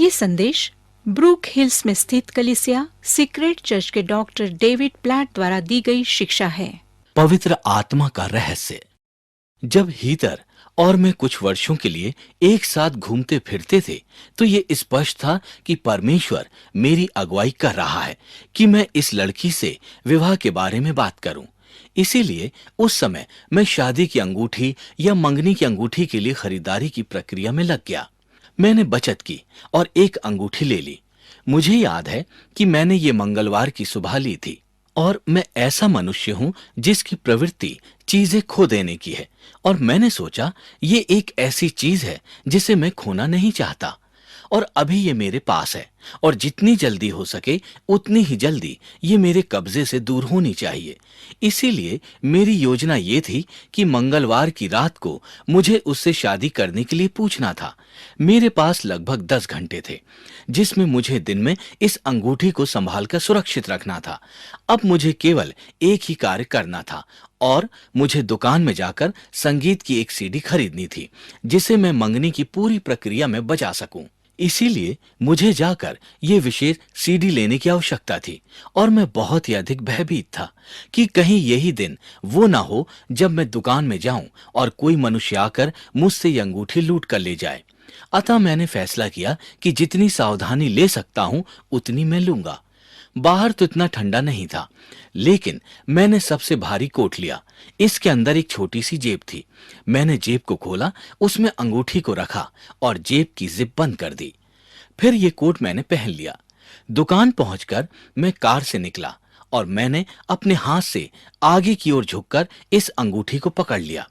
ये संदेश Brooke hills में स्थित कलीसिया सीक्रेट चर्च के डॉक्टर डेविड प्लैट द्वारा दी गई शिक्षा है। पवित्र आत्मा का रहस्य। जब हीथर और मैं कुछ वर्षों के लिए एक साथ घूमते फिरते थे तो ये स्पष्ट था कि परमेश्वर मेरी अगुवाई कर रहा है कि मैं इस लड़की से विवाह के बारे में बात करूं। इसीलिए उस समय मैं शादी की अंगूठी या मंगनी की अंगूठी के लिए खरीदारी की प्रक्रिया में लग गया। मैंने बचत की और एक अंगूठी ले ली। मुझे याद है कि मैंने ये मंगलवार की सुबह ली थी और मैं ऐसा मनुष्य हूं जिसकी प्रवृत्ति चीजें खो देने की है, और मैंने सोचा ये एक ऐसी चीज है जिसे मैं खोना नहीं चाहता और अभी ये मेरे पास है और जितनी जल्दी हो सके उतनी ही जल्दी ये मेरे कब्जे से दूर होनी चाहिए। इसीलिए मेरी योजना ये थी कि मंगलवार की रात को मुझे उससे शादी करने के लिए पूछना था। मेरे पास लगभग 10 घंटे थे जिसमें मुझे दिन में इस अंगूठी को संभाल कर सुरक्षित रखना था। अब मुझे केवल एक ही कार्य करना था और मुझे दुकान में जाकर संगीत की एक सीडी खरीदनी थी जिसे मैं मंगनी की पूरी प्रक्रिया में बजा सकूं। इसीलिए मुझे जाकर ये विशेष सीडी लेने की आवश्यकता थी और मैं बहुत ही अधिक भयभीत था कि कहीं यही दिन वो ना हो जब मैं दुकान में जाऊं और कोई मनुष्य आकर मुझसे ये अंगूठी लूट कर ले जाए। अतः मैंने फैसला किया कि जितनी सावधानी ले सकता हूं उतनी मैं लूंगा। बाहर तो इतना ठंडा नहीं था, लेकिन मैंने सबसे भारी कोट लिया। इसके अंदर एक छोटी सी जेब थी। मैंने जेब को खोला, उसमें अंगूठी को रखा और जेब की जिप बंद कर दी। फिर ये कोट मैंने पहन लिया। दुकान पहुंचकर मैं कार से निकला और मैंने अपने हाथ से आगे की ओर झुककर इस अंगूठी को पकड़ लिया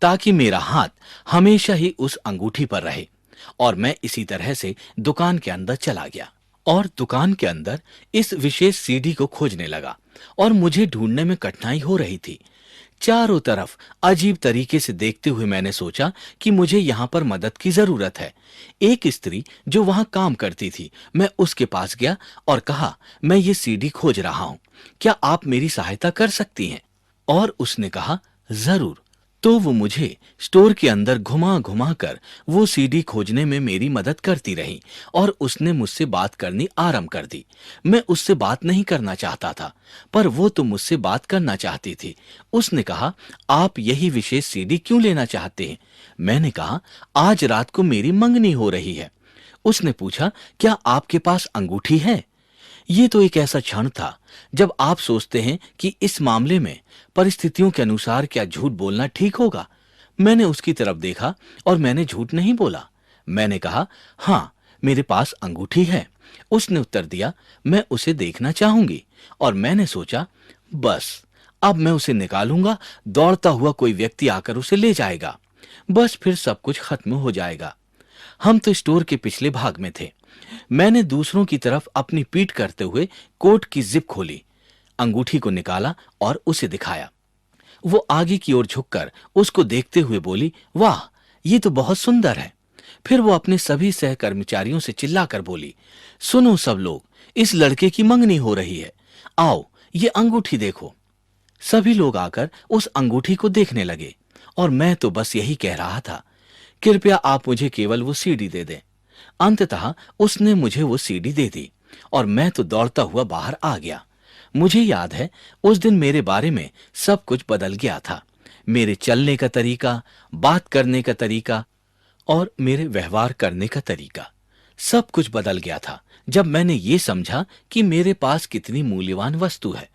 ताकि मेरा हाथ हमेशा ही उस अंगूठी पर रहे, और मैं इसी तरह से दुकान के अंदर चला गया और दुकान के अंदर इस विशेष सीडी को खोजने लगा और मुझे ढूंढने में कठिनाई हो रही थी। चारों तरफ अजीब तरीके से देखते हुए मैंने सोचा कि मुझे यहाँ पर मदद की जरूरत है। एक स्त्री जो वहां काम करती थी, मैं उसके पास गया और कहा, मैं ये सीडी खोज रहा हूं, क्या आप मेरी सहायता कर सकती हैं? और उसने कहा, जरूर। तो वो मुझे स्टोर के अंदर घुमा घुमा कर वो सीडी खोजने में मेरी मदद करती रही और उसने मुझसे बात करनी आरंभ कर दी। मैं उससे बात नहीं करना चाहता था, पर वो तो मुझसे बात करना चाहती थी। उसने कहा, आप यही विशेष सीडी क्यों लेना चाहते हैं? मैंने कहा, आज रात को मेरी मंगनी हो रही है। उसने पूछा, क्या आपके पास अंगूठी है? ये तो एक ऐसा क्षण था जब आप सोचते हैं कि इस मामले में परिस्थितियों के अनुसार क्या झूठ बोलना ठीक होगा। मैंने उसकी तरफ देखा और मैंने झूठ नहीं बोला। मैंने कहा, हाँ, मेरे पास अंगूठी है। उसने उत्तर दिया, मैं उसे देखना चाहूंगी। और मैंने सोचा, बस अब मैं उसे निकालूंगा, दौड़ता हुआ कोई व्यक्ति आकर उसे ले जाएगा, बस फिर सब कुछ खत्म हो जाएगा। हम तो स्टोर के पिछले भाग में थे। मैंने दूसरों की तरफ अपनी पीठ करते हुए कोट की जिप खोली, अंगूठी को निकाला और उसे दिखाया। वो आगे की ओर झुककर उसको देखते हुए बोली, वाह, ये तो बहुत सुंदर है। फिर वो अपने सभी सहकर्मचारियों से चिल्लाकर बोली, सुनो सब लोग, इस लड़के की मंगनी हो रही है, आओ ये अंगूठी देखो। सभी लोग आकर उस अंगूठी को देखने लगे और मैं तो बस यही कह रहा था, कृपया आप मुझे केवल वो सीडी दे दें। अंततः उसने मुझे वो सीडी दे दी और मैं तो दौड़ता हुआ बाहर आ गया। मुझे याद है उस दिन मेरे बारे में सब कुछ बदल गया था। मेरे चलने का तरीका, बात करने का तरीका और मेरे व्यवहार करने का तरीका, सब कुछ बदल गया था जब मैंने ये समझा कि मेरे पास कितनी मूल्यवान वस्तु है।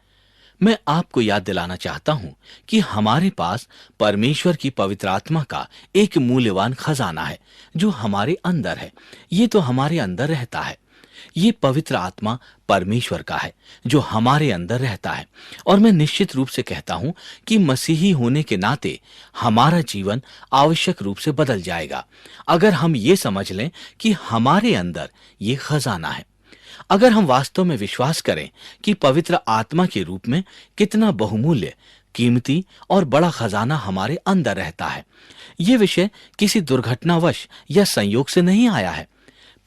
मैं आपको याद दिलाना चाहता हूं कि हमारे पास परमेश्वर की पवित्र आत्मा का एक मूल्यवान खजाना है जो हमारे अंदर है। ये तो हमारे अंदर रहता है। ये पवित्र आत्मा परमेश्वर का है जो हमारे अंदर रहता है। और मैं निश्चित रूप से कहता हूं कि मसीही होने के नाते हमारा जीवन आवश्यक रूप से बदल जाएगा अगर हम ये समझ लें कि हमारे अंदर ये खजाना है। अगर हम वास्तव में विश्वास करें कि पवित्र आत्मा के रूप में कितना बहुमूल्य, कीमती और बड़ा खजाना हमारे अंदर रहता है। ये विषय किसी दुर्घटनावश या संयोग से नहीं आया है।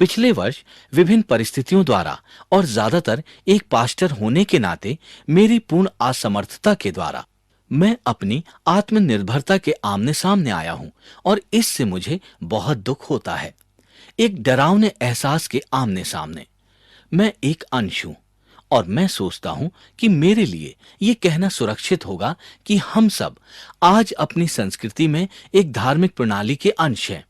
पिछले वर्ष विभिन्न परिस्थितियों द्वारा और ज्यादातर एक पास्टर होने के नाते मेरी पूर्ण असमर्थता के द्वारा मैं अपनी आत्मनिर्भरता के आमने सामने आया हूं और इससे मुझे बहुत दुख होता है। एक डरावने एहसास के आमने सामने। मैं एक अंश हूं और मैं सोचता हूं कि मेरे लिए यह कहना सुरक्षित होगा कि हम सब आज अपनी संस्कृति में एक धार्मिक प्रणाली के अंश हैं,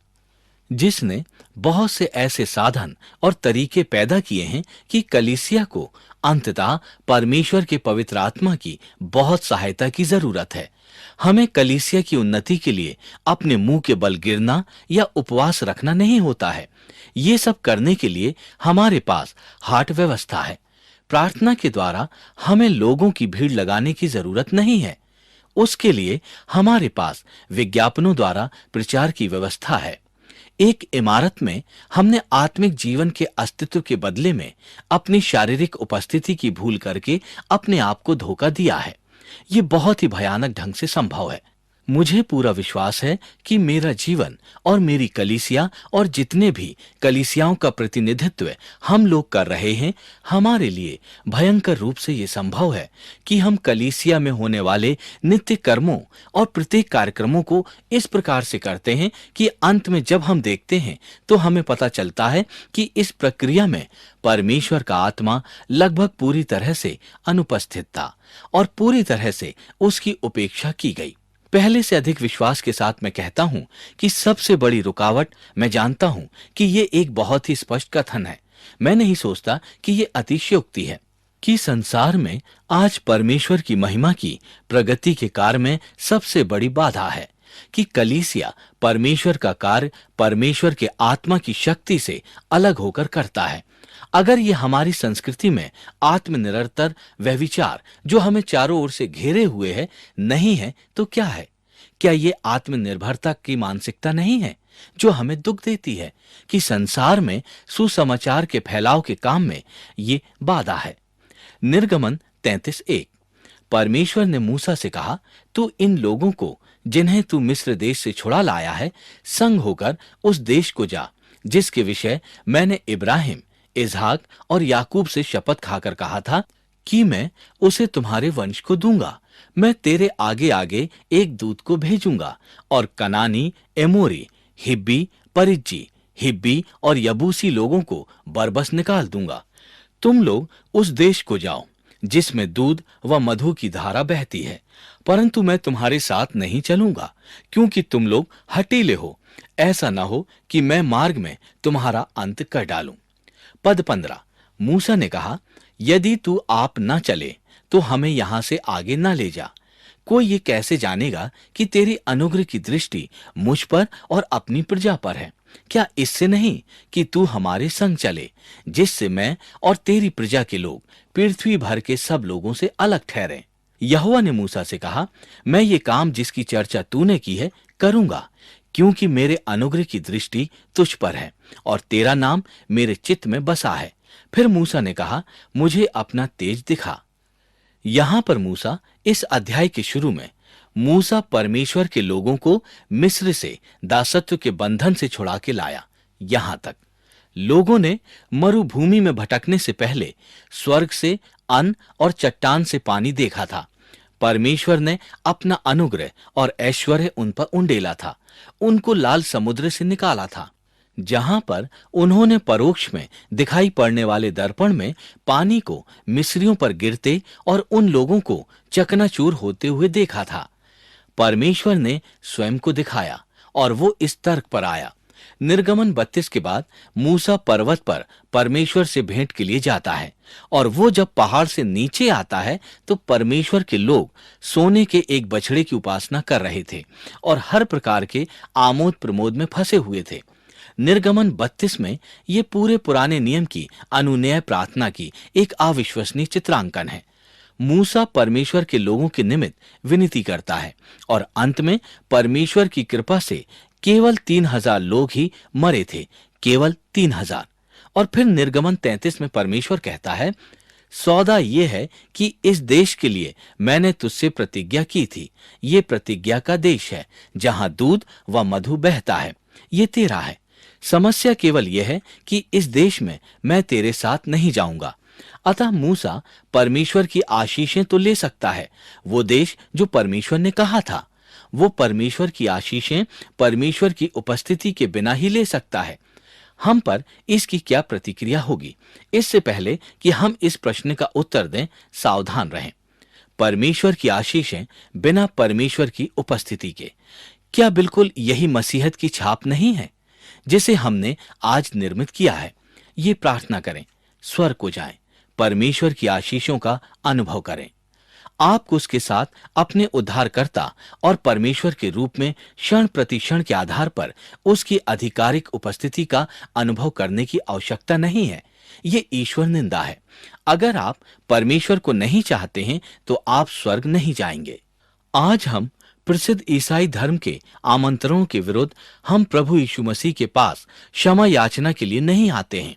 जिसने बहुत से ऐसे साधन और तरीके पैदा किए हैं कि कलीसिया को अंततः परमेश्वर के पवित्र आत्मा की बहुत सहायता की जरूरत है। हमें कलीसिया की उन्नति के लिए अपने मुंह के बल गिरना या उपवास रखना नहीं होता है। ये सब करने के लिए हमारे पास हाट व्यवस्था है। प्रार्थना के द्वारा हमें लोगों की भीड़ लगाने की जरूरत नहीं है। उसके लिए हमारे पास विज्ञापनों द्वारा प्रचार की व्यवस्था है। एक इमारत में हमने आत्मिक जीवन के अस्तित्व के बदले में अपनी शारीरिक उपस्थिति की भूल करके अपने आप को धोखा दिया है। यह बहुत ही भयानक ढंग से संभव है। मुझे पूरा विश्वास है कि मेरा जीवन और मेरी कलीसिया और जितने भी कलीसियाओं का प्रतिनिधित्व हम लोग कर रहे हैं, हमारे लिए भयंकर रूप से ये संभव है कि हम कलीसिया में होने वाले नित्य कर्मों और प्रत्येक कार्यक्रमों को इस प्रकार से करते हैं कि अंत में जब हम देखते हैं तो हमें पता चलता है कि इस प्रक्रिया में परमेश्वर का आत्मा लगभग पूरी तरह से अनुपस्थित था और पूरी तरह से उसकी उपेक्षा की गई। पहले से अधिक विश्वास के साथ मैं कहता हूं कि सबसे बड़ी रुकावट, मैं जानता हूं कि ये एक बहुत ही स्पष्ट कथन है। मैं नहीं सोचता कि ये अतिशयोक्ति है कि संसार में आज परमेश्वर की महिमा की प्रगति के कार्य में सबसे बड़ी बाधा है कि कलीसिया परमेश्वर का कार्य परमेश्वर के आत्मा की शक्ति से अलग होकर करता है। अगर ये हमारी संस्कृति में आत्मनिरंतर वह विचार जो हमें चारों ओर से घेरे हुए है नहीं है तो क्या है? क्या ये आत्मनिर्भरता की मानसिकता नहीं है जो हमें दुख देती है कि संसार में सुसमाचार के फैलाव के काम में ये बाधा है। निर्गमन 33:1 परमेश्वर ने मूसा से कहा, तू इन लोगों को जिन्हें तू मिस्र देश से छुड़ा लाया है संग होकर उस देश को जा जिसके विषय मैंने इब्राहिम, इसहाक और याकूब से शपथ खाकर कहा था कि मैं उसे तुम्हारे वंश को दूंगा। मैं तेरे आगे आगे एक दूत को भेजूंगा और कनानी, एमोरी, हिब्बी, परिज्जी, हिब्बी और यबूसी लोगों को बरबस निकाल दूंगा। तुम लोग उस देश को जाओ जिसमें दूध व मधु की धारा बहती है, परंतु मैं तुम्हारे साथ नहीं चलूंगा क्योंकि तुम लोग हठीले हो। ऐसा न हो कि मैं मार्ग में तुम्हारा अंत कर डालूं। पद 15 मूसा ने कहा, यदि तू आप न चले तो हमें यहां से आगे न ले जा। कोई ये कैसे जानेगा कि तेरी अनुग्रह की दृष्टि मुझ पर और अपनी प्रजा पर है? क्या इससे नहीं कि तू हमारे संग चले, जिससे मैं और तेरी प्रजा के लोग पृथ्वी भर के सब लोगों से अलग ठहरें। यहोवा ने मूसा से कहा, मैं ये काम जिसकी चर्चा तूने की है करूंगा, क्योंकि मेरे अनुग्रह की दृष्टि तुझ पर है और तेरा नाम मेरे चित्त में बसा है। फिर मूसा ने कहा, मुझे अपना तेज दिखा। यहां पर मूसा इस अध्याय के शुरू में मूसा परमेश्वर के लोगों को मिस्र से दासत्व के बंधन से छुड़ा के लाया। यहां तक लोगों ने मरुभूमि में भटकने से पहले स्वर्ग से अन्न और चट्टान से पानी देखा था। परमेश्वर ने अपना अनुग्रह और ऐश्वर्य उन पर उंडेला था, उनको लाल समुद्र से निकाला था, जहां पर उन्होंने परोक्ष में दिखाई पड़ने वाले दर्पण में पानी को मिस्रियों पर गिरते और उन लोगों को चकनाचूर होते हुए देखा था। परमेश्वर ने स्वयं को दिखाया और वो इस तर्क पर आया। निर्गमन 32 के बाद मूसा पर्वत पर परमेश्वर से भेंट के लिए जाता है और वो जब पहाड़ से नीचे आता है तो परमेश्वर के लोग सोने के एक बछड़े की उपासना कर रहे थे और हर प्रकार के आमोद प्रमोद में फंसे हुए थे। निर्गमन 32 में ये पूरे पुराने नियम की अनुनय प्रार्थना की एक अविश्वसनीय चित्रांकन है। मूसा परमेश्वर के लोगों के निमित्त विनती करता है और अंत में परमेश्वर की कृपा से केवल 3000 लोग ही मरे थे, केवल 3000। और फिर निर्गमन 33 में परमेश्वर कहता है, सौदा ये है कि इस देश के लिए मैंने तुझसे प्रतिज्ञा की थी। ये प्रतिज्ञा का देश है जहां दूध व मधु बहता है, ये तेरा है। समस्या केवल यह है कि इस देश में मैं तेरे साथ नहीं जाऊंगा। अतः मूसा परमेश्वर की आशीषें तो ले सकता है, वो देश जो परमेश्वर ने कहा था, वो परमेश्वर की आशीषें परमेश्वर की उपस्थिति के बिना ही ले सकता है। हम पर इसकी क्या प्रतिक्रिया होगी? इससे पहले कि हम इस प्रश्न का उत्तर दें, सावधान रहें। परमेश्वर की आशीषें बिना परमेश्वर की उपस्थिति के, क्या बिल्कुल यही मसीहत की छाप नहीं है जिसे हमने आज निर्मित किया है? ये प्रार्थना करें, स्वर्ग को जाएं, परमेश्वर की आशीषों का अनुभव करें। आपको उसके साथ अपने उद्धारकर्ता और परमेश्वर के रूप में क्षण प्रति क्षण के आधार पर उसकी आधिकारिक उपस्थिति का अनुभव करने की आवश्यकता नहीं है। ये ईश्वर निंदा है। अगर आप परमेश्वर को नहीं चाहते हैं तो आप स्वर्ग नहीं जाएंगे। आज हम प्रसिद्ध ईसाई धर्म के आमंत्रणों के विरुद्ध हम प्रभु यीशु मसीह के पास क्षमा याचना के लिए नहीं आते हैं।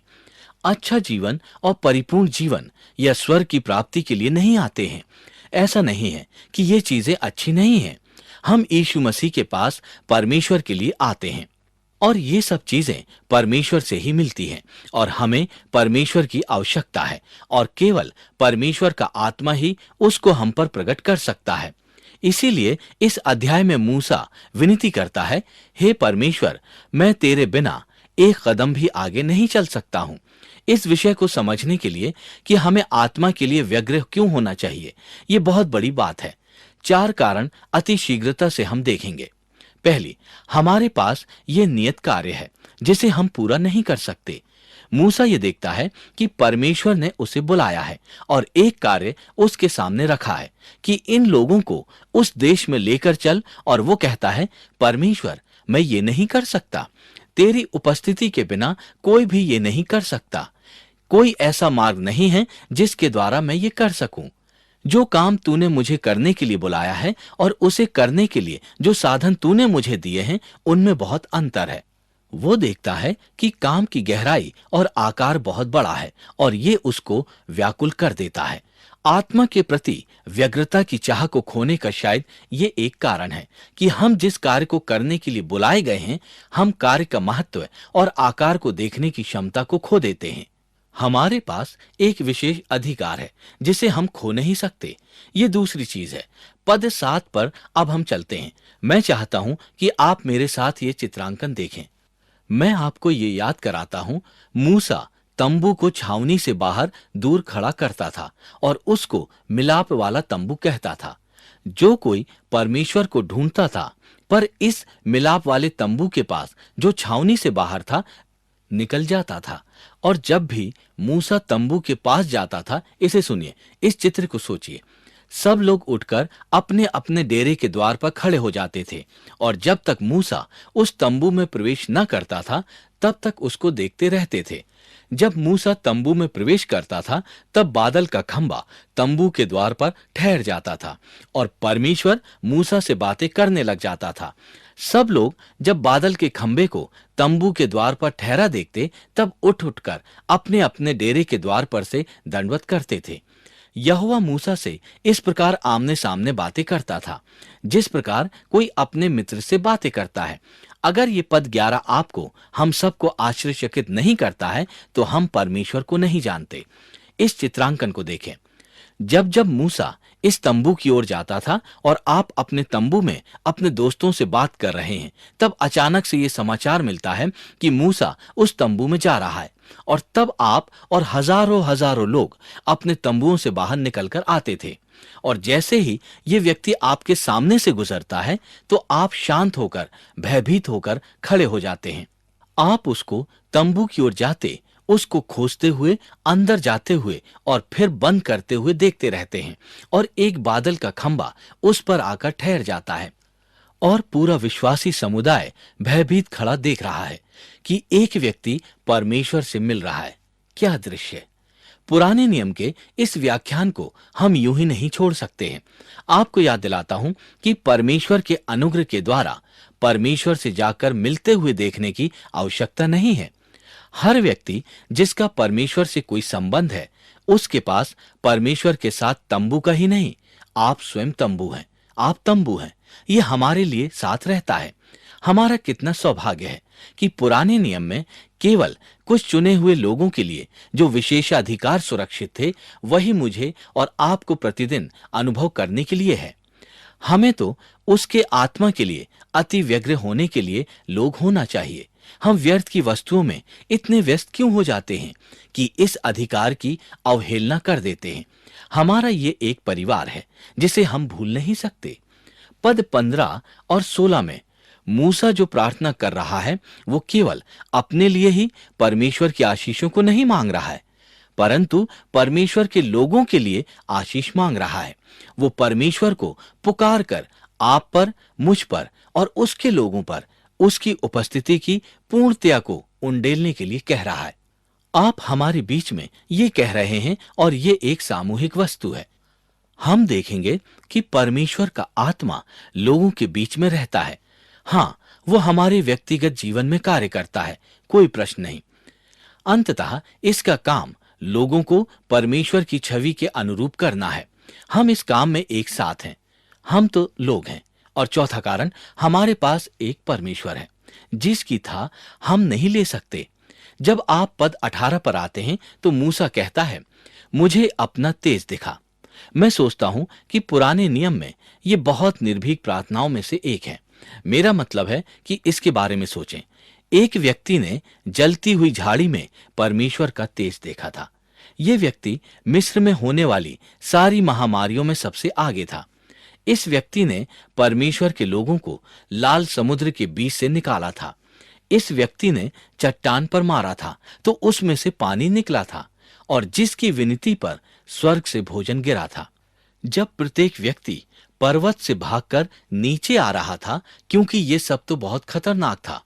अच्छा जीवन और परिपूर्ण जीवन या स्वर्ग की प्राप्ति के लिए नहीं आते हैं। ऐसा नहीं है कि ये चीजें अच्छी नहीं हैं। हम यीशु मसीह के पास परमेश्वर के लिए आते हैं और ये सब चीजें परमेश्वर से ही मिलती हैं और हमें परमेश्वर की आवश्यकता है और केवल परमेश्वर का आत्मा ही उसको हम पर प्रकट कर सकता है। इसीलिए इस अध्याय में मूसा विनती करता है, हे परमेश्वर, मैं तेरे बिना एक कदम भी आगे नहीं चल सकता हूं। इस विषय को समझने के लिए कि हमें आत्मा के लिए व्यग्र क्यों होना चाहिए, ये बहुत बड़ी बात है। 4 कारण अति शीघ्रता से हम देखेंगे। पहली, हमारे पास ये नियत कार्य है जिसे हम पूरा नहीं कर सकते। मूसा ये देखता है कि परमेश्वर ने उसे बुलाया है और एक कार्य उसके सामने रखा है कि इन लोगों को उस देश में लेकर चल, और वो कहता है, परमेश्वर, मैं ये नहीं कर सकता। तेरी उपस्थिति के बिना कोई भी ये नहीं कर सकता। कोई ऐसा मार्ग नहीं है जिसके द्वारा मैं ये कर सकूं। जो काम तूने मुझे करने के लिए बुलाया है और उसे करने के लिए जो साधन तूने मुझे दिए हैं, उनमें बहुत अंतर है। वो देखता है कि काम की गहराई और आकार बहुत बड़ा है और ये उसको व्याकुल कर देता है। आत्मा के प्रति व्यग्रता की चाह को खोने का शायद ये एक कारण है कि हम जिस कार्य को करने के लिए बुलाए गए हैं, हम कार्य का महत्व और आकार को देखने की क्षमता को खो देते हैं। हमारे पास एक विशेष अधिकार है जिसे हम खो नहीं सकते। ये दूसरी चीज है। पद 7 पर अब हम चलते हैं। मैं चाहता हूं कि आप मेरे साथ ये चित्रांकन देखें। मैं आपको ये याद कराता हूं, मूसा तंबू को छावनी से बाहर दूर खड़ा करता था और उसको मिलाप वाला तंबू कहता था। जो कोई परमेश्वर को ढूंढता था, पर इस मिलाप वाले तंबू के पास जो छावनी से बाहर था, निकल जाता था। और जब भी मूसा तंबू के पास जाता था, इसे सुनिए, इस चित्र को सोचिए, सब लोग उठकर अपने अपने डेरे के द्वार पर खड़े हो जाते थे और जब तक मूसा उस तंबू में प्रवेश न करता था तब तक उसको देखते रहते थे। जब मूसा तंबू में प्रवेश करता था तब बादल का खंबा तंबू के द्वार पर ठहर जाता था और परमेश्वर मूसा से बातें करने लग जाता था। सब लोग जब बादल के खंबे को तंबू के द्वार पर ठहरा देखते तब उठ उठकर अपने अपने डेरे के द्वार पर से दंडवत करते थे। यहोवा मूसा से इस प्रकार आमने सामने बातें करता था जिस प्रकार कोई अपने मित्र से बातें करता है। अगर ये पद 11 आपको हम सबको आश्चर्यचकित नहीं करता है तो हम परमेश्वर को नहीं जानते। इस चित्रांकन को देखें। जब जब मूसा इस तंबू की ओर जाता था और आप अपने तंबू में अपने दोस्तों से बात कर रहे हैं, तब अचानक से ये समाचार मिलता है कि मूसा उस तंबू में जा रहा है और तब आप और हजारों हजारों लोग अपने तंबुओं से बाहर निकलकर आते थे। और जैसे ही ये व्यक्ति आपके सामने से गुजरता है तो आप शांत होकर, भयभीत होकर खड़े हो जाते हैं। आप उसको तंबू की ओर जाते, उसको खोजते हुए, अंदर जाते हुए और फिर बंद करते हुए देखते रहते हैं और एक बादल का खंबा उस पर आकर ठहर जाता है और पूरा विश्वासी समुदाय भयभीत खड़ा देख रहा है कि एक व्यक्ति परमेश्वर से मिल रहा है। क्या दृश्य! पुराने नियम के इस व्याख्यान को हम यूं ही नहीं छोड़ सकते हैं। आपको याद दिलाता हूं कि परमेश्वर के अनुग्रह के द्वारा परमेश्वर से जाकर मिलते हुए देखने की आवश्यकता नहीं है। हर व्यक्ति जिसका परमेश्वर से कोई संबंध है, उसके पास परमेश्वर के साथ तंबू का ही नहीं, आप स्वयं तंबू हैं। आप तंबू हैं। ये हमारे लिए साथ रहता है। हमारा कितना सौभाग्य है कि पुराने नियम में केवल कुछ चुने हुए लोगों के लिए जो विशेषाधिकार सुरक्षित थे, वही मुझे और आपको प्रतिदिन अनुभव करने के लिए है। हमें तो उसके आत्मा के लिए अति व्यग्र होने के लिए लोग होना चाहिए। हम व्यर्थ की वस्तुओं में इतने व्यस्त क्यों हो जाते हैं कि इस अधिकार की अवहेलना कर देते हैं? हमारा ये एक परिवार है जिसे हम भूल नहीं सकते। पद 15 और 16 में मूसा जो प्रार्थना कर रहा है वो केवल अपने लिए ही परमेश्वर की आशीषों को नहीं मांग रहा है, परंतु परमेश्वर के लोगों के लिए आशीष मांग रहा है। वो परमेश्वर को पुकार कर आप पर, मुझ पर और उसके लोगों पर उसकी उपस्थिति की पूर्णतया को उंडेलने के लिए कह रहा है। आप हमारे बीच में ये कह रहे हैं और ये एक सामूहिक वस्तु है। हम देखेंगे कि परमेश्वर का आत्मा लोगों के बीच में रहता है। हां, वो हमारे व्यक्तिगत जीवन में कार्य करता है, कोई प्रश्न नहीं। अंततः इसका काम लोगों को परमेश्वर की छवि के अनुरूप करना है। हम इस काम में एक साथ हैं। हम तो लोग हैं। और चौथा कारण, हमारे पास एक परमेश्वर है जिसकी था हम नहीं ले सकते। जब आप पद 18 पर आते हैं तो मूसा कहता है, मुझे अपना तेज दिखा। मैं सोचता हूं कि पुराने नियम में ये बहुत निर्भीक प्रार्थनाओं में से एक है। मेरा मतलब है कि इसके बारे में सोचें। एक व्यक्ति ने जलती हुई झाड़ी में परमेश्वर का तेज देखा था। यह व्यक्ति मिस्र में होने वाली सारी महामारियों में सबसे आगे था। इस व्यक्ति ने परमेश्वर के लोगों को लाल समुद्र के बीच से निकाला था। इस व्यक्ति ने चट्टान पर मारा था तो उसमें से पानी निकला था, और जिसकी विनती पर स्वर्ग से भोजन गिरा था। जब प्रत्येक व्यक्ति पर्वत से भागकर नीचे आ रहा था, क्योंकि ये सब तो बहुत खतरनाक था,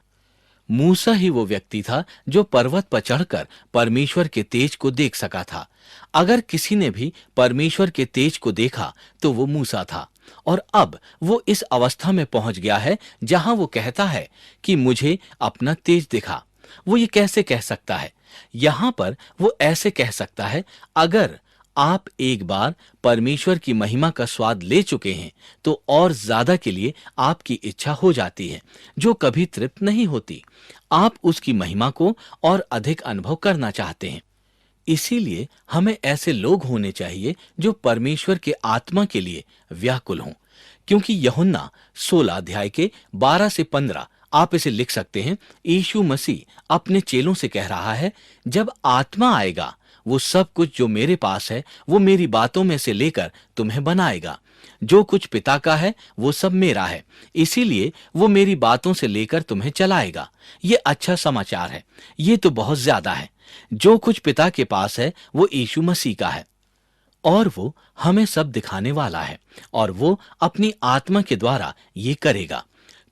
मूसा ही वो व्यक्ति था जो पर्वत पर चढ़कर परमेश्वर के तेज को देख सका था। अगर किसी ने भी परमेश्वर के तेज को देखा तो वो मूसा था। और अब वो इस अवस्था में पहुंच गया है जहां वो कहता है कि मुझे अपना तेज दिखा। वो ये कैसे कह सकता है? यहां पर वो ऐसे कह सकता है, अगर आप एक बार परमेश्वर की महिमा का स्वाद ले चुके हैं तो और ज्यादा के लिए आपकी इच्छा हो जाती है, जो कभी तृप्त नहीं होती। आप उसकी महिमा को और अधिक अनुभव करना चाहते हैं। इसीलिए हमें ऐसे लोग होने चाहिए जो परमेश्वर के आत्मा के लिए व्याकुल हों। क्योंकि यूहन्ना 16 अध्याय के 12 से 15 आप इसे लिख सकते हैं। यीशु मसीह अपने चेलों से कह रहा है, जब आत्मा आएगा वो सब कुछ जो मेरे पास है वो मेरी बातों में से लेकर तुम्हें बनाएगा। जो कुछ पिता का है वो सब मेरा है, इसीलिए वो मेरी बातों से लेकर तुम्हें चलाएगा। ये अच्छा समाचार है। ये तो बहुत ज्यादा है। जो कुछ पिता के पास है वो यीशु मसीह का है, और वो हमें सब दिखाने वाला है, और वो अपनी आत्मा के द्वारा ये करेगा।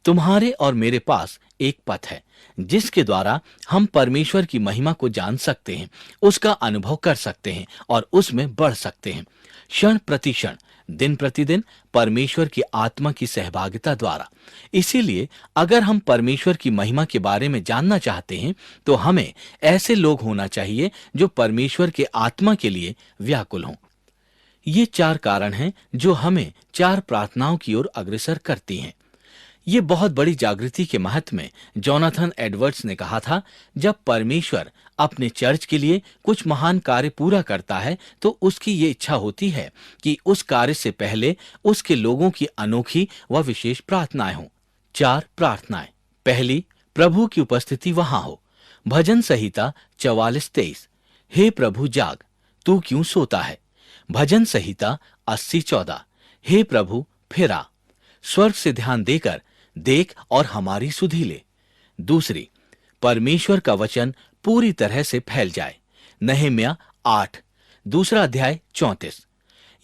तुम्हारे और मेरे पास एक पथ है जिसके द्वारा हम परमेश्वर की महिमा को जान सकते हैं, उसका अनुभव कर सकते हैं और उसमें बढ़ सकते हैं, क्षण प्रति क्षण, दिन प्रतिदिन परमेश्वर की आत्मा की सहभागिता द्वारा। इसीलिए अगर हम परमेश्वर की महिमा के बारे में जानना चाहते हैं तो हमें ऐसे लोग होना चाहिए जो परमेश्वर के आत्मा के लिए व्याकुल हों। ये 4 कारण हैं जो हमें 4 प्रार्थनाओं की ओर अग्रसर करती हैं। ये बहुत बड़ी जागृति के महत्व में जोनाथन एडवर्ड्स ने कहा था, जब परमेश्वर अपने चर्च के लिए कुछ महान कार्य पूरा करता है तो उसकी ये इच्छा होती है कि उस कार्य से पहले उसके लोगों की अनोखी व विशेष प्रार्थनाएं हों। 4 प्रार्थनाएं। पहली, प्रभु की उपस्थिति वहां हो। भजन संहिता 44:23। हे प्रभु जाग, तू क्यों सोता है। भजन संहिता 80:14। हे प्रभु फिर आ, स्वर्ग से ध्यान देकर देख और हमारी सुधि ले। दूसरी, परमेश्वर का वचन पूरी तरह से फैल जाए। नहम्याह 8 दूसरा अध्याय 34।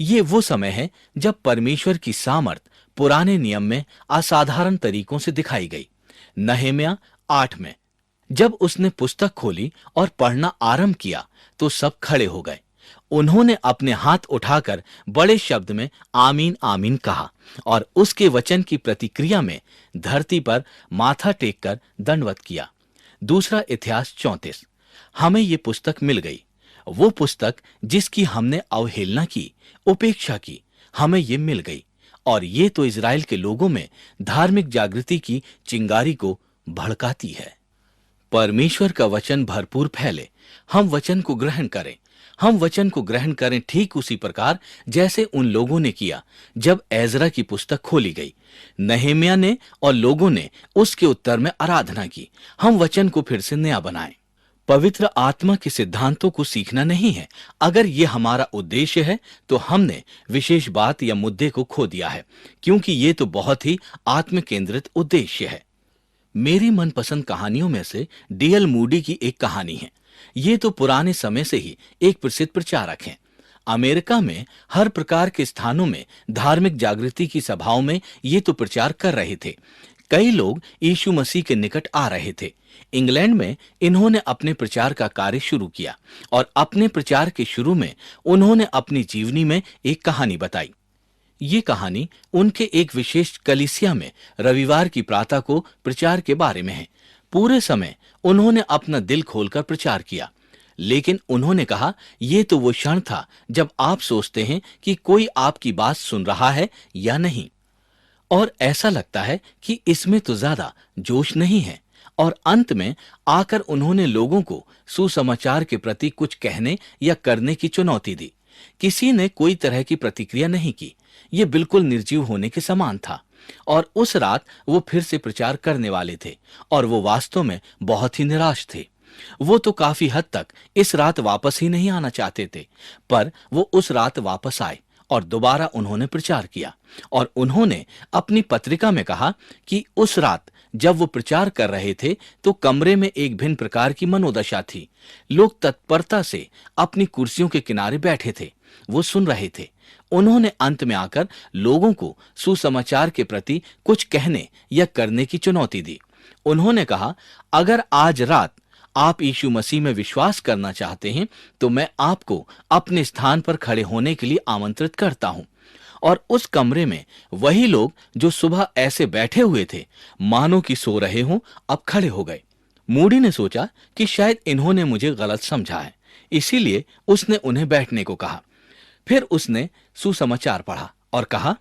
ये वो समय है जब परमेश्वर की सामर्थ पुराने नियम में असाधारण तरीकों से दिखाई गई। नहम्याह 8 में जब उसने पुस्तक खोली और पढ़ना आरंभ किया तो सब खड़े हो गए। उन्होंने अपने हाथ उठाकर बड़े शब्द में आमीन आमीन कहा और उसके वचन की प्रतिक्रिया में धरती पर माथा टेककर दंडवत किया। दूसरा इतिहास 34। हमें ये पुस्तक मिल गई, वो पुस्तक जिसकी हमने अवहेलना की, उपेक्षा की, हमें ये मिल गई। और ये तो इजराइल के लोगों में धार्मिक जागृति की चिंगारी को भड़काती है। परमेश्वर का वचन भरपूर फैले। हम वचन को ग्रहण करें। हम वचन को ग्रहण करें ठीक उसी प्रकार जैसे उन लोगों ने किया जब एजरा की पुस्तक खोली गई। नहेमिया ने और लोगों ने उसके उत्तर में आराधना की। हम वचन को फिर से नया बनाएं। पवित्र आत्मा के सिद्धांतों को सीखना नहीं है। अगर ये हमारा उद्देश्य है तो हमने विशेष बात या मुद्दे को खो दिया है, क्योंकि ये तो बहुत ही आत्म केंद्रित उद्देश्य है। मेरी मनपसंद कहानियों में से डीएल मूडी की एक कहानी है। ये तो पुराने समय से ही एक प्रसिद्ध प्रचारक हैं। अमेरिका में हर प्रकार के स्थानों में धार्मिक जागृति की सभाओं में ये तो प्रचार कर रहे थे। कई लोग यीशु मसीह के निकट आ रहे थे। इंग्लैंड में इन्होंने अपने प्रचार का कार्य शुरू किया और अपने प्रचार के शुरू में उन्होंने अपनी जीवनी में एक कहानी बताई। ये कहानी उनके एक विशेष कलीसिया में रविवार की प्रातः को प्रचार के बारे में है। पूरे समय उन्होंने अपना दिल खोलकर प्रचार किया, लेकिन उन्होंने कहा यह तो वो क्षण था जब आप सोचते हैं कि कोई आपकी बात सुन रहा है या नहीं, और ऐसा लगता है कि इसमें तो ज्यादा जोश नहीं है। और अंत में आकर उन्होंने लोगों को सुसमाचार के प्रति कुछ कहने या करने की चुनौती दी। किसी ने कोई तरह की प्रतिक्रिया नहीं की। ये बिल्कुल निर्जीव होने के समान था। और उस रात वो फिर से प्रचार करने वाले थे और वो वास्तव में बहुत ही निराश थे। वो तो काफी हद तक इस रात वापस ही नहीं आना चाहते थे, पर वो उस रात वापस आए और दोबारा उन्होंने प्रचार किया। और उन्होंने अपनी पत्रिका में कहा कि उस रात जब वो प्रचार कर रहे थे तो कमरे में एक भिन्न प्रकार की मनोदशा थी। लोग तत्परता से अपनी कुर्सियों के किनारे बैठे थे, वो सुन रहे थे। उन्होंने अंत में आकर लोगों को सुसमाचार के प्रति कुछ कहने या करने की चुनौती दी। उन्होंने कहा, अगर आज रात आप यीशु मसीह में विश्वास करना चाहते हैं तो मैं आपको अपने स्थान पर खड़े होने के लिए आमंत्रित करता हूं। और उस कमरे में वही लोग जो सुबह ऐसे बैठे हुए थे मानो कि सो रहे हों, अब खड़े हो गए। मूडी ने सोचा कि शायद इन्होंने मुझे गलत समझा है, इसीलिए उसने उन्हें बैठने को कहा। फिर उसने सुसमाचार पढ़ा और कहा,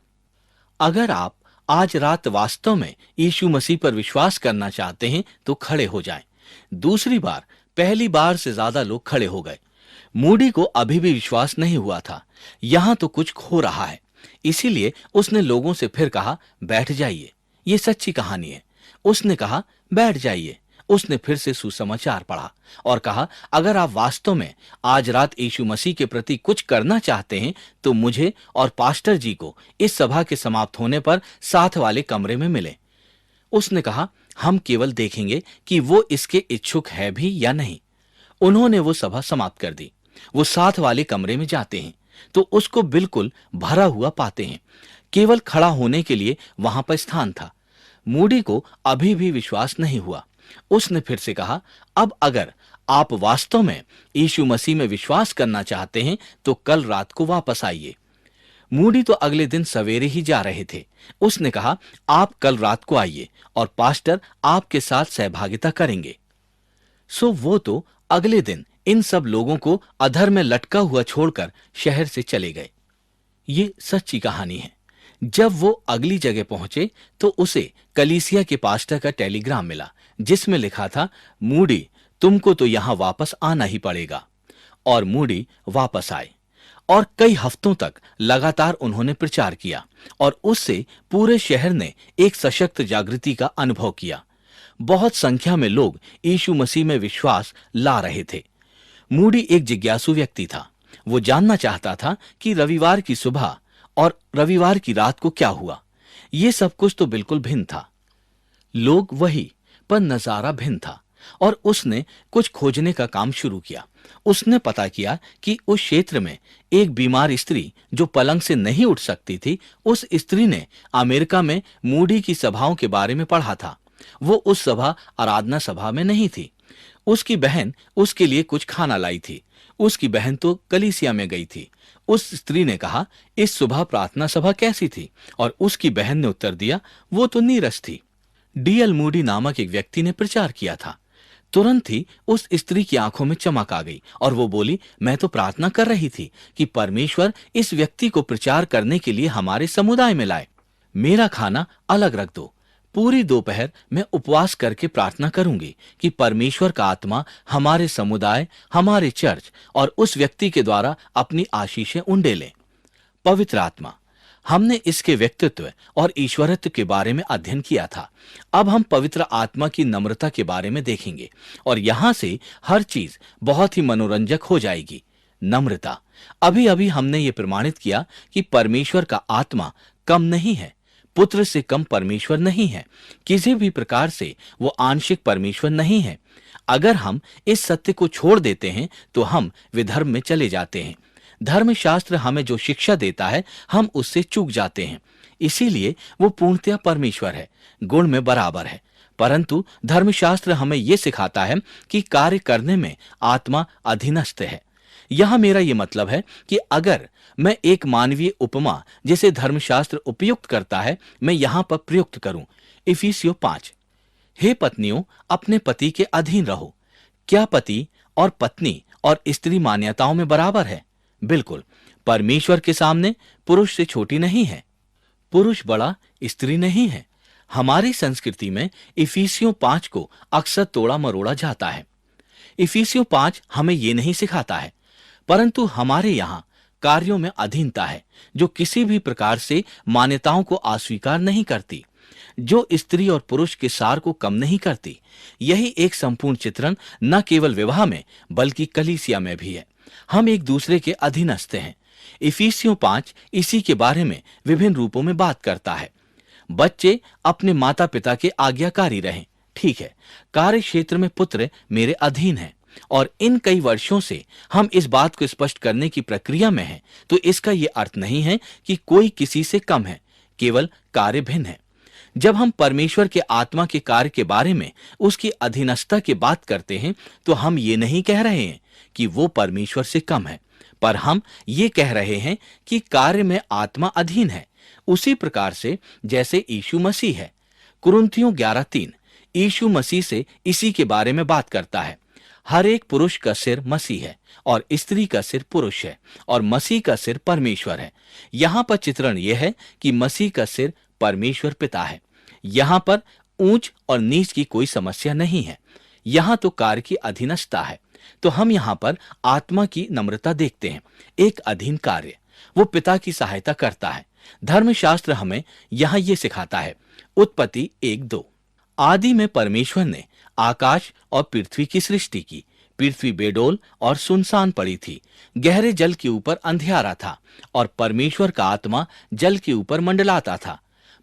अगर आप आज रात वास्तव में यीशु मसीह पर विश्वास करना चाहते हैं तो खड़े हो जाएं। दूसरी बार पहली बार से ज्यादा लोग खड़े हो गए। मूडी को अभी भी विश्वास नहीं हुआ था, यहां तो कुछ खो रहा है। इसीलिए उसने लोगों से फिर कहा, बैठ जाइए, ये सच्ची कहानी है। उसने कहा, बैठ जाइए। उसने फिर से सुसमाचार पढ़ा और कहा, अगर आप वास्तव में आज रात यीशु मसीह के प्रति कुछ करना चाहते हैं तो मुझे और पास्टर जी को इस सभा के समाप्त होने पर साथ वाले कमरे में मिले। उसने कहा, हम केवल देखेंगे कि वो इसके इच्छुक है भी या नहीं। उन्होंने वो सभा समाप्त कर दी। वो साथ वाले कमरे में जाते हैं तो उसको बिल्कुल भरा हुआ पाते हैं। केवल खड़ा होने के लिए वहां पर स्थान था। मूडी को अभी भी विश्वास नहीं हुआ। उसने फिर से कहा, अब अगर आप वास्तव में यीशु मसीह में विश्वास करना चाहते हैं तो कल रात को वापस आइए। मूडी तो अगले दिन सवेरे ही जा रहे थे। उसने कहा, आप कल रात को आइए और पास्टर आपके साथ सहभागिता करेंगे। सो वो तो अगले दिन इन सब लोगों को अधर में लटका हुआ छोड़कर शहर से चले गए। ये सच्ची कहानी है। जब वो अगली जगह पहुंचे तो उसे कलीसिया के पास्टर का टेलीग्राम मिला, जिसमें लिखा था, मूडी तुमको तो यहां वापस आना ही पड़ेगा। और मूडी वापस आए और कई हफ्तों तक लगातार उन्होंने प्रचार किया और उससे पूरे शहर ने एक सशक्त जागृति का अनुभव किया। बहुत संख्या में लोग यीशु मसीह में विश्वास ला रहे थे। मूडी एक जिज्ञासु व्यक्ति था। वो जानना चाहता था कि रविवार की सुबह और रविवार की रात को क्या हुआ। ये सब कुछ तो बिल्कुल भिन्न था। लोग वही, पर नजारा भिन्न था। और उसने कुछ खोजने का काम शुरू किया। उसने पता किया कि उस क्षेत्र में एक बीमार स्त्री जो पलंग से नहीं उठ सकती थी, उस स्त्री ने अमेरिका में मूडी की सभाओं के बारे में पढ़ा था। वो उस सभा आराधना सभा में नहीं थी। उसकी बहन उसके लिए कुछ खाना लाई थी। उसकी बहन तो कलीसिया में गई थी। उस स्त्री ने कहा, इस सुबह प्रार्थना सभा कैसी थी? और उसकी बहन ने उत्तर दिया, वो तो नीरस थी। डीएल मूडी नामक एक व्यक्ति ने प्रचार किया था। तुरंत ही उस स्त्री की आंखों में चमक आ गई और वो बोली, मैं तो प्रार्थना कर रही थी कि परमेश्वर इस व्यक्ति को प्रचार करने के लिए हमारे समुदाय में लाए। मेरा खाना अलग रख दो। पूरी दोपहर मैं उपवास करके प्रार्थना करूंगी कि परमेश्वर का आत्मा हमारे समुदाय, हमारे चर्च और उस व्यक्ति के द्वारा अपनी आशीषें उंडेले। पवित्र आत्मा, हमने इसके व्यक्तित्व और ईश्वरत्व के बारे में अध्ययन किया था। अब हम पवित्र आत्मा की नम्रता के बारे में देखेंगे और यहां से हर चीज बहुत ही मनोरंजक हो जाएगी। नम्रता। अभी अभी हमने ये प्रमाणित किया कि परमेश्वर का आत्मा कम नहीं है, पुत्र से कम परमेश्वर नहीं है, किसी भी प्रकार से वो आंशिक परमेश्वर नहीं है। अगर हम इस सत्य को छोड़ देते हैं तो हम विधर्म में चले जाते हैं। धर्मशास्त्र हमें जो शिक्षा देता है हम उससे चूक जाते हैं। इसीलिए वो पूर्णतया परमेश्वर है, गुण में बराबर है। परंतु धर्मशास्त्र हमें यह सिखाता है कि कार्य करने में आत्मा अधीनस्थ है। यहां मेरा यह मतलब है कि अगर मैं एक मानवीय उपमा जिसे धर्मशास्त्र उपयुक्त करता है मैं यहां पर प्रयुक्त करूं। इफिसियों 5। हे पत्नियों, अपने पति के अधीन रहो। क्या पति और पत्नी और स्त्री मान्यताओं में बराबर है? बिल्कुल। परमेश्वर के सामने पुरुष से छोटी नहीं है, पुरुष बड़ा स्त्री नहीं है। हमारी संस्कृति में इफिसियों 5 को अक्सर तोड़ा मरोड़ा जाता है। इफिसियों 5 हमें यह नहीं सिखाता है, परंतु हमारे यहां कार्यों में अधीनता है जो किसी भी प्रकार से मान्यताओं को अस्वीकार नहीं करती, जो स्त्री और पुरुष के सार को कम नहीं करती। यही एक संपूर्ण चित्रण न केवल विवाह में बल्कि कलीसिया में भी है। हम एक दूसरे के अधीनस्थ हैं। इफिसियों 5 इसी के बारे में विभिन्न रूपों में बात करता है। बच्चे अपने माता पिता के आज्ञाकारी रहें। ठीक है, कार्य क्षेत्र में पुत्र मेरे अधीन है और इन कई वर्षों से हम इस बात को स्पष्ट करने की प्रक्रिया में हैं, तो इसका यह अर्थ नहीं है कि कोई किसी से कम है, केवल कार्य भिन्न है। जब हम परमेश्वर के आत्मा के कार्य के बारे में उसकी अधीनस्था की बात करते हैं तो हम ये नहीं कह रहे हैं कि वो परमेश्वर से कम है, पर हम ये कह रहे हैं कि कार्य में आत्मा अधीन है, उसी प्रकार से जैसे यीशु मसीह है। कुरिन्थियों 11:3 यीशु मसीह से इसी के बारे में बात करता है। हर एक पुरुष का सिर मसीह है और स्त्री का सिर पुरुष है और मसीह का सिर परमेश्वर है। यहां पर चित्रण यह है कि मसीह का सिर परमेश्वर पिता है। यहां पर ऊंच और नीच की कोई समस्या नहीं है, यहां तो कार्य की अधीनस्था है। तो हम यहां पर आत्मा की नम्रता देखते हैं, एक अधीन कार्य। वो पिता की सहायता करता है। धर्मशास्त्र हमें यहां यह सिखाता है। उत्पत्ति 1:2 आदि में परमेश्वर ने आकाश और पृथ्वी की सृष्टि की। पृथ्वी बेडोल और सुनसान पड़ी थी, गहरे जल के ऊपर अंधियारा था और परमेश्वर का आत्मा जल के ऊपर मंडलाता था।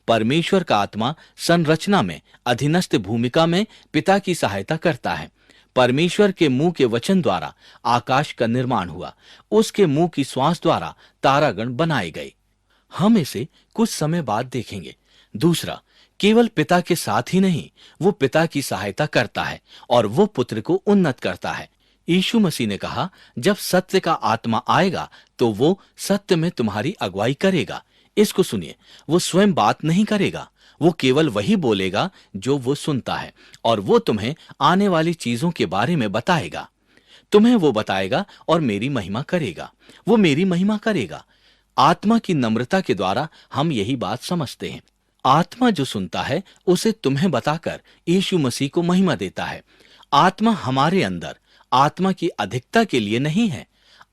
परमेश्वर का आत्मा संरचना में अधीनस्थ भूमिका में पिता की सहायता करता है। परमेश्वर के मुंह के वचन द्वारा आकाश का निर्माण हुआ, उसके मुंह की श्वास द्वारा तारागण बनाए गए। हम इसे कुछ समय बाद देखेंगे। दूसरा, केवल पिता के साथ ही नहीं, वो पिता की सहायता करता है और वो पुत्र को उन्नत करता है। यीशु मसीह ने कहा, जब सत्य का आत्मा आएगा तो वो सत्य में तुम्हारी अगुवाई करेगा। इसको सुनिए, वो स्वयं बात नहीं करेगा, वो केवल वही बोलेगा जो वो सुनता है और वो तुम्हें आने वाली चीजों के बारे में बताएगा। तुम्हें वो बताएगा और मेरी महिमा करेगा। वो मेरी महिमा करेगा। आत्मा की नम्रता के द्वारा हम यही बात समझते हैं। आत्मा जो सुनता है उसे तुम्हें बताकर यीशु मसीह को महिमा देता है। आत्मा हमारे अंदर आत्मा की अधिकता के लिए नहीं है,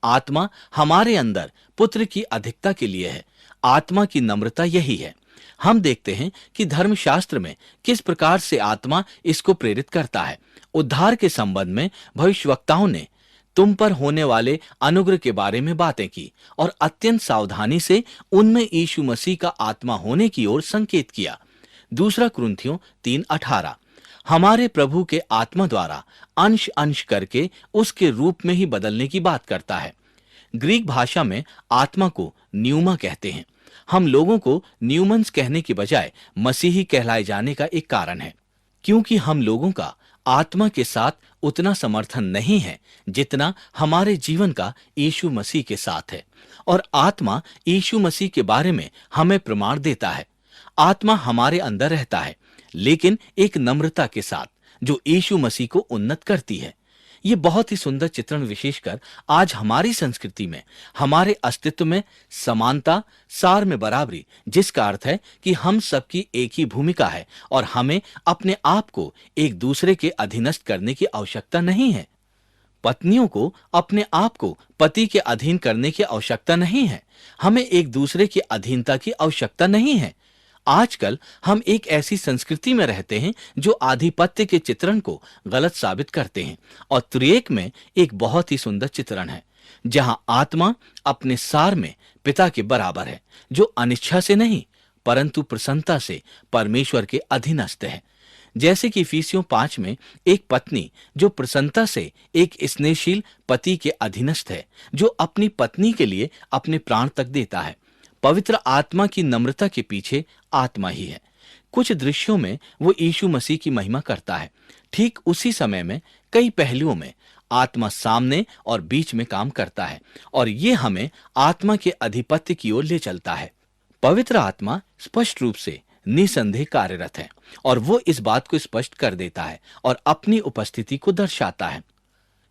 आत्मा हमारे अंदर पुत्र की अधिकता के लिए है। आत्मा की नम्रता यही है। हम देखते हैं कि धर्मशास्त्र में किस प्रकार से आत्मा इसको प्रेरित करता है। उद्धार के संबंध में भविष्यवक्ताओं ने तुम पर होने वाले अनुग्रह के बारे में बातें की और अत्यंत सावधानी से उनमें यीशु मसीह का आत्मा होने की ओर संकेत किया। दूसरा कुरिन्थियों 3:18 हमारे प्रभु के आत्मा द्वारा अंश अंश करके उसके रूप में ही बदलने की बात करता है। ग्रीक भाषा में आत्मा को न्यूमा कहते हैं। हम लोगों को न्यूमन्स कहने की बजाय मसीही कहलाए जाने का एक कारण है, क्योंकि हम लोगों का आत्मा के साथ उतना समर्थन नहीं है जितना हमारे जीवन का यीशु मसीह के साथ है। और आत्मा यीशु मसीह के बारे में हमें प्रमाण देता है। आत्मा हमारे अंदर रहता है, लेकिन एक नम्रता के साथ जो यीशु मसीह को उन्नत करती है। ये बहुत ही सुंदर चित्रण विशेषकर आज हमारी संस्कृति में हमारे अस्तित्व में समानता, सार में बराबरी, जिसका अर्थ है कि हम सबकी एक ही भूमिका है और हमें अपने आप को एक दूसरे के अधीनस्थ करने की आवश्यकता नहीं है। पत्नियों को अपने आप को पति के अधीन करने की आवश्यकता नहीं है। हमें एक दूसरे की अधीनता की आवश्यकता नहीं है। आजकल हम एक ऐसी संस्कृति में रहते हैं जो आधिपत्य के चित्रण को गलत साबित करते हैं, और त्रिएक में एक बहुत ही सुंदर चित्रण है जहां आत्मा अपने सार में पिता के बराबर है, जो अनिच्छा से नहीं परंतु प्रसन्नता से परमेश्वर के अधीनस्थ है। जैसे कि इफिसियों 5 में एक पत्नी जो प्रसन्नता से एक स्नेहशील पति के अधीनस्थ है, जो अपनी पत्नी के लिए अपने प्राण तक देता है। पवित्र आत्मा की नम्रता के पीछे आत्मा ही है। कुछ दृश्यों में वो यीशु मसीह की महिमा करता है। ठीक उसी समय में कई पहलुओं में आत्मा सामने और बीच में काम करता है, और ये हमें आत्मा के अधिपत्य की ओर ले चलता है। पवित्र आत्मा स्पष्ट रूप से निसंदेह कार्यरत है, और वो इस बात को स्पष्ट कर देता है और अपनी उपस्थिति को दर्शाता है।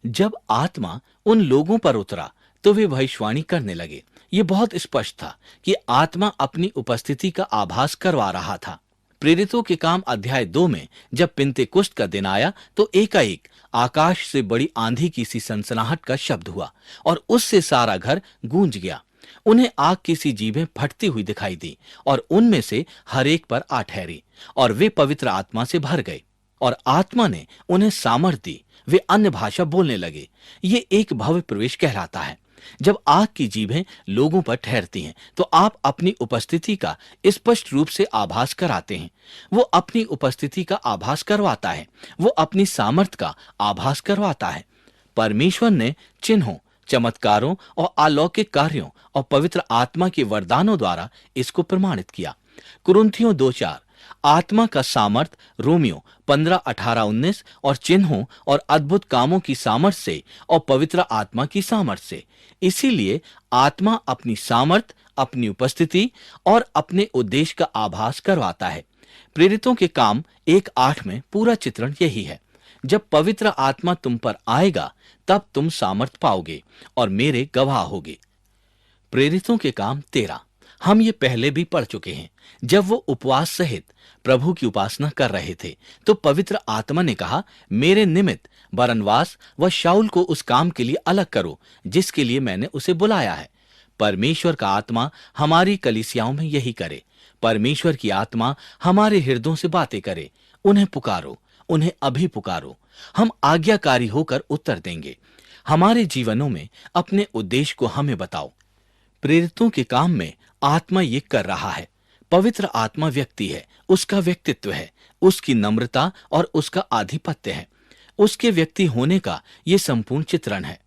जब आत्मा उन लोगों पर उतरा तो वे भविष्यवाणी करने लगे। ये बहुत स्पष्ट था कि आत्मा अपनी उपस्थिति का आभास करवा रहा था। प्रेरितों के काम अध्याय 2 में जब पिन्तेकुस्त का दिन आया तो एकाएक आकाश से बड़ी आंधी की सी सनसनाहट का शब्द हुआ और उससे सारा घर गूंज गया। उन्हें आग की सी जीभें फटती हुई दिखाई दी और उनमें से हर एक पर आ ठहरी, और वे पवित्र आत्मा से भर गए और आत्मा ने उन्हें सामर्थ दी। वे अन्य भाषा बोलने लगे। ये एक भव्य प्रवेश कहलाता है। जब आग की जीभें लोगों पर ठहरती हैं तो आप अपनी उपस्थिति का स्पष्ट रूप से आभास कराते हैं। वो अपनी उपस्थिति का आभास करवाता है। वो अपनी सामर्थ का आभास करवाता है। परमेश्वर ने चिन्हों, चमत्कारों और अलौकिक कार्यों और पवित्र आत्मा के वरदानों द्वारा इसको प्रमाणित किया। कुरिन्थियों 2:4, आत्मा का सामर्थ रोमियो 15:18-19, और चिन्हों और अद्भुत कामों की सामर्थ्य से और पवित्र आत्मा की सामर्थ्य से। इसीलिए आत्मा अपनी सामर्थ, अपनी उपस्थिति और अपने उद्देश्य का आभास करवाता है। प्रेरितों के काम 1:8 में पूरा चित्रण यही है। जब पवित्र आत्मा तुम पर आएगा तब तुम सामर्थ पाओगे और मेरे गवाह होगे। प्रेरितों के काम 13 हम ये पहले भी पढ़ चुके हैं। जब वो उपवास सहित प्रभु की उपासना कर रहे थे तो पवित्र आत्मा ने कहा, मेरे निमित्त बरनबास व शाऊल को उस काम के लिए अलग करो जिसके लिए मैंने उसे बुलाया है। परमेश्वर का आत्मा हमारी कलीसियाओं में यही करे। परमेश्वर की आत्मा हमारे हृदयों से बातें करे। उन्हें पुकारो, उन्हें अभी पुकारो। हम आज्ञाकारी होकर उत्तर देंगे। हमारे जीवनों में अपने उद्देश्य को हमें बताओ। प्रेरितों के काम में आत्मा ये कर रहा है। पवित्र आत्मा व्यक्ति है, उसका व्यक्तित्व है, उसकी नम्रता और उसका आधिपत्य है। उसके व्यक्ति होने का ये संपूर्ण चित्रण है।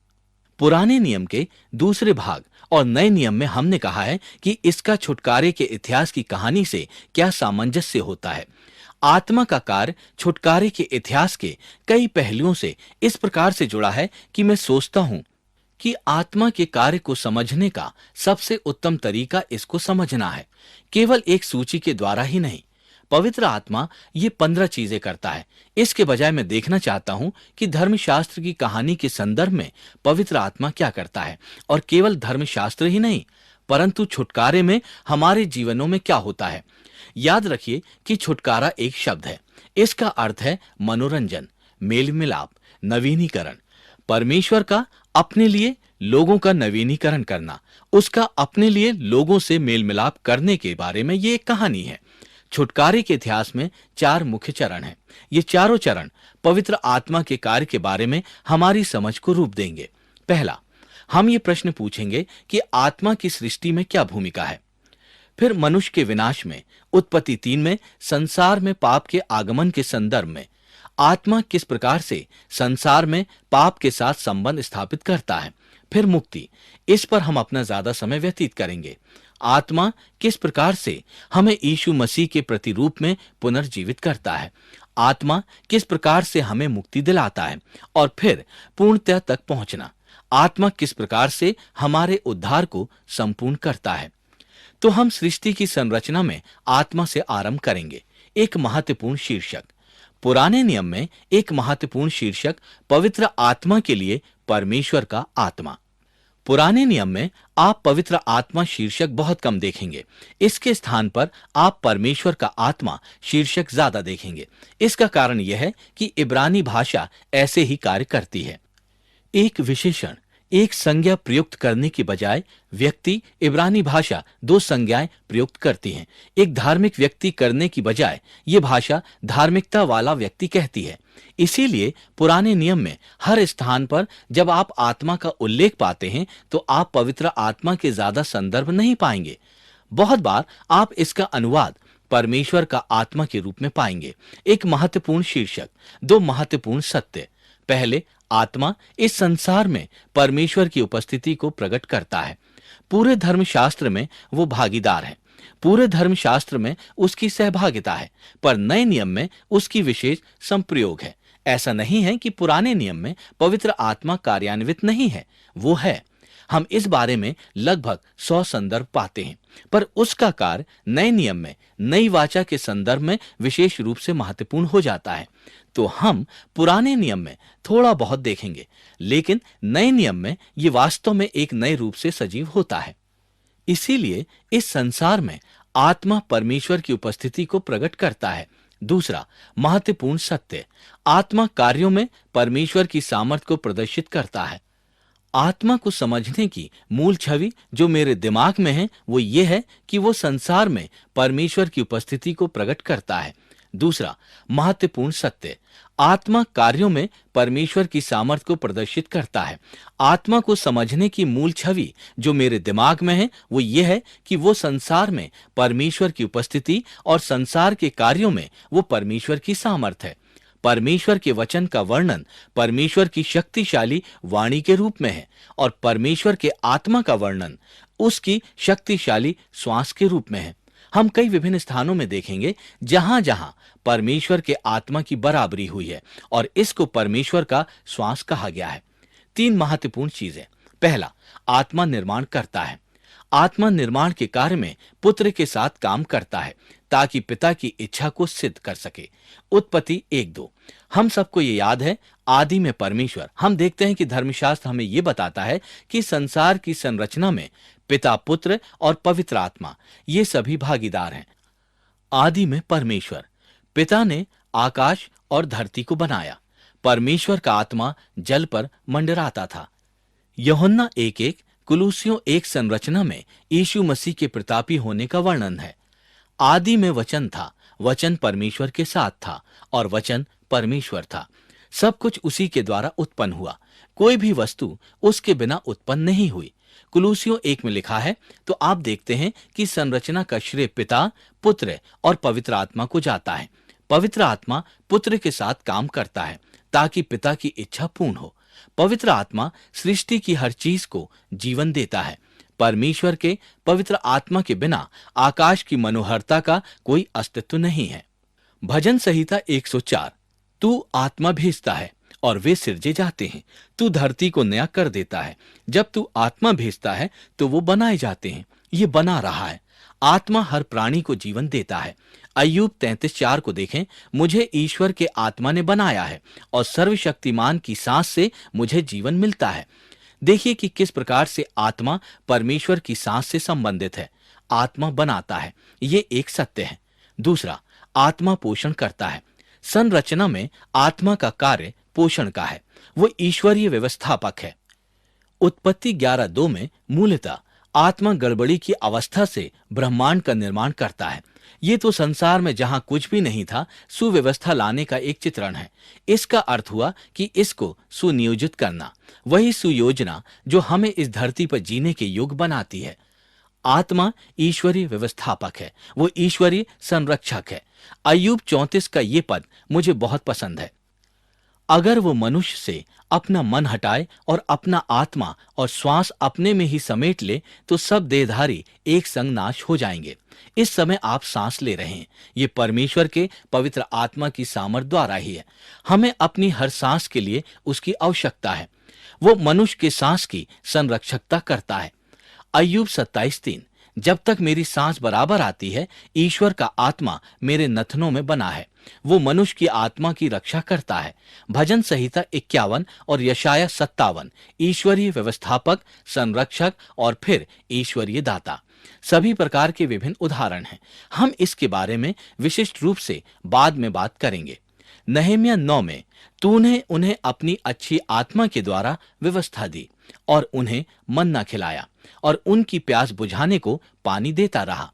पुराने नियम के दूसरे भाग और नए नियम में हमने कहा है कि इसका छुटकारे के इतिहास की कहानी से क्या सामंजस्य होता है। आत्मा का कार्य छुटकारे के इतिहास के कई पहलुओं से इस प्रकार से जुड़ा है कि मैं सोचता हूं कि आत्मा के कार्य को समझने का सबसे उत्तम तरीका इसको समझना है, केवल एक सूची के द्वारा ही नहीं। पवित्र आत्मा ये 15 चीजें करता है। इसके बजाय मैं देखना चाहता हूं कि धर्मशास्त्र की कहानी के संदर्भ में पवित्र आत्मा क्या करता है, और केवल धर्मशास्त्र ही नहीं परंतु छुटकारे में हमारे जीवनों में क्या होता है। याद रखिए कि छुटकारा एक शब्द है। इसका अर्थ है मनोरंजन, मेल मिलाप, नवीनीकरण। परमेश्वर का अपने लिए लोगों का नवीनीकरण करना, उसका अपने लिए लोगों से मेल मिलाप करने के बारे में ये एक कहानी है। छुटकारे के इतिहास में 4 मुख्य चरण हैं। ये चारों चरण पवित्र आत्मा के कार्य के बारे में हमारी समझ को रूप देंगे। पहला, हम ये प्रश्न पूछेंगे कि आत्मा की सृष्टि में क्या भूमिका है। फिर मनुष्य के विनाश में, उत्पत्ति 3 में संसार में पाप के आगमन के संदर्भ में आत्मा किस प्रकार से संसार में पाप के साथ संबंध स्थापित करता है। फिर मुक्ति, इस पर हम अपना ज्यादा समय व्यतीत करेंगे। आत्मा किस प्रकार से हमें यीशु मसीह के प्रतिरूप में पुनर्जीवित करता है। आत्मा किस प्रकार से हमें मुक्ति दिलाता है। और फिर पूर्णता तक पहुंचना, आत्मा किस प्रकार से हमारे उद्धार को संपूर्ण करता है। तो हम सृष्टि की संरचना में आत्मा से आरंभ करेंगे। एक महत्वपूर्ण शीर्षक, पुराने नियम में एक महत्वपूर्ण शीर्षक पवित्र आत्मा के लिए परमेश्वर का आत्मा। पुराने नियम में आप पवित्र आत्मा शीर्षक बहुत कम देखेंगे। इसके स्थान पर आप परमेश्वर का आत्मा शीर्षक ज्यादा देखेंगे। इसका कारण यह है कि इब्रानी भाषा ऐसे ही कार्य करती है। एक विशेषण, एक संज्ञा प्रयुक्त करने की बजाय व्यक्ति इब्रानी भाषा दो संज्ञाएं प्रयुक्त करती हैं। एक धार्मिक व्यक्ति करने की बजाय ये भाषा धार्मिकता वाला व्यक्ति कहती है। इसीलिए पुराने नियम में हर स्थान पर जब आप आत्मा का उल्लेख पाते हैं तो आप पवित्र आत्मा के ज्यादा संदर्भ नहीं पाएंगे। बहुत बार आप इसका अनुवाद परमेश्वर का आत्मा के रूप में पाएंगे। एक महत्वपूर्ण शीर्षक, दो महत्वपूर्ण सत्य। पहले, आत्मा इस संसार में परमेश्वर की उपस्थिति को प्रकट करता है। पूरे धर्मशास्त्र में वो भागीदार है, पूरे धर्मशास्त्र में उसकी सहभागिता है, पर नए नियम में उसकी विशेष संप्रयोग है। ऐसा नहीं है कि पुराने नियम में पवित्र आत्मा कार्यान्वित नहीं है, वो है। हम इस बारे में लगभग 100 संदर्भ पाते हैं, पर उसका कार्य नए नियम में नई वाचा के संदर्भ में विशेष रूप से महत्वपूर्ण हो जाता है। तो हम पुराने नियम में थोड़ा बहुत देखेंगे, लेकिन नए नियम में ये वास्तव में एक नए रूप से सजीव होता है। इसीलिए इस संसार में आत्मा परमेश्वर की उपस्थिति को प्रकट करता है। दूसरा महत्वपूर्ण सत्य, आत्मा कार्यों में परमेश्वर की सामर्थ्य को प्रदर्शित करता है। आत्मा को समझने की मूल छवि जो मेरे दिमाग में है वो ये है कि वो संसार में परमेश्वर की उपस्थिति को प्रकट करता है। दूसरा महत्वपूर्ण सत्य, आत्मा कार्यों में परमेश्वर की सामर्थ्य को प्रदर्शित करता है। आत्मा को समझने की मूल छवि जो मेरे दिमाग में है वो ये है कि वो संसार में परमेश्वर की उपस्थिति और संसार के कार्यों में वो परमेश्वर की सामर्थ्य है। परमेश्वर के वचन का वर्णन परमेश्वर की शक्तिशाली वाणी के रूप में है और परमेश्वर के आत्मा का वर्णन उसकी शक्तिशाली श्वास के रूप में है। हम कई विभिन्न स्थानों में देखेंगे जहां जहां परमेश्वर के आत्मा की बराबरी हुई है और इसको परमेश्वर का श्वास कहा गया है। 3 महत्वपूर्ण चीजें। पहला, आत्मा निर्माण करता है। आत्मा निर्माण के कार्य में पुत्र के साथ काम करता है ताकि पिता की इच्छा को सिद्ध कर सके। उत्पत्ति 1-2। हम सबको ये याद है, आदि में परमेश्वर। हम देखते हैं कि धर्मशास्त्र हमें ये बताता है कि संसार की संरचना में पिता, पुत्र और पवित्र आत्मा ये सभी भागीदार हैं। आदि में परमेश्वर, पिता ने आकाश और धरती को बनाया। परमेश्वर का आत्मा जल पर मंडराता था। यूहन्ना 1:1, कुलुसियों 1 संरचना में यीशु मसीह के प्रतापी होने का वर्णन है। आदि में वचन था, वचन परमेश्वर के साथ था और वचन परमेश्वर था। सब कुछ उसी के द्वारा उत्पन्न हुआ, कोई भी वस्तु उसके बिना उत्पन्न नहीं हुई। कुलुसियों 1 में लिखा है, तो आप देखते हैं कि संरचना का श्रेय पिता, पुत्र और पवित्र आत्मा को जाता है। पवित्र आत्मा पुत्र के साथ काम करता है ताकि पिता की इच्छा पूर्ण हो। पवित्र आत्मा सृष्टि की हर चीज को जीवन देता है। परमेश्वर के पवित्र आत्मा के बिना आकाश की मनोहरता का कोई अस्तित्व नहीं है। भजन संहिता 104, तू आत्मा भेजता है और वे सिरजे जाते हैं। तू धरती को नया कर देता है। जब तू आत्मा भेजता है तो वो बनाए जाते हैं। ये बना रहा है। आत्मा हर प्राणी को जीवन देता है। अय्यूब 33:4 को देखें, मुझे ईश्वर के आत्मा ने बनाया है और सर्वशक्तिमान की सांस से मुझे जीवन मिलता है। देखिए कि किस प्रकार से आत्मा परमेश्वर की सांस से संबंधित है। आत्मा बनाता है, ये एक सत्य है। दूसरा, आत्मा पोषण करता है। संरचना में आत्मा का कार्य पोषण का है। वो ईश्वरीय व्यवस्थापक है। उत्पत्ति 11:2 में मूलतः आत्मा गड़बड़ी की अवस्था से ब्रह्मांड का निर्माण करता है। ये तो संसार में जहां कुछ भी नहीं था सुव्यवस्था लाने का एक चित्रण है। इसका अर्थ हुआ कि इसको सुनियोजित करना, वही सुयोजना जो हमें इस धरती पर जीने के योग्य बनाती है। आत्मा ईश्वरीय व्यवस्थापक है, वो ईश्वरीय संरक्षक है। अय्यूब 34 का ये पद मुझे बहुत पसंद है। अगर वो मनुष्य से अपना मन हटाए और अपना आत्मा और श्वास अपने में ही समेट ले तो सब देहधारी एक संग नाश हो जाएंगे। इस समय आप सांस ले रहे हैं, ये परमेश्वर के पवित्र आत्मा की सामर्थ द्वारा ही है। हमें अपनी हर सांस के लिए उसकी आवश्यकता है। वो मनुष्य के सांस की संरक्षकता करता है। अय्यूब 27:3, जब तक मेरी सांस बराबर आती है, ईश्वर का आत्मा मेरे नथनों में बना है। वो मनुष्य की आत्मा की रक्षा करता है। भजन संहिता 51 और यशाया 57 ईश्वरीय व्यवस्थापक, संरक्षक और फिर ईश्वरीय दाता, सभी प्रकार के विभिन्न उदाहरण हैं। हम इसके बारे में विशिष्ट रूप से बाद में बात करेंगे। नहम्याह 9 में, तूने उन्हें अपनी अच्छी आत्मा के द्वारा व्यवस्था दी और उन्हें मन्ना खिलाया और उनकी प्यास बुझाने को पानी देता रहा।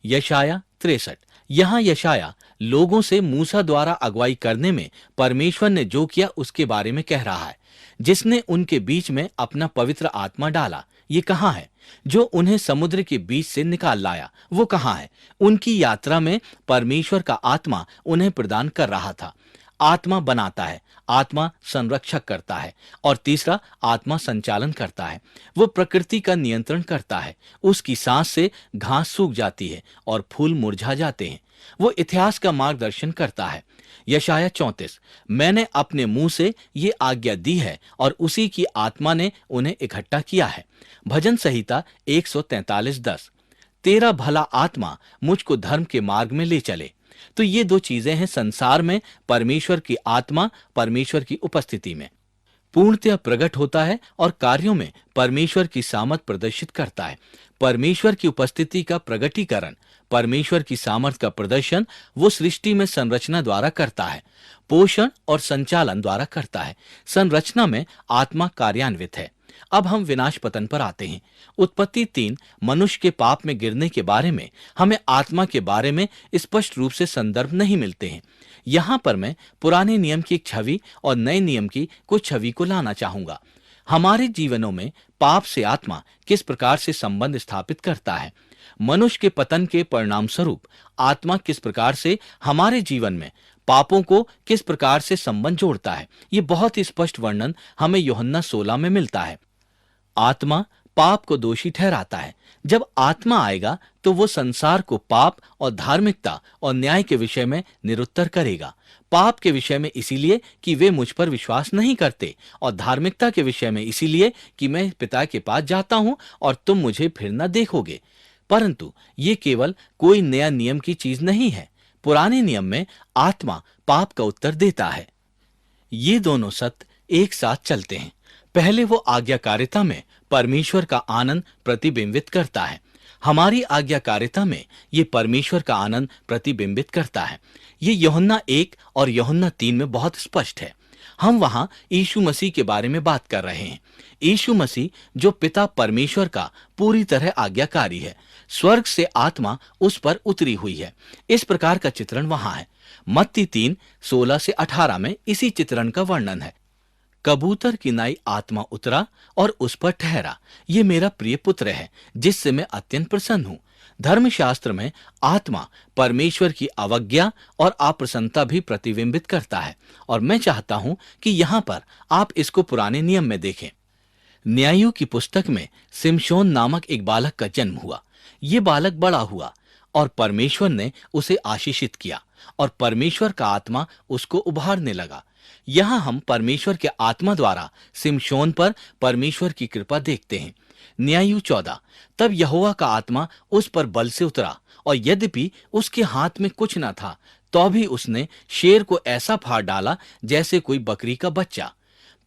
यशाया 63, यहाँ यशाया लोगों से मूसा द्वारा अगुवाई करने में परमेश्वर ने जो किया उसके बारे में कह रहा है, जिसने उनके बीच में अपना पवित्र आत्मा डाला। ये कहाँ है? जो उन्हें समुद्र के बीच से निकाल लाया, वो कहाँ है? उनकी यात्रा में परमेश्वर का आत्मा उन्हें प्रदान कर रहा था। आत्मा बनाता है, आत्मा संरक्षक करता है और तीसरा, आत्मा संचालन करता है। वो प्रकृति का नियंत्रण करता है। उसकी सांस से घास सूख जाती है और फूल मुरझा जाते हैं। वो इतिहास का मार्गदर्शन करता है। यशाया 34, मैंने अपने मुंह से ये आज्ञा दी है और उसी की आत्मा ने उन्हें इकट्ठा किया है। भजन संहिता 143:10, तेरा भला आत्मा मुझको धर्म के मार्ग में ले चले। तो ये दो चीजें हैं संसार में परमेश्वर की आत्मा परमेश्वर की उपस्थिति में पूर्णतया प्रकट होता है और कार्यों में परमेश्वर की सामर्थ प्रदर्शित करता है। परमेश्वर की उपस्थिति का प्रगटीकरण, परमेश्वर की सामर्थ का प्रदर्शन वो सृष्टि में संरचना द्वारा करता है, पोषण और संचालन द्वारा करता है। संरचना में आत्मा कार्यान्वित है। अब हम विनाश पतन पर आते हैं। उत्पत्ति 3 मनुष्य के पाप में गिरने के बारे में हमें आत्मा के बारे में स्पष्ट रूप से संदर्भ नहीं मिलते हैं। यहां पर मैं पुराने नियम की एक छवि और नए नियम की कुछ छवि को लाना चाहूंगा। हमारे जीवनों में पाप से आत्मा किस प्रकार से संबंध स्थापित करता है, मनुष्य के पतन के परिणाम स्वरूप आत्मा किस प्रकार से हमारे जीवन में पापों को किस प्रकार से संबंध जोड़ता है, ये बहुत ही स्पष्ट वर्णन हमें यूहन्ना 16 में मिलता है। आत्मा पाप को दोषी ठहराता है। जब आत्मा आएगा तो वो संसार को पाप और धार्मिकता और न्याय के विषय में निरुत्तर करेगा। पाप के विषय में इसीलिए कि वे मुझ पर विश्वास नहीं करते, और धार्मिकता के विषय में इसीलिए कि मैं पिता के पास जाता हूं और तुम मुझे फिर न देखोगे। परंतु ये केवल कोई नया नियम की चीज नहीं है। पुराने नियम में आत्मा पाप का उत्तर देता है। ये दोनों सत्य एक साथ चलते हैं। पहले वो आज्ञाकारिता में परमेश्वर का आनंद प्रतिबिंबित करता है। हमारी आज्ञाकारिता में ये परमेश्वर का आनंद प्रतिबिंबित करता है। ये यूहन्ना 1 और यूहन्ना 3 में बहुत स्पष्ट है। हम वहां यीशु मसीह के बारे में बात कर रहे हैं। यीशु मसीह जो पिता परमेश्वर का पूरी तरह आज्ञाकारी है, स्वर्ग से आत्मा उस पर उतरी हुई है। इस प्रकार का चित्रण वहां है। मत्ती 3:16-18 में इसी चित्रण का वर्णन है। कबूतर की नाई आत्मा उतरा और उस पर ठहरा। ये मेरा प्रिय पुत्र है जिससे मैं अत्यंत प्रसन्न हूं। धर्मशास्त्र में आत्मा परमेश्वर की अवज्ञा और अप्रसन्नता भी प्रतिबिंबित करता है, और मैं चाहता हूं कि यहां पर आप इसको पुराने नियम में देखें। न्यायों की पुस्तक में सिमशोन नामक एक बालक का जन्म हुआ। ये बालक बड़ा हुआ और परमेश्वर ने उसे आशीषित किया और परमेश्वर का आत्मा उसको उभारने लगा। यहां हम परमेश्वर के आत्मा द्वारा सिमशोन पर परमेश्वर की कृपा देखते हैं। न्यायु 14, तब यहोवा का आत्मा उस पर बल से उतरा, और यद्यपि उसके हाथ में कुछ न था तो भी उसने शेर को ऐसा फाड़ डाला जैसे कोई बकरी का बच्चा।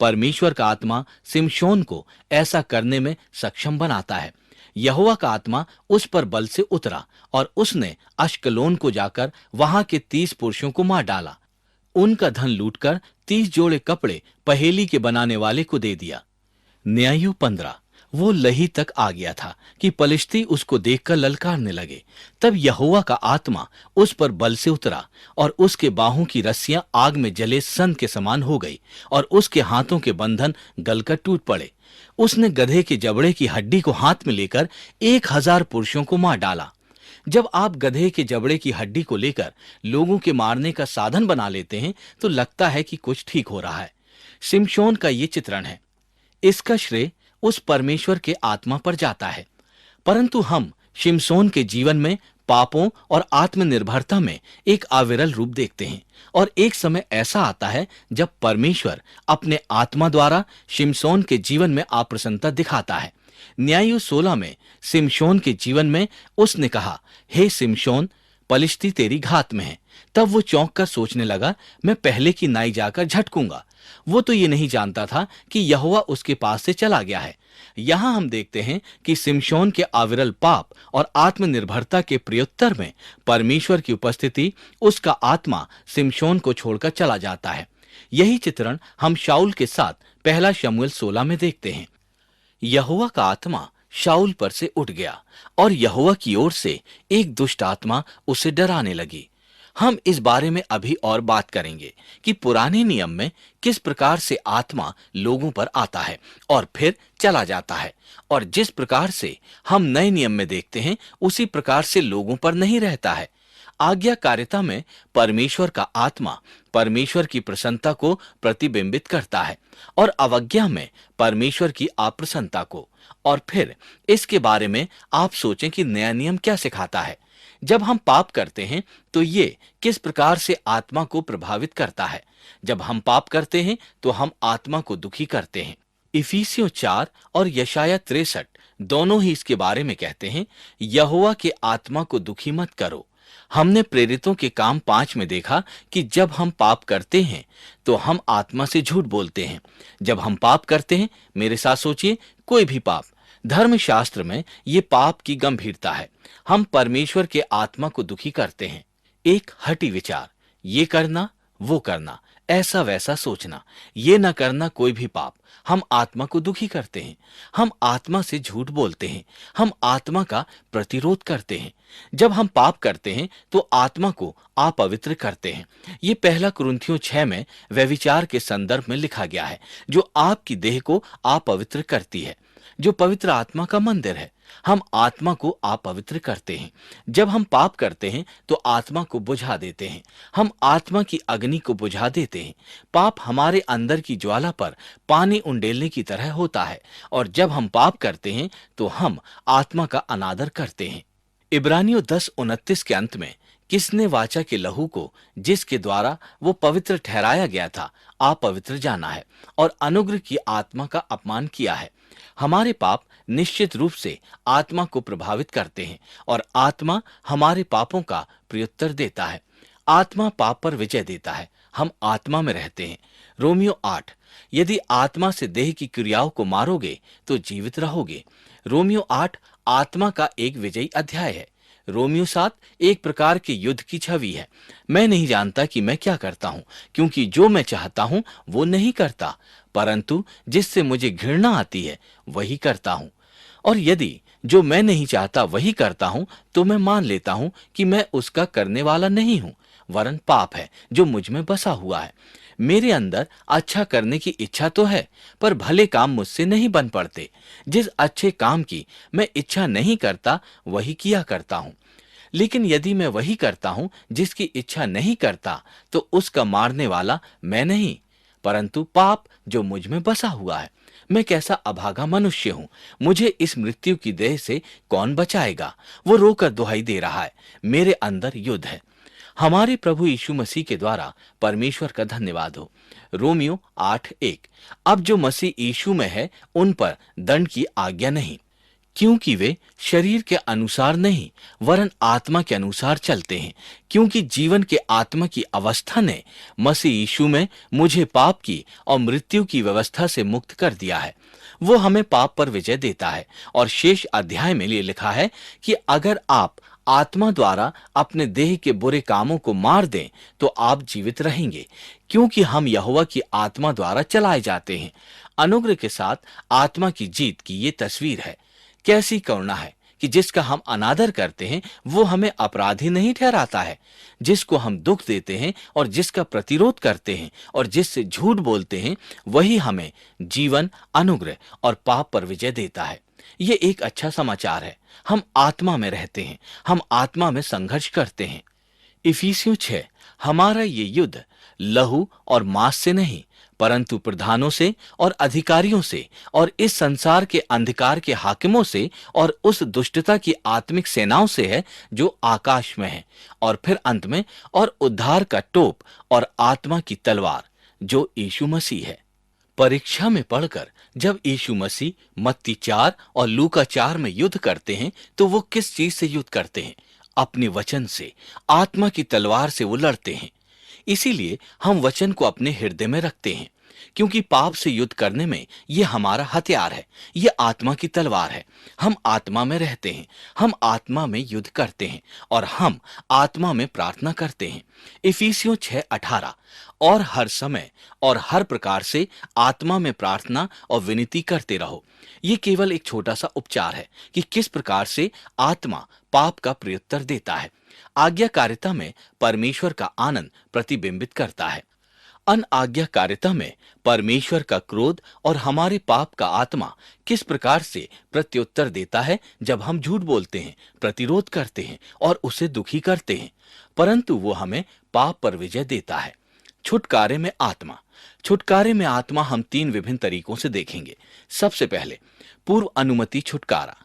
परमेश्वर का आत्मा सिमशोन को ऐसा करने में सक्षम बनाता है। यहोवा का आत्मा उस पर बल से उतरा और उसने अश्कलोन को जाकर वहां के 30 पुरुषों को मार डाला। उनका धन लूटकर 30 जोड़े कपड़े पहेली के बनाने वाले को दे दिया। न्यायु 15, वो लही तक आ गया था कि पलिश्ती उसको देखकर ललकारने लगे। तब यहोवा का आत्मा उस पर बल से उतरा और उसके बाहों की रस्सियां आग में जले सन के समान हो गई और उसके हाथों के बंधन गलकर टूट पड़े। उसने गधे के जबड़े की हड्डी को हाथ में लेकर 1000 पुरुषों को मार डाला। जब आप गधे के जबड़े की हड्डी को लेकर लोगों के मारने का साधन बना लेते हैं तो लगता है कि कुछ ठीक हो रहा है। सिमशोन का ये चित्रण है। इसका श्रेय उस परमेश्वर के आत्मा पर जाता है। परंतु हम शिमशोन के जीवन में पापों और आत्मनिर्भरता में एक अविरल रूप देखते हैं, और एक समय ऐसा आता है जब परमेश्वर अपने आत्मा द्वारा शिमशोन के जीवन में अप्रसन्नता दिखाता है। न्यायियों 16 में सिमशोन के जीवन में उसने कहा, हे सिमशोन, पलिश्ती तेरी घात में है। तब वो चौंक कर सोचने लगा, मैं पहले की नाई जाकर झटकूंगा। वो तो ये नहीं जानता था कि यहोवा उसके पास से चला गया है। यहां हम देखते हैं कि सिमशोन के अविरल पाप और आत्मनिर्भरता के प्रत्युत्तर में परमेश्वर की उपस्थिति उसका आत्मा सिमशोन को छोड़कर चला जाता है। यही चित्रण हम शाऊल के साथ पहला शमूएल 16 में देखते हैं। यहोवा का आत्मा शाऊल पर से उठ गया और यहोवा की ओर से एक दुष्ट आत्मा उसे डराने लगी। हम इस बारे में अभी और बात करेंगे कि पुराने नियम में किस प्रकार से आत्मा लोगों पर आता है और फिर चला जाता है, और जिस प्रकार से हम नए नियम में देखते हैं उसी प्रकार से लोगों पर नहीं रहता है। आज्ञाकारिता में परमेश्वर का आत्मा परमेश्वर की प्रसन्नता को प्रतिबिंबित करता है और अवज्ञा में परमेश्वर की अप्रसन्नता को। और फिर इसके बारे में आप सोचें कि नया नियम क्या सिखाता है। जब हम पाप करते हैं तो ये किस प्रकार से आत्मा को प्रभावित करता है। जब हम पाप करते हैं तो हम आत्मा को दुखी करते हैं। इफिसियों 4 और यशाया 63 दोनों ही इसके बारे में कहते हैं, यहोवा के आत्मा को दुखी मत करो। हमने प्रेरितों के काम 5 में देखा कि जब हम पाप करते हैं तो हम आत्मा से झूठ बोलते हैं। जब हम पाप करते हैं, मेरे साथ सोचिए, कोई भी पाप, धर्मशास्त्र में ये पाप की गंभीरता है। हम परमेश्वर के आत्मा को दुखी करते हैं। एक हठी विचार, ये करना, वो करना, ऐसा वैसा सोचना, ये न करना, कोई भी पाप, हम आत्मा को दुखी करते हैं। हम आत्मा से झूठ बोलते हैं। हम आत्मा का प्रतिरोध करते हैं। जब हम पाप करते हैं तो आत्मा को अपवित्र करते हैं। ये पहला कुरिन्थियों 6 में व्यभिचार के संदर्भ में लिखा गया है, जो आपकी देह को अपवित्र करती है, जो पवित्र आत्मा का मंदिर है। हम आत्मा को अपवित्र करते हैं। जब हम पाप करते हैं तो आत्मा को बुझा देते हैं। हम आत्मा की अग्नि को बुझा देते हैं। पाप हमारे अंदर की ज्वाला पर पानी उंडेलने की तरह होता है, और जब हम पाप करते हैं तो हम आत्मा का अनादर करते हैं। इब्रानियों 10:29 के अंत में, किसने वाचा के लहू को जिसके द्वारा वो पवित्र ठहराया गया था अपवित्र जाना है और अनुग्रह की आत्मा का अपमान किया है। हमारे पाप निश्चित रूप से आत्मा को प्रभावित करते हैं और आत्मा हमारे पापों का प्रत्युत्तर देता है। आत्मा पाप पर विजय देता है। हम आत्मा में रहते हैं। रोमियो 8, यदि आत्मा से देह की क्रियाओं को मारोगे तो जीवित रहोगे। रोमियो 8 आत्मा का एक विजयी अध्याय है। रोमियो 7 एक प्रकार के युद्ध की छवि है। मैं नहीं जानता कि मैं क्या करता हूं, क्योंकि जो मैं चाहता हूं वो नहीं करता, परंतु जिससे मुझे घृणा आती है वही करता हूं। और यदि जो मैं नहीं चाहता वही करता हूं, तो मैं मान लेता हूं कि मैं उसका करने वाला नहीं हूं, वरन पाप है जो मुझ में बसा हुआ है। मेरे अंदर अच्छा करने की इच्छा तो है, पर भले काम मुझसे नहीं बन पड़ते। जिस अच्छे काम की मैं इच्छा नहीं करता वही किया करता हूं। लेकिन यदि मैं वही करता हूं जिसकी इच्छा नहीं करता, तो उसका मारने वाला मैं नहीं, परंतु पाप जो मुझ में बसा हुआ है। मैं कैसा अभागा मनुष्य हूं। मुझे इस मृत्यु की देह से कौन बचाएगा। वो रोकर दुहाई दे रहा है, मेरे अंदर युद्ध है। हमारे प्रभु यीशु मसीह के द्वारा परमेश्वर का धन्यवाद हो। रोमियो 8:1, अब जो मसीह यीशु में है उन पर दंड की आज्ञा नहीं, क्योंकि वे शरीर के अनुसार नहीं वरन आत्मा के अनुसार चलते हैं। क्योंकि जीवन के आत्मा की अवस्था ने मसीह यीशु में मुझे पाप की और मृत्यु की व्यवस्था से मुक्त कर दिया है। वो हमें पाप पर विजय देता है। और शेष अध्याय में ये लिखा है कि अगर आप आत्मा द्वारा अपने देह के बुरे कामों को मार दें तो आप जीवित रहेंगे, क्योंकि हम यहोवा की आत्मा द्वारा चलाए जाते हैं। अनुग्रह के साथ आत्मा की जीत की ये तस्वीर है। कैसी करुणा है कि जिसका हम अनादर करते हैं वो हमें अपराधी नहीं ठहराता है। जिसको हम दुख देते हैं और जिसका प्रतिरोध करते हैं और जिससे झूठ बोलते हैं, वही हमें जीवन, अनुग्रह और पाप पर विजय देता है। ये एक अच्छा समाचार है। हम आत्मा में रहते हैं। हम आत्मा में संघर्ष करते हैं। इफिसियों 6, हमारा ये युद्ध लहू और मांस से नहीं, परंतु प्रधानों से और अधिकारियों से और इस संसार के अंधकार के हाकिमों से और उस दुष्टता की आत्मिक सेनाओं से है जो आकाश में है। और फिर अंत में, और उद्धार का टोप और आत्मा की तलवार जो यीशु मसीह है। परीक्षा में पढ़कर जब यीशु मसीह मत्ती 4 और लूका 4 में युद्ध करते हैं तो वो किस चीज से युद्ध करते हैं? अपने वचन से, आत्मा की तलवार से वो लड़ते हैं। इसीलिए हम वचन को अपने हृदय में रखते हैं, क्योंकि पाप से युद्ध करने में ये हमारा हथियार है। ये आत्मा की तलवार है। हम आत्मा में रहते हैं, हम आत्मा में युद्ध करते हैं और हम आत्मा में प्रार्थना करते हैं। इफिसियों 6:18 और हर समय और हर प्रकार से आत्मा में प्रार्थना और विनती करते रहो। ये केवल एक छोटा सा उपचार है कि किस प्रकार से आत्मा पाप का प्रत्युत्तर देता है। आज्ञाकारिता में परमेश्वर का आनंद प्रतिबिंबित करता है। अनआज्ञाकारिता में परमेश्वर का क्रोध और हमारे पाप का आत्मा किस प्रकार से प्रत्युत्तर देता है जब हम झूठ बोलते हैं, प्रतिरोध करते हैं और उसे दुखी करते हैं। परंतु वो हमें पाप पर विजय देता है। छुटकारे में आत्मा। छुटकारे में आत्मा हम 3 विभिन्न तरीकों से देखेंगे। सबसे पहले पूर्व अनुमति छुटकारा।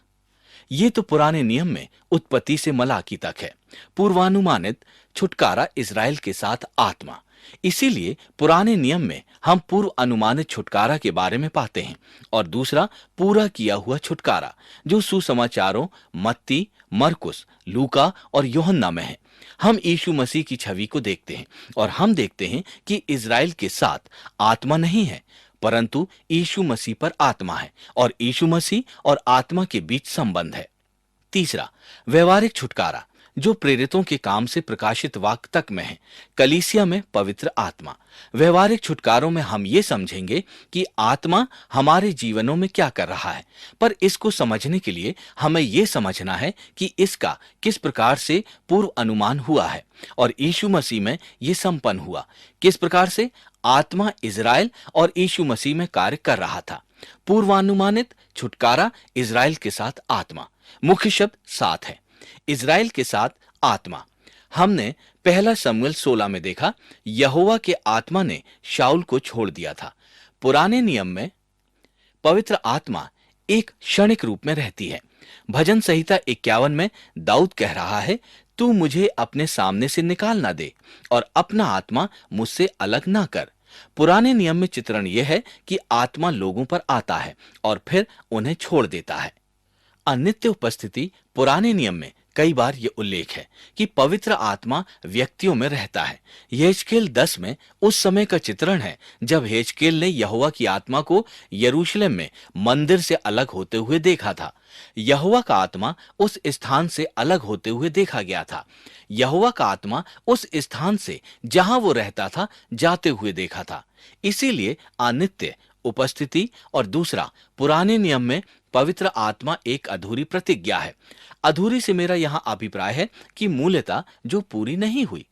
ये तो पुराने नियम में उत्पत्ति से मलाकी तक है। पूर्वानुमानित छुटकारा इज़राइल के साथ आत्मा। इसीलिए पुराने नियम में हम पूर्व अनुमानित छुटकारा के बारे में पाते हैं। और दूसरा पूरा किया हुआ छुटकारा जो सुसमाचारों मत्ती, मरकुस, लूका और यूहन्ना में है। हम यीशु मसीह की छवि को देखते हैं और हम देखते हैं कि इज़राइल के साथ आत्मा नहीं है, परंतु यीशु मसीह पर आत्मा है और यीशु मसीह और आत्मा के बीच संबंध है। तीसरा व्यवहारिक छुटकारा जो प्रेरितों के काम से प्रकाशित वाक्य तक में है। कलीसिया में पवित्र आत्मा। व्यवहारिक छुटकारों में हम ये समझेंगे कि आत्मा हमारे जीवनों में क्या कर रहा है, पर इसको समझने के लिए हमें ये समझना है कि इसका किस प्रकार से पूर्व अनुमान हुआ है और यीशु मसीह में ये संपन्न हुआ। किस प्रकार से आत्मा इज़राइल और यीशु मसीह में कार्य कर रहा था। पूर्वानुमानित छुटकारा इज़राइल के साथ आत्मा। मुख्य शब्द साथ है, इज़राइल के साथ आत्मा। हमने पहला शमूएल 16 में देखा, यहोवा के आत्मा ने शाऊल को छोड़ दिया था। पुराने नियम में पवित्र आत्मा एक क्षणिक रूप में रहती है। भजन संहिता 51 में दाऊद कह रहा है, तू मुझे अपने सामने से निकाल ना दे और अपना आत्मा मुझसे अलग ना कर। पुराने नियम में चित्रण यह है कि आत्मा लोगों पर आता है और फिर उन्हें छोड़ देता है। अनित्य उपस्थिति। पुराने नियम में कई बार यह उल्लेख है कि पवित्र आत्मा व्यक्तियों में रहता है। यहेजकेल 10 में उस समय का चित्रण है जब यहेजकेल ने यहोवा की आत्मा को यरूशलेम में मंदिर से अलग होते हुए देखा था। यहोवा का आत्मा उस स्थान से अलग होते हुए देखा गया था। यहोवा का आत्मा उस स्थान से जहां वो रहता था जाते हुए देखा था। इसीलिए अनित्य उपस्थिति। और दूसरा, पुराने नियम में पवित्र आत्मा एक अधूरी प्रतिज्ञा है। अधूरी से मेरा यहां अभिप्राय है कि मूलतः जो पूरी नहीं हुई।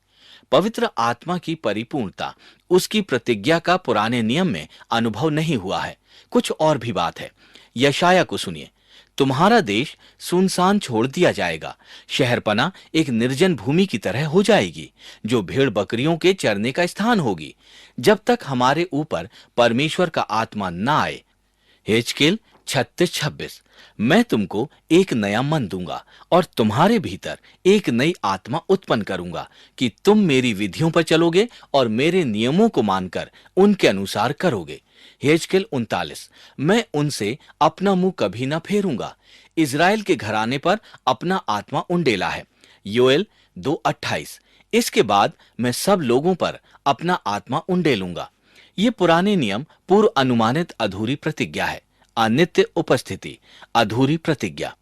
पवित्र आत्मा की परिपूर्णता, उसकी प्रतिज्ञा का पुराने नियम में अनुभव नहीं हुआ है। कुछ और भी बात है। यशाया को सुनिए, तुम्हारा देश सुनसान छोड़ दिया जाएगा, शहरपना एक निर्जन भूमि की तरह हो जाएगी जो भेड़ बकरियों के चरने का स्थान होगी, जब तक हमारे ऊपर परमेश्वर का आत्मा ना आए। यहेजकेल 36:26। मैं तुमको एक नया मन दूंगा और तुम्हारे भीतर एक नई आत्मा उत्पन्न करूंगा कि तुम मेरी विधियों पर चलोगे और मेरे नियमों को मानकर उनके अनुसार करोगे। यहेजकेल 39। मैं उनसे अपना मुंह कभी ना फेरूंगा। इज़राइल के घराने पर अपना आत्मा उंडेला है। योएल 2:28। इसके बाद मैं सब लोगों पर अपना आत्मा उंडेलूंगा। ये पुराने नियम पूर्व अनुमानित अधूरी प्रतिज्ञा है। अनित्य उपस्थिति, अधूरी प्रतिज्ञा।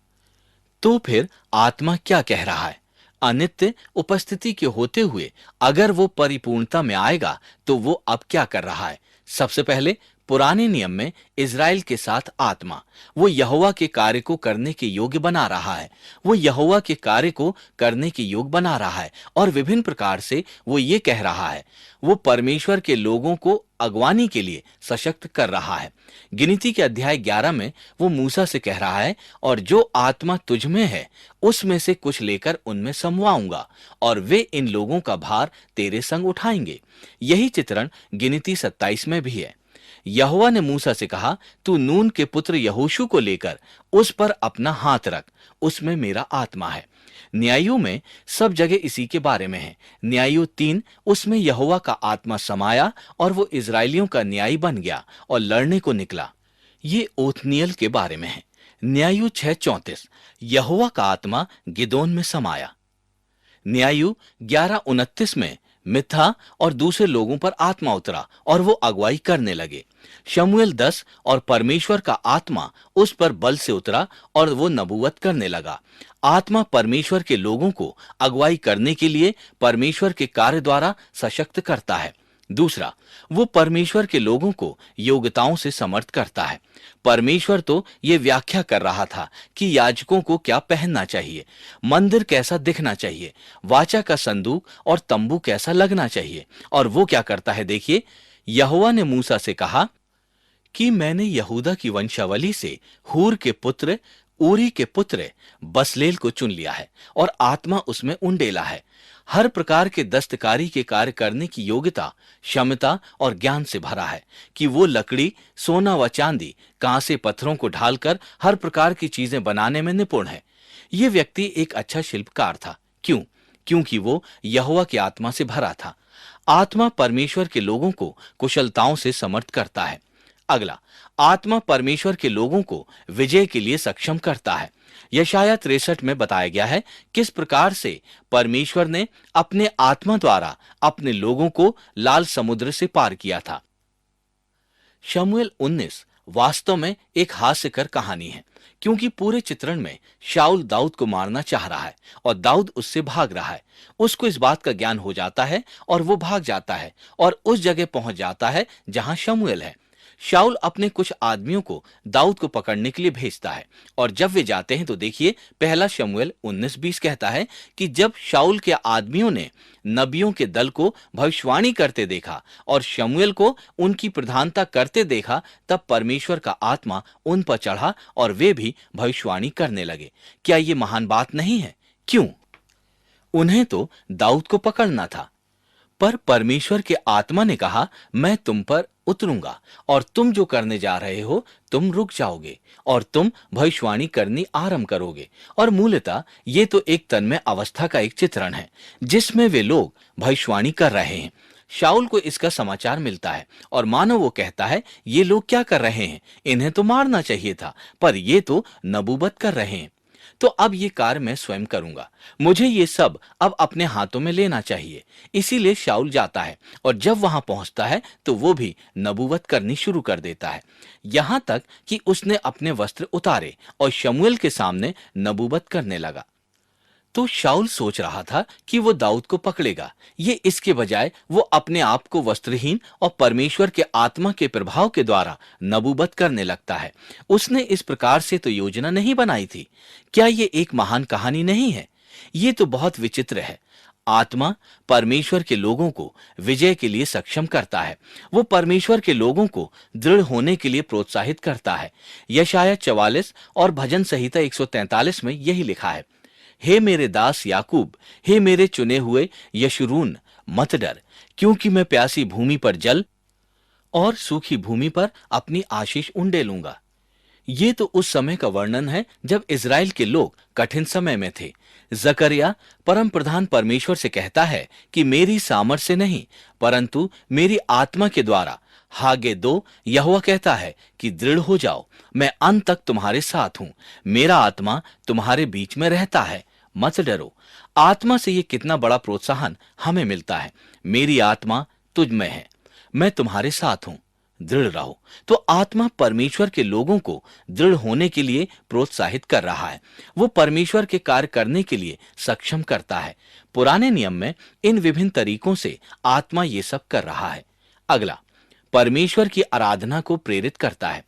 तो फिर आत्मा क्या कह रहा है? अनित्य उपस्थिति के होते हुए अगर वो परिपूर्णता में आएगा तो वो अब क्या कर रहा है? सबसे पहले पुराने नियम में इज़राइल के साथ आत्मा, वो यहोवा के कार्य को करने के योग्य बना रहा है। वो यहोवा के कार्य को करने के योग्य बना रहा है और विभिन्न प्रकार से वो ये कह रहा है, वो परमेश्वर के लोगों को अगवानी के लिए सशक्त कर रहा है। गिनती के अध्याय 11 में वो मूसा से कह रहा है, और जो आत्मा तुझ में है उसमें से कुछ लेकर उनमें समवाऊंगा और वे इन लोगों का भार तेरे संग उठाएंगे। यही चित्रण गिनती 27 में भी है। यहोवा ने मूसा से कहा, तू नून के पुत्र यहोशू को लेकर उस पर अपना हाथ रख, उसमें मेरा आत्मा है। न्यायों में सब जगह इसी के बारे में है। न्यायों 3, उसमें यहोवा का आत्मा समाया और वो इजरायलियों का न्यायी बन गया और लड़ने को निकला। ये ओथनियल के बारे में है। न्यायु 6:34, यहोवा का आत्मा गिदोन में समाया। न्यायु 11:29 में मिथा और दूसरे लोगों पर आत्मा उतरा और वो अगुवाई करने लगे। शमूएल 10, और परमेश्वर का आत्मा उस पर बल से उतरा और वो नबूवत करने लगा। आत्मा परमेश्वर के लोगों को अगुवाई करने के लिए परमेश्वर के कार्य द्वारा सशक्त करता है। दूसरा, वो परमेश्वर के लोगों को योग्यताओं से समर्थ करता है। परमेश्वर तो ये व्याख्या कर रहा था कि याजकों को क्या पहनना चाहिए, मंदिर कैसा दिखना चाहिए, वाचा का संदूक और तंबू कैसा लगना चाहिए। और वो क्या करता है, देखिए, यहोवा ने मूसा से कहा कि मैंने यहूदा की वंशावली से हूर के पुत्र ऊरी के पुत्र बसलेल को चुन लिया है और आत्मा उसमें उंडेला है। हर प्रकार के दस्तकारी के कार्य करने की योग्यता, क्षमता और ज्ञान से भरा है कि वो लकड़ी, सोना व चांदी, कांसे पत्थरों को ढालकर हर प्रकार की चीजें बनाने में निपुण है। ये व्यक्ति एक अच्छा शिल्पकार था। क्यों? क्योंकि वो यहोवा की आत्मा से भरा था। आत्मा परमेश्वर के लोगों को कुशलताओं से समर्थ करता है। अगला, आत्मा परमेश्वर के लोगों को विजय के लिए सक्षम करता है। यशाया 63 में बताया गया है किस प्रकार से परमेश्वर ने अपने आत्मा द्वारा अपने लोगों को लाल समुद्र से पार किया था। शमूएल 19 वास्तव में एक हास्यकर कहानी है, क्योंकि पूरे चित्रण में शाऊल दाऊद को मारना चाह रहा है और दाऊद उससे भाग रहा है। उसको इस बात का ज्ञान हो जाता है और वो भाग जाता है और उस जगह पहुंच जाता है जहां शमूएल है। शाऊल अपने कुछ आदमियों को दाऊद को पकड़ने के लिए भेजता है और जब वे जाते हैं तो देखिए, पहला शमूएल 19:20 कहता है कि जब शाऊल के आदमियों ने नबियों के दल को भविष्यवाणी करते देखा और शमूएल को उनकी प्रधानता करते देखा, तब परमेश्वर का आत्मा उन पर चढ़ा और वे भी भविष्यवाणी करने लगे। क्या ये महान बात नहीं है? क्यों? उन्हें तो दाऊद को पकड़ना था, पर परमेश्वर के आत्मा ने कहा, मैं तुम पर उतरूंगा और तुम जो करने जा रहे हो तुम रुक जाओगे और तुम भविष्यवाणी करनी आरंभ करोगे। और मूलतः ये तो एक तन्मय अवस्था का एक चित्रण है जिसमें वे लोग भविष्यवाणी कर रहे हैं। शाऊल को इसका समाचार मिलता है और मानो वो कहता है, ये लोग क्या कर रहे हैं, इन्हें तो मारना चाहिए था, पर ये तो नबूवत कर रहे हैं। तो अब ये कार्य मैं स्वयं करूंगा, मुझे ये सब अब अपने हाथों में लेना चाहिए। इसीलिए शाऊल जाता है और जब वहां पहुंचता है तो वो भी नबूवत करनी शुरू कर देता है, यहां तक कि उसने अपने वस्त्र उतारे और शमूएल के सामने नबूवत करने लगा। तो शाऊल सोच रहा था कि वो दाऊद को पकड़ेगा, ये इसके बजाय वो अपने आप को वस्त्रहीन और परमेश्वर के आत्मा के प्रभाव के द्वारा नबूवत करने लगता है। उसने इस प्रकार से तो योजना नहीं बनाई थी। क्या ये एक महान कहानी नहीं है? ये तो बहुत विचित्र है। आत्मा परमेश्वर के लोगों को विजय के लिए सक्षम करता है। वो परमेश्वर के लोगों को दृढ़ होने के लिए प्रोत्साहित करता है। यशाया 44 और भजन संहिता 143 में यही लिखा है, हे मेरे दास याकूब, हे मेरे चुने हुए यशूरून, मत डर, क्योंकि मैं प्यासी भूमि पर जल और सूखी भूमि पर अपनी आशीष उंडेलूंगा। ये तो उस समय का वर्णन है जब इज़राइल के लोग कठिन समय में थे। जकरिया परम प्रधान परमेश्वर से कहता है कि मेरी सामर्थ्य से नहीं परंतु मेरी आत्मा के द्वारा। हागे 2 यहोवा कहता है कि दृढ़ हो जाओ, मैं अंत तक तुम्हारे साथ हूं, मेरा आत्मा तुम्हारे बीच में रहता है, मत डरो। आत्मा से ये कितना बड़ा प्रोत्साहन हमें मिलता है, मेरी आत्मा तुझ में है, मैं तुम्हारे साथ हूं, दृढ़ रहो। तो आत्मा परमेश्वर के लोगों को दृढ़ होने के लिए प्रोत्साहित कर रहा है। वो परमेश्वर के कार्य करने के लिए सक्षम करता है। पुराने नियम में इन विभिन्न तरीकों से आत्मा ये सब कर रहा है। अगला, परमेश्वर की आराधना को प्रेरित करता है।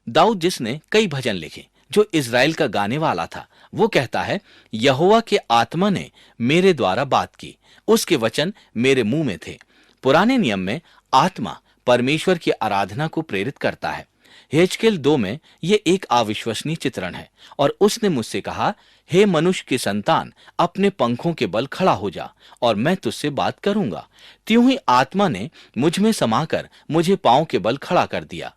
दाऊद जिसने कई भजन लिखे, जो इज़राइल का गाने वाला था, वो कहता है, यहोवा के आत्मा ने मेरे द्वारा बात की, उसके वचन मेरे मुंह में थे। पुराने नियम में आत्मा परमेश्वर की आराधना को प्रेरित करता है। हेजकेल 2 में ये एक अविश्वसनीय चित्रण है। और उसने मुझसे कहा, हे मनुष्य के संतान, अपने पंखों के बल खड़ा हो जा और मैं तुझसे बात करूंगा। त्यों ही आत्मा ने मुझ में समाकर मुझे पांव के बल खड़ा कर दिया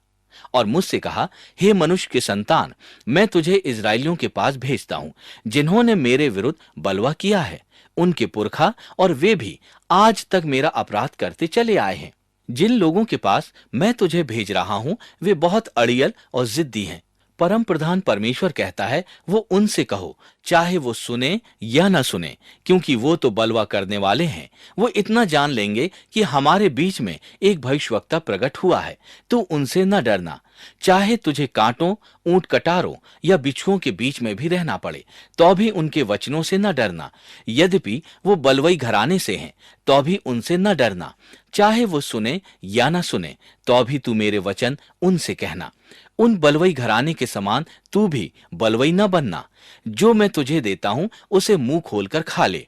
और मुझसे कहा, हे मनुष्य के संतान, मैं तुझे इस्राएलियों के पास भेजता हूं, जिन्होंने मेरे विरुद्ध बलवा किया है। उनके पुरखा और वे भी आज तक मेरा अपराध करते चले आए हैं। जिन लोगों के पास मैं तुझे भेज रहा हूं, वे बहुत अड़ियल और जिद्दी हैं। परम प्रधान परमेश्वर कहता है, वो उनसे कहो, चाहे वो सुने या न सुने, क्योंकि वो तो बलवा करने वाले हैं। वो इतना जान लेंगे कि हमारे बीच में एक भविष्यवक्ता प्रकट हुआ है, तो उनसे न डरना। चाहे तुझे कांटों, ऊंट कटारों या बिच्छुओं के बीच में भी रहना पड़े, तो भी उनके वचनों से न डरना। यद्यपि वो बलवई घराने से हैं, तो भी उनसे न डरना। चाहे वो सुने या न सुने, तो भी तू मेरे वचन उनसे कहना। उन बलवई घराने के समान तू भी बलवई न बनना। जो मैं तुझे देता हूं, उसे मुंह खोलकर खा ले।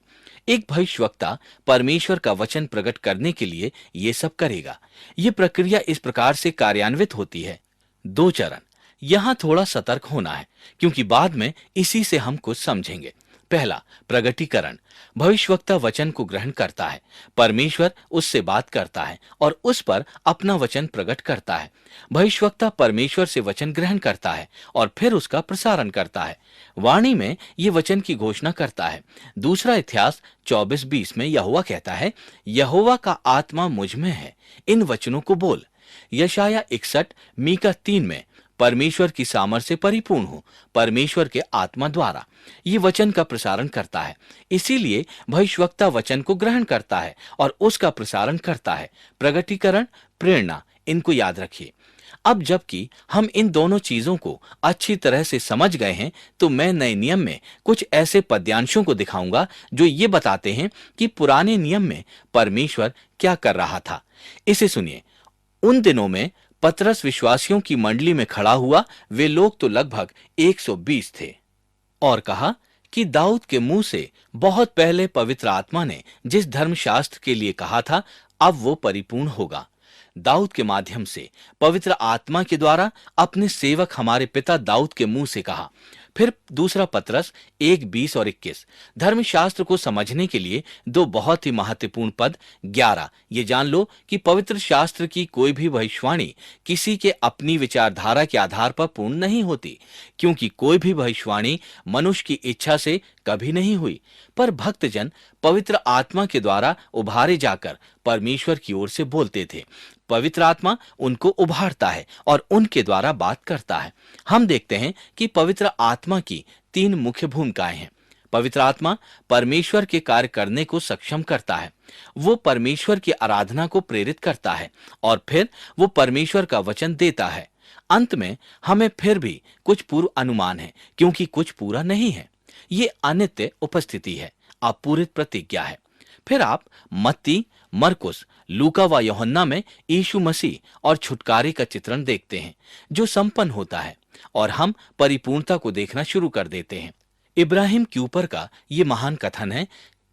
एक भविष्यवक्ता परमेश्वर का वचन प्रकट करने के लिए ये सब करेगा। ये प्रक्रिया इस प्रकार से कार्यान्वित होती है। 2 चरण। यहां थोड़ा सतर्क होना है, क्योंकि बाद में इसी से हम कुछ समझेंगे। पहला, प्रगटीकरण। भविष्यवक्ता वचन को ग्रहण करता है, परमेश्वर उससे बात करता है और उस पर अपना वचन प्रकट करता है। भविष्यवक्ता परमेश्वर से वचन ग्रहण करता है और फिर उसका प्रसारण करता है। वाणी में ये वचन की घोषणा करता है। दूसरा इतिहास 24:20 में यहोवा कहता है, यहोवा का आत्मा मुझ में है, इन वचनों को बोल। यशाया 61, मीका 3 में परमेश्वर की सामर्थ से परिपूर्ण हो, परमेश्वर के आत्मा द्वारा ये वचन का प्रसारण करता है। इसीलिए भविष्यवक्ता वचन को ग्रहण करता है और उसका प्रसारण करता है। प्रगटीकरण, प्रेरणा, इनको याद रखिए। अब जबकि हम इन दोनों चीजों को अच्छी तरह से समझ गए हैं, तो मैं नए नियम में कुछ ऐसे पद्यांशों को दिखाऊंगा जो ये बताते हैं कि पुराने नियम में परमेश्वर क्या कर रहा था। इसे सुनिए। उन दिनों में पतरस विश्वासियों की मंडली में खड़ा हुआ। वे लोग तो लगभग 120 थे और कहा कि दाऊद के मुंह से बहुत पहले पवित्र आत्मा ने जिस धर्मशास्त्र के लिए कहा था, अब वो परिपूर्ण होगा। दाऊद के माध्यम से पवित्र आत्मा के द्वारा अपने सेवक हमारे पिता दाऊद के मुंह से कहा। फिर दूसरा पतरस 1:20 और 21। धर्मशास्त्र को समझने के लिए 2 बहुत ही महत्वपूर्ण पद। 11, ये जान लो कि पवित्र शास्त्र की कोई भी भविष्यवाणी किसी के अपनी विचारधारा के आधार पर पूर्ण नहीं होती, क्योंकि कोई भी भविष्यवाणी मनुष्य की इच्छा से कभी नहीं हुई, पर भक्तजन पवित्र आत्मा के द्वारा उभारे जाकर परमेश्वर की ओर से बोलते थे। पवित्र आत्मा उनको उभारता है और उनके द्वारा बात करता है। हम देखते हैं कि पवित्र आत्मा की 3 मुख्य भूमिकाएं हैं। पवित्र आत्मा परमेश्वर के कार्य करने को सक्षम करता है, वो परमेश्वर की आराधना को प्रेरित करता है और फिर वो परमेश्वर का वचन देता है। अंत में हमें फिर भी कुछ पूर्व अनुमान है, क्योंकि कुछ पूरा नहीं है। ये अनित्य उपस्थिति है, अपूरित प्रतिज्ञा है। फिर आप मत्ती, मरकुस, लूका व यूहन्ना में यीशु मसीह और छुटकारे का चित्रण देखते हैं, जो संपन्न होता है और हम परिपूर्णता को देखना शुरू कर देते हैं। इब्राहिम के ऊपर का ये महान कथन है।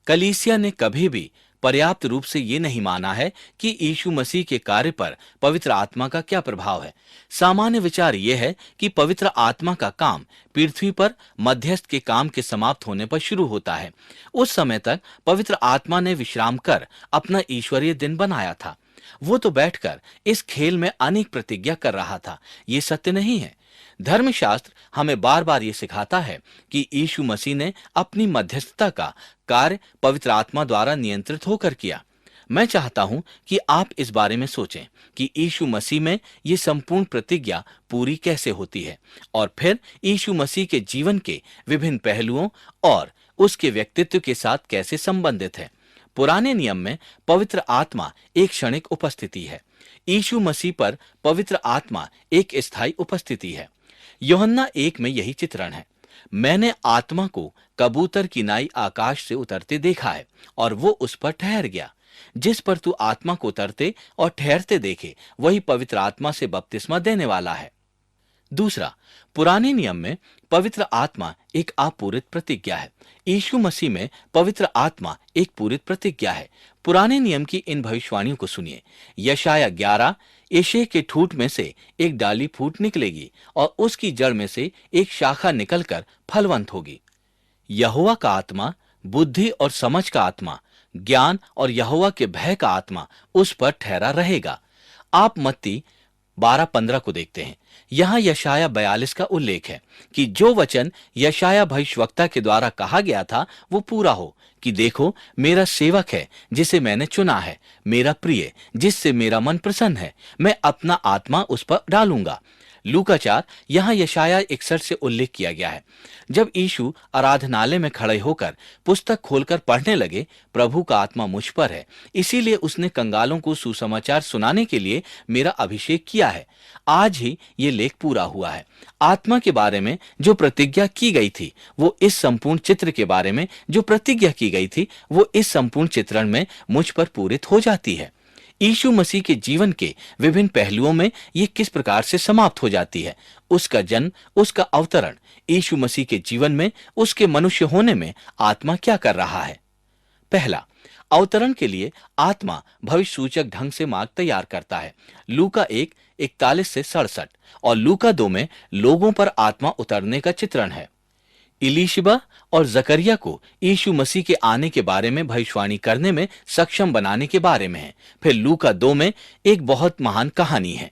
कलीसिया ने कभी भी पर्याप्त रूप से ये नहीं माना है कि यीशु मसीह के कार्य पर पवित्र आत्मा का क्या प्रभाव है। सामान्य विचार यह है कि पवित्र आत्मा का काम पृथ्वी पर मध्यस्थ के काम के समाप्त होने पर शुरू होता है। उस समय तक पवित्र आत्मा ने विश्राम कर अपना ईश्वरीय दिन बनाया था। वो तो बैठकर इस खेल में अनेक प्रतिज्ञा कर रहा था। ये सत्य नहीं है। धर्मशास्त्र हमें बार बार ये सिखाता है कि यीशु मसीह ने अपनी मध्यस्थता का कार्य पवित्र आत्मा द्वारा नियंत्रित होकर किया। मैं चाहता हूं कि आप इस बारे में सोचें कि यीशु मसीह में ये संपूर्ण प्रतिज्ञा पूरी कैसे होती है और फिर यीशु मसीह के जीवन के विभिन्न पहलुओं और उसके व्यक्तित्व के साथ कैसे संबंधित है। पुराने नियम में पवित्र आत्मा एक क्षणिक उपस्थिति है, यीशु मसीह पर पवित्र आत्मा एक स्थायी उपस्थिति है। यूहन्ना 1 में यही चित्रण है। मैंने आत्मा को कबूतर की नाई आकाश से उतरते देखा है और वो उस पर ठहर गया। जिस पर तू आत्मा को उतरते और ठहरते देखे, वही पवित्र आत्मा से बपतिस्मा देने वाला है। दूसरा, पुराने नियम में पवित्र आत्मा एक अपूरित प्रतिज्ञा है। यीशु मसीह में पवित्र आत्मा एक पूरित प्रतिज्ञा है। पुराने नियम की इन भविष्यवाणियों को सुनिए। यशाया 11, यशे के ठूंठ में से एक डाली फूट निकलेगी और उसकी जड़ में से एक शाखा निकलकर फलवंत होगी। यहोवा का आत्मा, बुद्धि और समझ का आत्मा, ज्ञान और यहोवा के भय का आत्मा उस पर ठहरा रहेगा। आप मत्ती 12:15 को देखते हैं। यहां यशाया 42 का उल्लेख है कि जो वचन यशाया भविष्यवक्ता के द्वारा कहा गया था वो पूरा हो, कि देखो मेरा सेवक है जिसे मैंने चुना है, मेरा प्रिय जिससे मेरा मन प्रसन्न है, मैं अपना आत्मा उस पर डालूंगा। लूका 4, यहां यशाया 61 से उल्लेख किया गया है। जब यीशु आराधनालय में खड़े होकर पुस्तक खोलकर पढ़ने लगे, प्रभु का आत्मा मुझ पर है, इसीलिए उसने कंगालों को सुसमाचार सुनाने के लिए मेरा अभिषेक किया है। आज ही ये लेख पूरा हुआ है। आत्मा के बारे में जो प्रतिज्ञा की गई थी वो इस संपूर्ण चित्र के बारे में जो प्रतिज्ञा की गई थी वो इस संपूर्ण चित्रण में मुझ पर पूरित हो जाती है। यीशु मसीह के जीवन के विभिन्न पहलुओं में ये किस प्रकार से समाप्त हो जाती है। उसका जन्म, उसका अवतरण, यीशु मसीह के जीवन में उसके मनुष्य होने में आत्मा क्या कर रहा है। पहला, अवतरण के लिए आत्मा भविष्य सूचक ढंग से मार्ग तैयार करता है। लूका 1, 41 से 67 और लूका 2 में लोगों पर आत्मा उतरने का चित्रण है। इलीशिबा और जकरिया को यीशु मसीह के आने के बारे में भविष्यवाणी करने में सक्षम बनाने के बारे में है। फिर लूका 2 में एक बहुत महान कहानी है।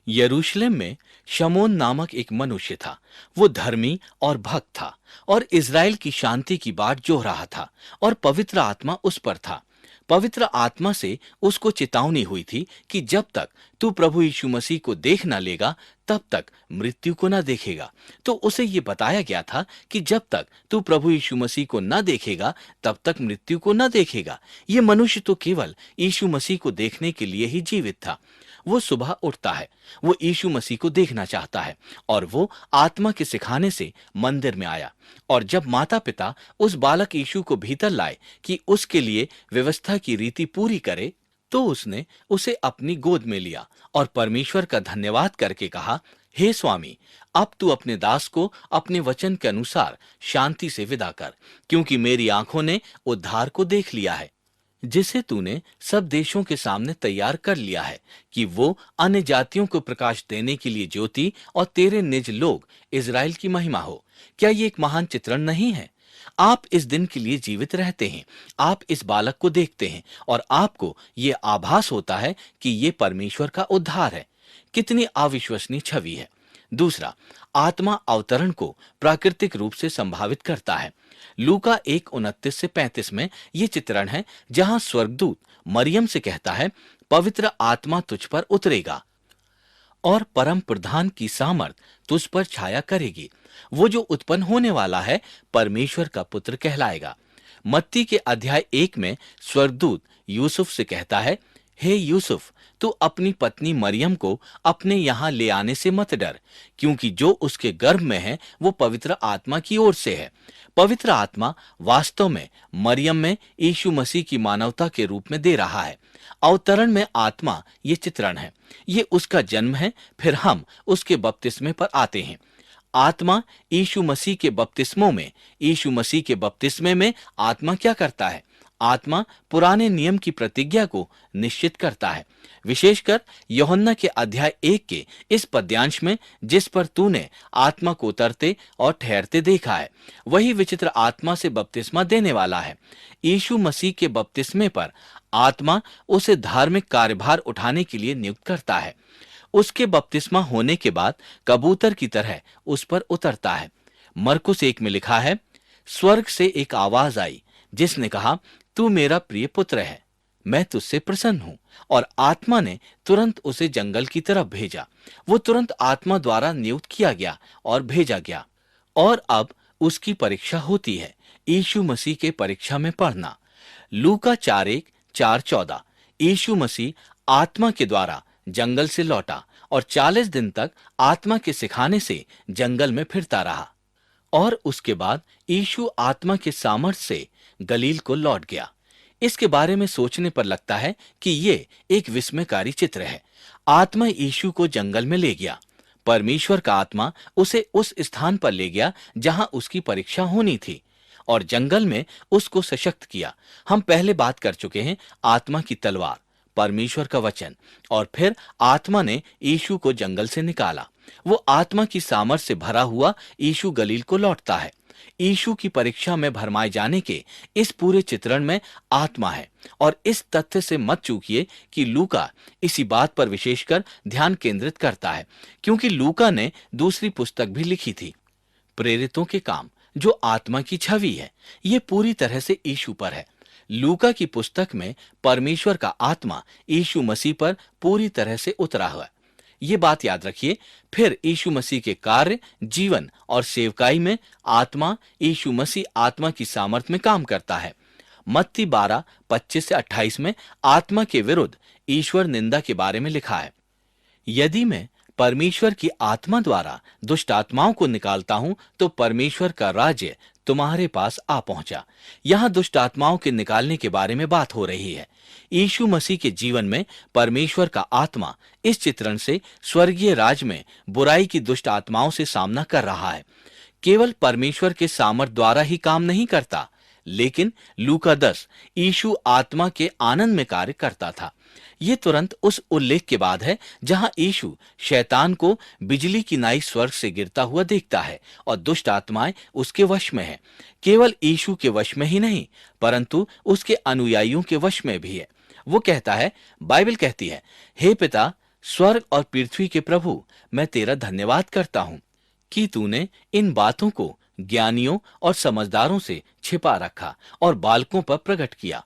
यरूशलेम में शमोन नामक एक मनुष्य था। वो धर्मी और भक्त था और इज़राइल की शांति की बाट जोह रहा था और पवित्र आत्मा उस पर था। पवित्र आत्मा से उसको चेतावनी हुई थी कि जब तक तू प्रभु यीशु मसीह को देख ना लेगा तब तक मृत्यु को ना देखेगा। तो उसे ये बताया गया था कि जब तक तू प्रभु यीशु मसीह को ना देखेगा तब तक मृत्यु को ना देखेगा। ये मनुष्य तो केवल यीशु मसीह को देखने के लिए ही जीवित था। वो सुबह उठता है, वो यीशु मसीह को देखना चाहता है और वो आत्मा के सिखाने से मंदिर में आया। और जब माता पिता उस बालक यीशु को भीतर लाए कि उसके लिए व्यवस्था की रीति पूरी करे, तो उसने उसे अपनी गोद में लिया और परमेश्वर का धन्यवाद करके कहा, हे स्वामी, अब तू अपने दास को अपने वचन के अनुसार शांति से विदा कर, क्योंकि मेरी आंखों ने उद्धार को देख लिया है, जिसे तूने सब देशों के सामने तैयार कर लिया है, कि वो अन्य जातियों को प्रकाश देने के लिए ज्योति और तेरे निज लोग इज़राइल की महिमा हो। क्या ये एक महान चित्रण नहीं है? आप इस दिन के लिए जीवित रहते हैं, आप इस बालक को देखते हैं और आपको ये आभास होता है कि ये परमेश्वर का उद्धार है। कितनी अविश्वसनीय छवि है। दूसरा, आत्मा अवतरण को प्राकृतिक रूप से संभावित करता है। लूका 1:29 से 35 में ये चित्रण है जहां स्वर्गदूत मरियम से कहता है, पवित्र आत्मा तुझ पर उतरेगा और परम प्रधान की सामर्थ तुझ पर छाया करेगी। वो जो उत्पन्न होने वाला है परमेश्वर का पुत्र कहलाएगा। मत्ती के अध्याय 1 में स्वर्गदूत यूसुफ से कहता है, हे यूसुफ, तू अपनी पत्नी मरियम को अपने यहां ले आने से मत डर, क्योंकि जो उसके गर्भ में है वो पवित्र आत्मा की ओर से है। पवित्र आत्मा वास्तव में मरियम में यीशु मसीह की मानवता के रूप में दे रहा है। अवतरण में आत्मा ये चित्रण है, ये उसका जन्म है। फिर हम उसके बपतिस्मे पर आते हैं। आत्मा यीशु मसीह के बपतिस्मों में, यीशु मसीह के बपतिस्मे में आत्मा क्या करता है? आत्मा पुराने नियम की प्रतिज्ञा को निश्चित करता है, विशेषकर यूहन्ना के अध्याय 1 के इस पद्यांश में, जिस पर तूने आत्मा को उतरते और ठहरते देखा है, वही विचित्र आत्मा से बपतिस्मा देने वाला है। यीशु मसीह के बपतिस्मे पर आत्मा उसे धार्मिक कार्यभार उठाने के लिए नियुक्त करता है। उसके बपतिस्मा होने के बाद कबूतर की तरह उस पर उतरता है। मरकुस 1 में लिखा है, स्वर्ग से एक आवाज आई जिसने कहा, तू मेरा प्रिय पुत्र है, मैं तुझसे प्रसन्न हूं। और आत्मा ने तुरंत उसे जंगल की तरफ भेजा। वो तुरंत आत्मा द्वारा नियुक्त किया गया और भेजा गया। और अब उसकी परीक्षा होती है, यीशु मसीह के परीक्षा में पढ़ना। लूका 4:1, 4:14। यीशु मसीह आत्मा के द्वारा जंगल से लौटा और 40 दिन तक आत्मा के सिखाने से जंगल में फिरता रहा। और उसके बाद यीशु आत्मा के सामर्थ्य से गलील को लौट गया। इसके बारे में सोचने पर लगता है कि ये एक विस्मयकारी चित्र है। आत्मा यीशु को जंगल में ले गया। परमेश्वर का आत्मा उसे उस स्थान पर ले गया जहां उसकी परीक्षा होनी थी। और जंगल में उसको सशक्त किया। हम पहले बात कर चुके हैं आत्मा की तलवार, परमेश्वर का वचन, और फिर आत्मा ने यीशु को जंगल से निकाला। वो आत्मा की सामर्थ से भरा हुआ यीशु गलील को लौटता है। यीशु की परीक्षा में भरमाए जाने के इस पूरे चित्रण में आत्मा है, और इस तथ्य से मत चूकिए कि लूका इसी बात पर विशेषकर ध्यान केंद्रित करता है, क्योंकि लूका ने दूसरी पुस्तक भी लिखी थी, प्रेरितों के काम, जो आत्मा की छवि है। ये पूरी तरह से यीशु पर है। लूका की पुस्तक में परमेश्वर का आत्मा यीशु मसीह पर पूरी तरह से उतरा हुआ है। ये बात याद रखिए। फिर यीशु मसीह के कार्य, जीवन और सेवकाई में आत्मा, यीशु मसीह आत्मा की सामर्थ में काम करता है। मत्ती 12:25-28 में आत्मा के विरुद्ध ईश्वर निंदा के बारे में लिखा है। यदि मैं परमेश्वर की आत्मा द्वारा दुष्ट आत्माओं को निकालता हूं तो परमेश्वर का राज्य तुम्हारे पास आ पहुंचा। यहां दुष्ट आत्माओं के निकालने के बारे में बात हो रही है। यीशु मसीह के जीवन में परमेश्वर का आत्मा इस चित्रण से स्वर्गीय राज में बुराई की दुष्ट आत्माओं से सामना कर रहा है। केवल परमेश्वर के सामर्थ द्वारा ही काम नहीं करता, लेकिन लूका 10 यीशु आत्मा के आनंद में कार्य करता था। ये तुरंत उस उल्लेख के बाद है जहां यीशु शैतान को बिजली की नाई स्वर्ग से गिरता हुआ देखता है और दुष्ट आत्माएं उसके वश में है। केवल यीशु के वश में ही नहीं, परंतु उसके अनुयायियों के वश में भी है। वो कहता है, बाइबल कहती है, हे पिता, स्वर्ग और पृथ्वी के प्रभु, मैं तेरा धन्यवाद करता हूं कि तूने इन बातों को ज्ञानियों और समझदारों से छिपा रखा और बालकों पर प्रकट किया।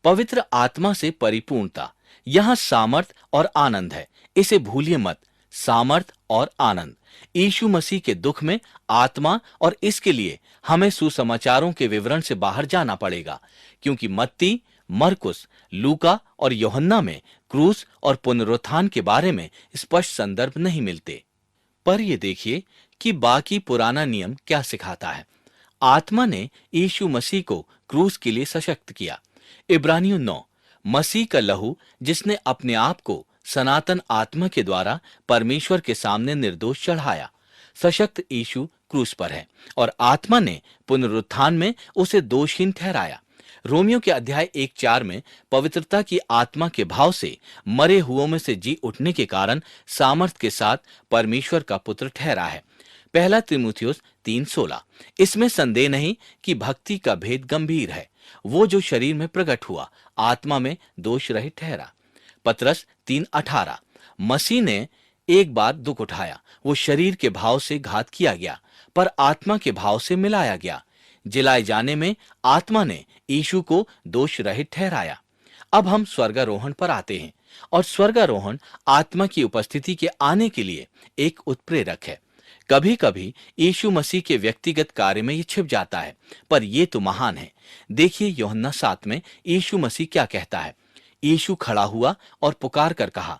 पवित्र आत्मा से परिपूर्णता, यहां सामर्थ और आनंद है। इसे भूलिए मत, सामर्थ और आनंद। यीशु मसीह के दुख में आत्मा, और इसके लिए हमें सुसमाचारों के विवरण से बाहर जाना पड़ेगा, क्योंकि मत्ती, मरकुस, लूका और यूहन्ना में क्रूस और पुनरुत्थान के बारे में स्पष्ट संदर्भ नहीं मिलते। पर यह देखिए कि बाकी पुराना नियम क्या सिखाता है। आत्मा ने यीशु मसीह को क्रूस के लिए सशक्त किया। इब्रानियों 9, मसीह का लहू जिसने अपने आप को सनातन आत्मा के द्वारा परमेश्वर के सामने निर्दोष चढ़ाया। सशक्त यीशु क्रूस पर है और आत्मा ने पुनरुत्थान में उसे दोषहीन ठहराया। रोमियो के अध्याय 1:4 में पवित्रता की आत्मा के भाव से मरे हुओं में से जी उठने के कारण सामर्थ के साथ परमेश्वर का पुत्र ठहरा है। पहला तीमुथियुस 3:16। इसमें संदेह नहीं कि भक्ति का भेद गंभीर है। वो जो शरीर में प्रकट हुआ, आत्मा में दोष रहित ठहरा। पतरस 3:18। मसीह ने एक बार दुख उठाया, वो शरीर के भाव से घात किया गया, पर आत्मा के भाव से मिलाया गया। जिलाए जाने में आत्मा ने यीशु को दोष रहित ठहराया। अब हम स्वर्गारोहण पर आते हैं, और स्वर्गारोहण आत्मा की उपस्थिति के आने के लिए एक उत्प्रेरक है। कभी कभी यीशु मसीह के व्यक्तिगत कार्य में ये छिप जाता है, पर यह तो महान है। देखिए यूहन्ना 7 में यीशु मसीह क्या कहता है। यीशु खड़ा हुआ और पुकार कर कहा,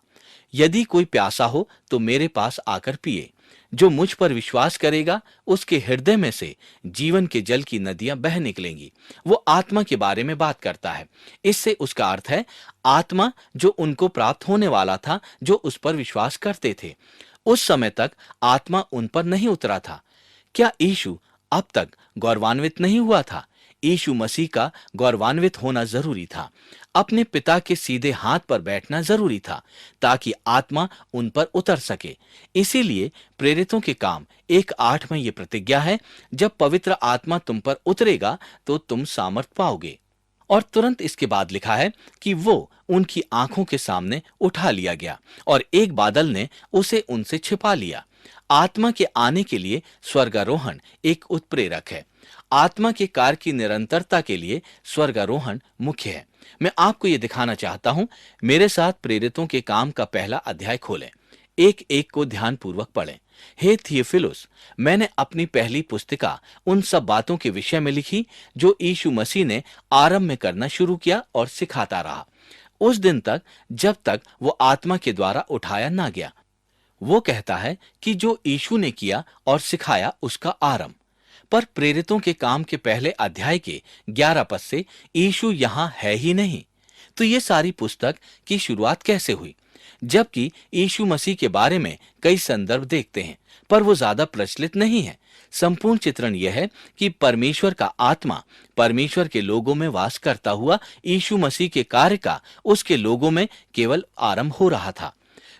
यदि कोई प्यासा हो तो मेरे पास आकर पिए। जो मुझ पर विश्वास करेगा, उसके हृदय में से जीवन के जल की नदियां बह निकलेंगी। वो आत्मा के बारे में बात करता है। इससे उसका अर्थ है आत्मा जो उनको प्राप्त होने वाला था, जो उस पर विश्वास करते थे। उस समय तक आत्मा उन पर नहीं उतरा था। क्या यीशु अब तक गौरवान्वित नहीं हुआ था? यीशु मसीह का गौरवान्वित होना जरूरी था। अपने पिता के सीधे हाथ पर बैठना जरूरी था, ताकि आत्मा उन पर उतर सके। इसीलिए प्रेरितों के काम 1:8 में यह प्रतिज्ञा है, जब पवित्र आत्मा तुम पर उतरेगा तो तुम सामर्थ पाओगे। और तुरंत इसके बाद लिखा है कि वो उनकी आंखों के सामने उठा लिया गया और एक बादल ने उसे उनसे छिपा लिया। आत्मा के आने के लिए स्वर्गारोहण एक उत्प्रेरक है। आत्मा के कार्य की निरंतरता के लिए स्वर्गारोहण मुख्य है। मैं आपको यह दिखाना चाहता हूं। मेरे साथ प्रेरितों के काम का पहला अध्याय खोलें, एक एक को ध्यान पूर्वक पढ़ें। हे थियोफिलुस, मैंने अपनी पहली पुस्तिका उन सब बातों के विषय में लिखी जो यीशु मसीह ने आरंभ में करना शुरू किया और सिखाता रहा, उस दिन तक जब तक वो आत्मा के द्वारा उठाया ना गया। वो कहता है कि जो यीशु ने किया और सिखाया उसका आरंभ। पर प्रेरितों के काम के पहले अध्याय के 11 पद से यीशु यहां है ही नहीं। तो ये सारी पुस्तक की शुरुआत कैसे हुई? जबकि यीशु मसीह के बारे में कई संदर्भ देखते हैं, पर वो ज्यादा प्रचलित नहीं है। संपूर्ण चित्रण यह है कि परमेश्वर का आत्मा परमेश्वर के लोगों में वास करता हुआ यीशु मसीह के कार्य का उसके लोगों में केवल आरंभ हो रहा था।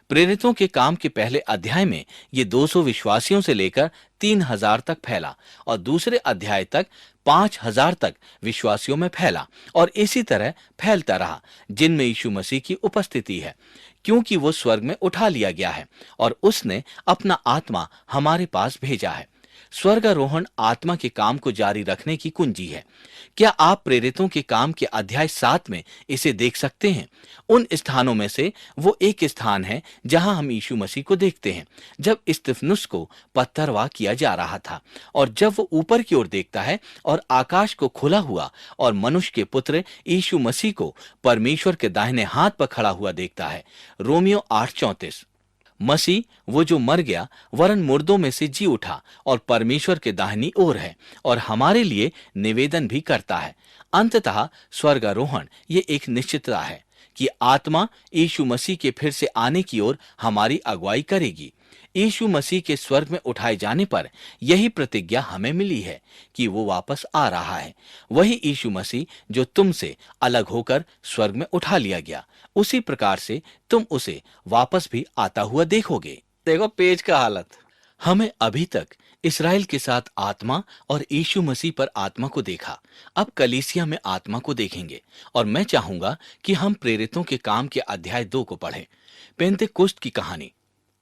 प्रेरितों के काम के पहले अध्याय में ये 200 विश्वासियों से लेकर 3000 तक फैला और दूसरे अध्याय तक 5000 तक विश्वासियों में फैला और इसी तरह फैलता रहा, जिनमें यीशु मसीह की उपस्थिति है, क्योंकि वो स्वर्ग में उठा लिया गया है और उसने अपना आत्मा हमारे पास भेजा है। स्वर्गारोहण आत्मा के काम को जारी रखने की कुंजी है। क्या आप प्रेरितों के काम के अध्याय 7 में इसे देख सकते हैं? उन स्थानों में से वो एक स्थान है जहां हम यीशु मसीह को देखते हैं, जब स्तिफनुस को पत्थरवाह किया जा रहा था और जब वो ऊपर की ओर देखता है और आकाश को खुला हुआ और मनुष्य के पुत्र यीशु मसीह को परमेश्वर के दाहिने हाथ पर खड़ा हुआ देखता है। रोमियो 8:34। मसीह वो जो मर गया वरन मुर्दों में से जी उठा और परमेश्वर के दाहिनी ओर है और हमारे लिए निवेदन भी करता है। अंततः स्वर्गारोहण ये एक निश्चितता है कि आत्मा यीशु मसीह के फिर से आने की ओर हमारी अगुवाई करेगी। यीशु मसीह के स्वर्ग में उठाए जाने पर यही प्रतिज्ञा हमें मिली है कि वो वापस आ रहा है। वही यीशु मसीह जो तुमसे अलग होकर स्वर्ग में उठा लिया गया, उसी प्रकार से तुम उसे वापस भी आता हुआ देखोगे। देखो पेज का हालत। हमें अभी तक इस्राएल के साथ आत्मा और यीशु मसीह पर आत्मा को देखा। अब कलीसिया में आत्मा को देखेंगे और मैं चाहूंगा कि हम प्रेरितों के काम के अध्याय 2 को पढ़ें। पेंतेकुस्त की कहानी।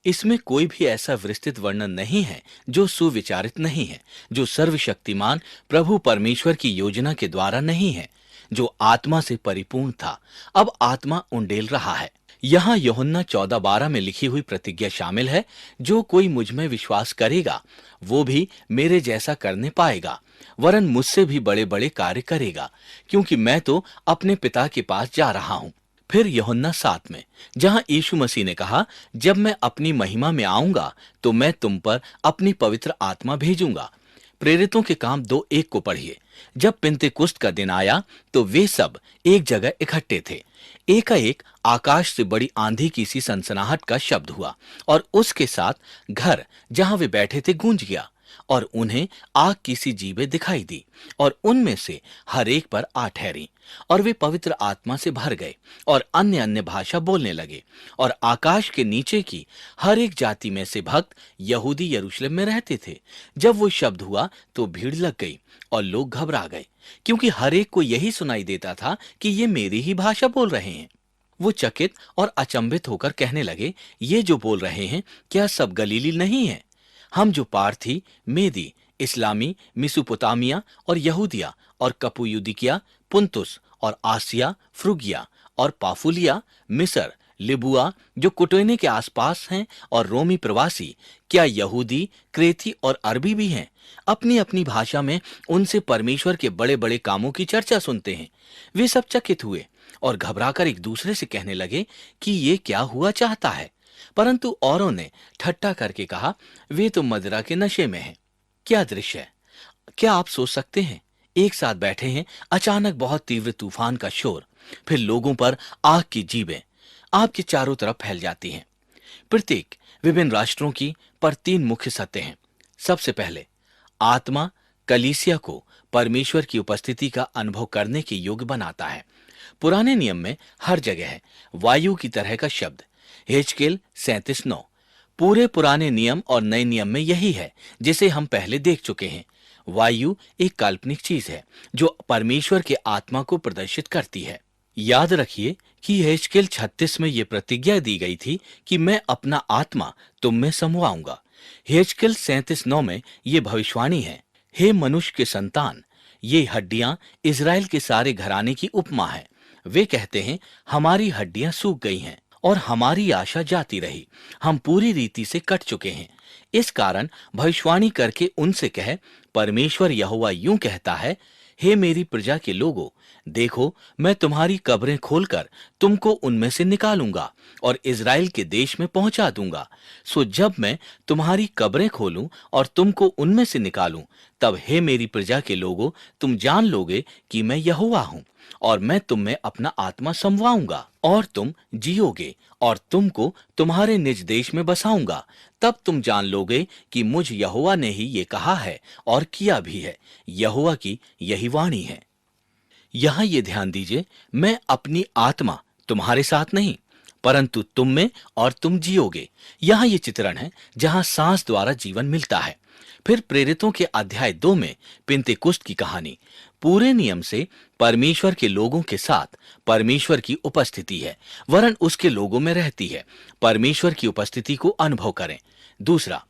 इसमें कोई भी ऐसा विस्तृत वर्णन नहीं है जो सुविचारित नहीं है, जो सर्वशक्तिमान प्रभु परमेश्वर की योजना के द्वारा नहीं है, जो आत्मा से परिपूर्ण था, अब आत्मा उंडेल रहा है। यहाँ यूहन्ना 14:12 में लिखी हुई प्रतिज्ञा शामिल है, जो कोई मुझ में विश्वास करेगा वो भी मेरे जैसा करने पाएगा, वरन मुझसे भी बड़े बड़े कार्य करेगा, क्योंकि मैं तो अपने पिता के पास जा रहा हूँ। फिर यूहन्ना 7 में, जहां यीशु मसीह ने कहा, जब मैं अपनी महिमा में आऊंगा तो मैं तुम पर अपनी पवित्र आत्मा भेजूंगा। प्रेरितों के काम 2:1 को पढ़िए। जब पिन्तेकुस्त का दिन आया तो वे सब एक जगह इकट्ठे थे। एकाएक आकाश से बड़ी आंधी की सी सनसनाहट का शब्द हुआ और उसके साथ घर जहां वे बैठे थे गूंज गया और उन्हें आग की सी जीभें दिखाई दी और उनमें से हर एक पर आ ठहरी और वे पवित्र आत्मा से भर गए और अन्य अन्य भाषा बोलने लगे। और आकाश के नीचे की हर एक जाति में से भक्त यहूदी यरूशलेम में रहते थे। जब वो शब्द हुआ तो भीड़ लग गई और लोग घबरा गए, क्योंकि हर एक को यही सुनाई देता था कि ये मेरी ही भाषा बोल रहे हैं। वो चकित और अचंभित होकर कहने लगे, ये जो बोल रहे हैं क्या सब गलीली नहीं है? हम जो पार्थी, मेदी, इस्लामी, मिसुपोटामिया और यहूदिया और कपुयुदिकिया, पुंतुस और आसिया, फ्रुगिया और पाफुलिया, मिस्र, लिबुआ जो कुटोने के आसपास हैं और रोमी प्रवासी, क्या यहूदी, क्रेती और अरबी भी हैं, अपनी अपनी भाषा में उनसे परमेश्वर के बड़े बड़े कामों की चर्चा सुनते हैं। वे सब चकित हुए और घबराकर एक दूसरे से कहने लगे कि ये क्या हुआ चाहता है। परंतु औरों ने ठट्ठा करके कहा, वे तो मदिरा के नशे में हैं। क्या दृश्य है! क्या आप सोच सकते हैं, एक साथ बैठे हैं, अचानक बहुत तीव्र तूफान का शोर, फिर लोगों पर आग की जीभें आपके चारों तरफ फैल जाती हैं। प्रत्येक विभिन्न राष्ट्रों की पर 3 मुख्य सत्य हैं। सबसे पहले, आत्मा कलीसिया को परमेश्वर की उपस्थिति का अनुभव करने के योग्य बनाता है। पुराने नियम में हर जगह है वायु की तरह का शब्द। हेजकेल 37:9। पूरे पुराने नियम और नए नियम में यही है, जिसे हम पहले देख चुके हैं। वायु एक काल्पनिक चीज है जो परमेश्वर के आत्मा को प्रदर्शित करती है। याद रखिए कि हेजकेल 36 में यह प्रतिज्ञा दी गई थी कि मैं अपना आत्मा तुम में समवाऊंगा। हेजकेल 37:9 में यह भविष्यवाणी है, हे मनुष्य के संतान, ये हड्डियां इजराइल के सारे घराने की उपमा है। वे कहते हैं, हमारी हड्डियां सूख गई हैं और हमारी आशा जाती रही, हम पूरी रीति से कट चुके हैं। इस कारण भविष्यवाणी करके उनसे कह, परमेश्वर यहोवा यूं कहता है, हे मेरी प्रजा के लोगों, देखो मैं तुम्हारी कब्रें खोलकर तुमको उनमें से निकालूंगा और इजराइल के देश में पहुंचा दूंगा। सो जब मैं तुम्हारी कब्रें खोलूं और तुमको उनमें से निकालूं, तब हे मेरी प्रजा के लोगों, तुम जान लोगे कि मैं यहोवा हूं। और मैं तुम में अपना आत्मा समवाऊंगा और तुम जियोगे और तुमको तुम्हारे निज देश में बसाऊंगा। तब तुम जान लोगे कि मुझ यहोवा ने ही ये कहा है और किया भी है। यहोवा की यही वाणी है। यहां ये ध्यान दीजिए, मैं अपनी आत्मा तुम्हारे साथ नहीं, परंतु तुम में और तुम जियोगे। यहां ये चित्रण है जहां सांस द्वारा जीवन मिलता है। फिर प्रेरितों के अध्याय 2 में पिन्तेकुस्त की कहानी। पूरे नियम से परमेश्वर के लोगों के साथ परमेश्वर की उपस्थिति है, वरन उसके लोगों में रहती है। परमेश्वर की उपस्थिति को अनुभव करें। दूसरा,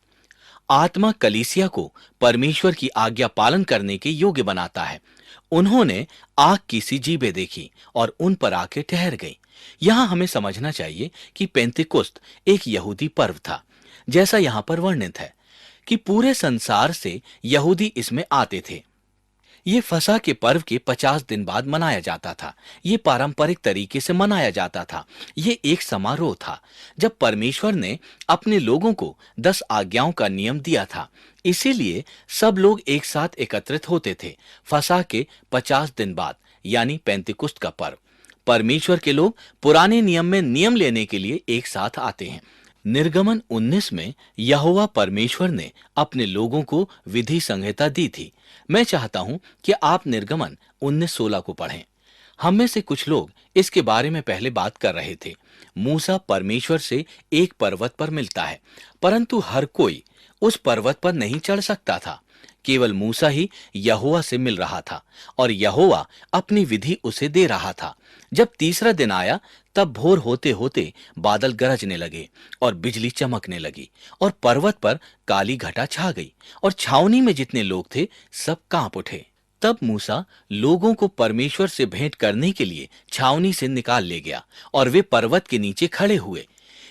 आत्मा कलीसिया को परमेश्वर की आज्ञा पालन करने के योग्य बनाता है। उन्होंने आग की सी जीभें देखी और उन पर आके ठहर गई। यहां हमें समझना चाहिए कि पेंतेकुस्त एक यहूदी पर्व था, जैसा यहां पर वर्णित है कि पूरे संसार से यहूदी इसमें आते थे। ये फसह के पर्व के 50 दिन बाद मनाया जाता था। ये पारंपरिक तरीके से मनाया जाता था। ये एक समारोह था जब परमेश्वर ने अपने लोगों को 10 आज्ञाओं का नियम दिया था। इसीलिए सब लोग एक साथ एकत्रित होते थे फसह के 50 दिन बाद, यानी पेंतेकुस्त का पर्व। परमेश्वर के लोग पुराने नियम में नियम लेने के लिए एक साथ आते हैं। निर्गमन 19 में यहोवा परमेश्वर ने अपने लोगों को विधि संहिता दी थी। मैं चाहता हूं कि आप निर्गमन 19:16 को पढ़ें। हम में से कुछ लोग इसके बारे में पहले बात कर रहे थे। मूसा परमेश्वर से एक पर्वत पर मिलता है, परंतु हर कोई उस पर्वत पर नहीं चढ़ सकता था। केवल मूसा ही यहोवा से मिल रहा था और यहोवा अपनी विधि उसे दे रहा था। जब तीसरा दिन आया तब भोर होते होते बादल गरजने लगे और बिजली चमकने लगी और पर्वत पर काली घटा छा गई और छावनी में जितने लोग थे सब कांप उठे। तब मूसा लोगों को परमेश्वर से भेंट करने के लिए छावनी से निकाल ले गया और वे पर्वत के नीचे खड़े हुए।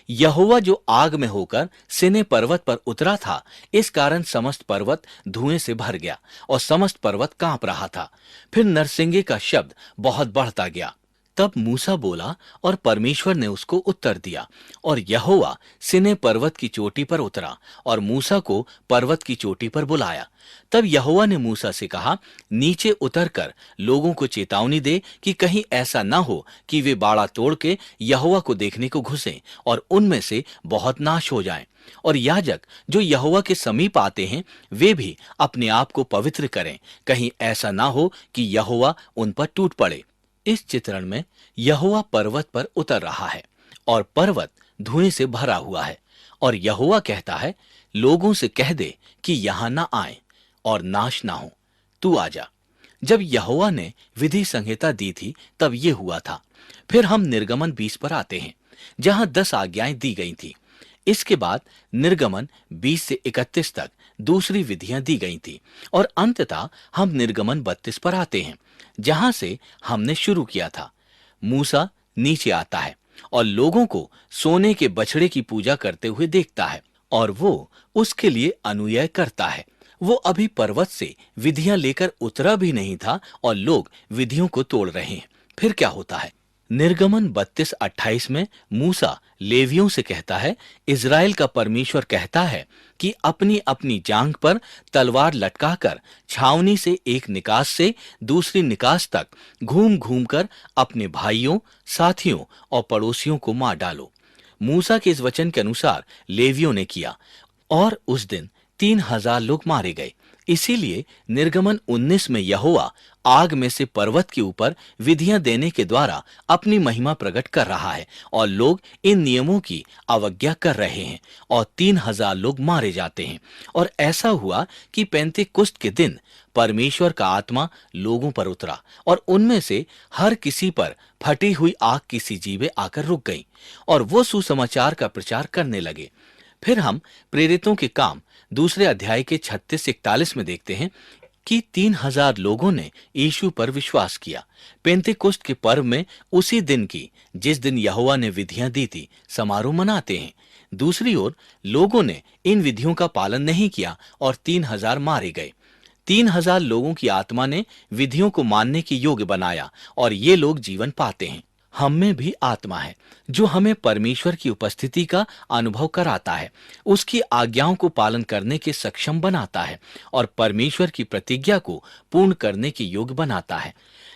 यहोवा जो आग में होकर सिने पर्वत पर उतरा था, इस कारण समस्त पर्वत धुएं से भर गया और समस्त पर्वत कांप रहा था। फिर नरसिंगे का शब्द बहुत बढ़ता गया। तब मूसा बोला और परमेश्वर ने उसको उत्तर दिया और यहोवा सिने पर्वत की चोटी पर उतरा और मूसा को पर्वत की चोटी पर बुलाया। तब यहोवा ने मूसा से कहा, नीचे उतरकर लोगों को चेतावनी दे कि कहीं ऐसा ना हो कि वे बाड़ा तोड़ के यहोवा को देखने को घुसें और उनमें से बहुत नाश हो जाएं। और याजक जो यहोवा के समीप आते हैं वे भी अपने आप को पवित्र करें, कहीं ऐसा ना हो कि यहोवा उन पर टूट पड़े। इस चित्रण में यहोवा पर्वत पर उतर रहा है और पर्वत धुएं से भरा हुआ है और यहोवा कहता है, लोगों से कह दे कि यहां ना आए और नाश ना हो, तू आजा। जब यहोवा ने विधि संहिता दी थी तब ये हुआ था। फिर हम निर्गमन 20 पर आते हैं जहां 10 आज्ञाएं दी गई थी। इसके बाद निर्गमन 20 से 31 तक दूसरी विधियां दी गई थी और अंततः हम निर्गमन 32 पर आते हैं जहां से हमने शुरू किया था। मूसा नीचे आता है और लोगों को सोने के बछड़े की पूजा करते हुए देखता है और वो उसके लिए अनुयाय करता है। वो अभी पर्वत से विधियां लेकर उतरा भी नहीं था और लोग विधियों को तोड़ रहे हैं। फिर क्या होता है? निर्गमन 32:28 में मूसा लेवियों से कहता है, इज़राइल का परमेश्वर कहता है कि अपनी अपनी जांघ पर तलवार लटकाकर छावनी से एक निकास से दूसरी निकास तक घूम घूम कर अपने भाइयों, साथियों और पड़ोसियों को मार डालो। मूसा के इस वचन के अनुसार लेवियों ने किया और उस दिन 3000 लोग मारे गए। इसीलिए निर्गमन 19 में यहोवा आग में से पर्वत के ऊपर विधियां देने के द्वारा अपनी महिमा प्रकट कर रहा है और लोग इन नियमों की अवज्ञा कर रहे हैं और 3000 लोग मारे जाते हैं। और ऐसा हुआ कि पेंतेकुस्त के दिन परमेश्वर का आत्मा लोगों पर उतरा और उनमें से हर किसी पर फटी हुई आग की सी जीभें आकर रुक गईं और वो सुसमाचार का प्रचार करने लगे। फिर हम प्रेरितों के काम दूसरे अध्याय के 36 से 41 में देखते हैं कि 3000 लोगों ने यीशु पर विश्वास किया। पेंतेकुस्त के पर्व में उसी दिन की जिस दिन यहोवा ने विधियां दी थी समारोह मनाते हैं। दूसरी ओर लोगों ने इन विधियों का पालन नहीं किया और 3000 मारे गए। 3000 लोगों की आत्मा ने विधियों को मानने के योग्य बनाया और ये लोग जीवन पाते हैं। हम में भी आत्मा है जो हमें परमेश्वर की उपस्थिति का अनुभव कराता है, उसकी आज्ञाओं को पालन करने के सक्षम बनाता है और परमेश्वर की प्रतिज्ञा को पूर्ण करने के योग्य बनाता है।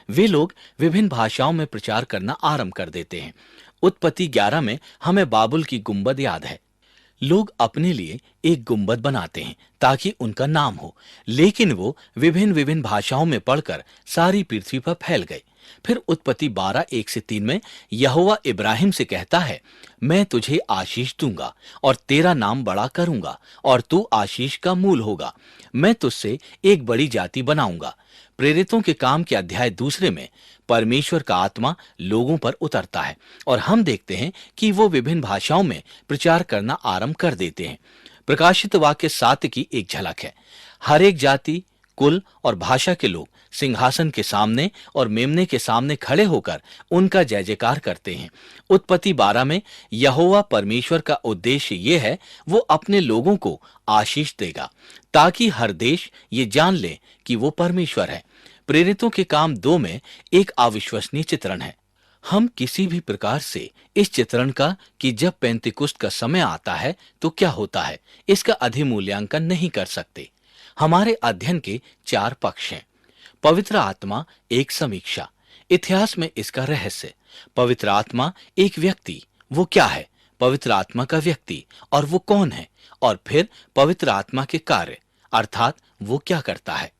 वे लोग विभिन्न भाषाओं में प्रचार करना आरंभ कर देते हैं। उत्पत्ति 11 में हमें बाबुल की गुंबद याद है। लोग अपने लिए एक गुंबद बनाते हैं ताकि उनका नाम हो, लेकिन वो विभिन्न विभिन्न भाषाओं में पढ़कर सारी पृथ्वी पर फैल गए। फिर उत्पत्ति 12:1-3 में यहोवा इब्राहिम से कहता है, मैं तुझे आशीष दूंगा और तेरा नाम बड़ा करूंगा और तू आशीष का मूल होगा। मैं तुझसे एक बड़ी जाति बनाऊंगा। प्रेरितों के काम के अध्याय 2 में परमेश्वर का आत्मा लोगों पर उतरता है और हम देखते हैं कि वो विभिन्न भाषाओं में प्रचार करना आरंभ कर देते हैं। प्रकाशित वाक्य 7 की एक झलक है। हर एक जाति, कुल और भाषा के लोग सिंहासन के सामने और मेमने के सामने खड़े होकर उनका जय जयकार करते हैं। उत्पत्ति 12 में यहोवा परमेश्वर का उद्देश्य यह है, वो अपने लोगों को आशीष देगा ताकि हर देश ये जान ले कि वो परमेश्वर है। प्रेरितों के काम 2 में एक अविश्वसनीय चित्रण है। हम किसी भी प्रकार से इस चित्रण का कि जब पेंतिकुस्त का समय आता है तो क्या होता है, इसका अधिमूल्यांकन नहीं कर सकते। हमारे अध्ययन के 4 पक्ष हैं। पवित्र आत्मा एक समीक्षा, इतिहास में इसका रहस्य। पवित्र आत्मा एक व्यक्ति, वो क्या है, पवित्र आत्मा का व्यक्ति और वो कौन है, और फिर पवित्र आत्मा के कार्य अर्थात वो क्या करता है।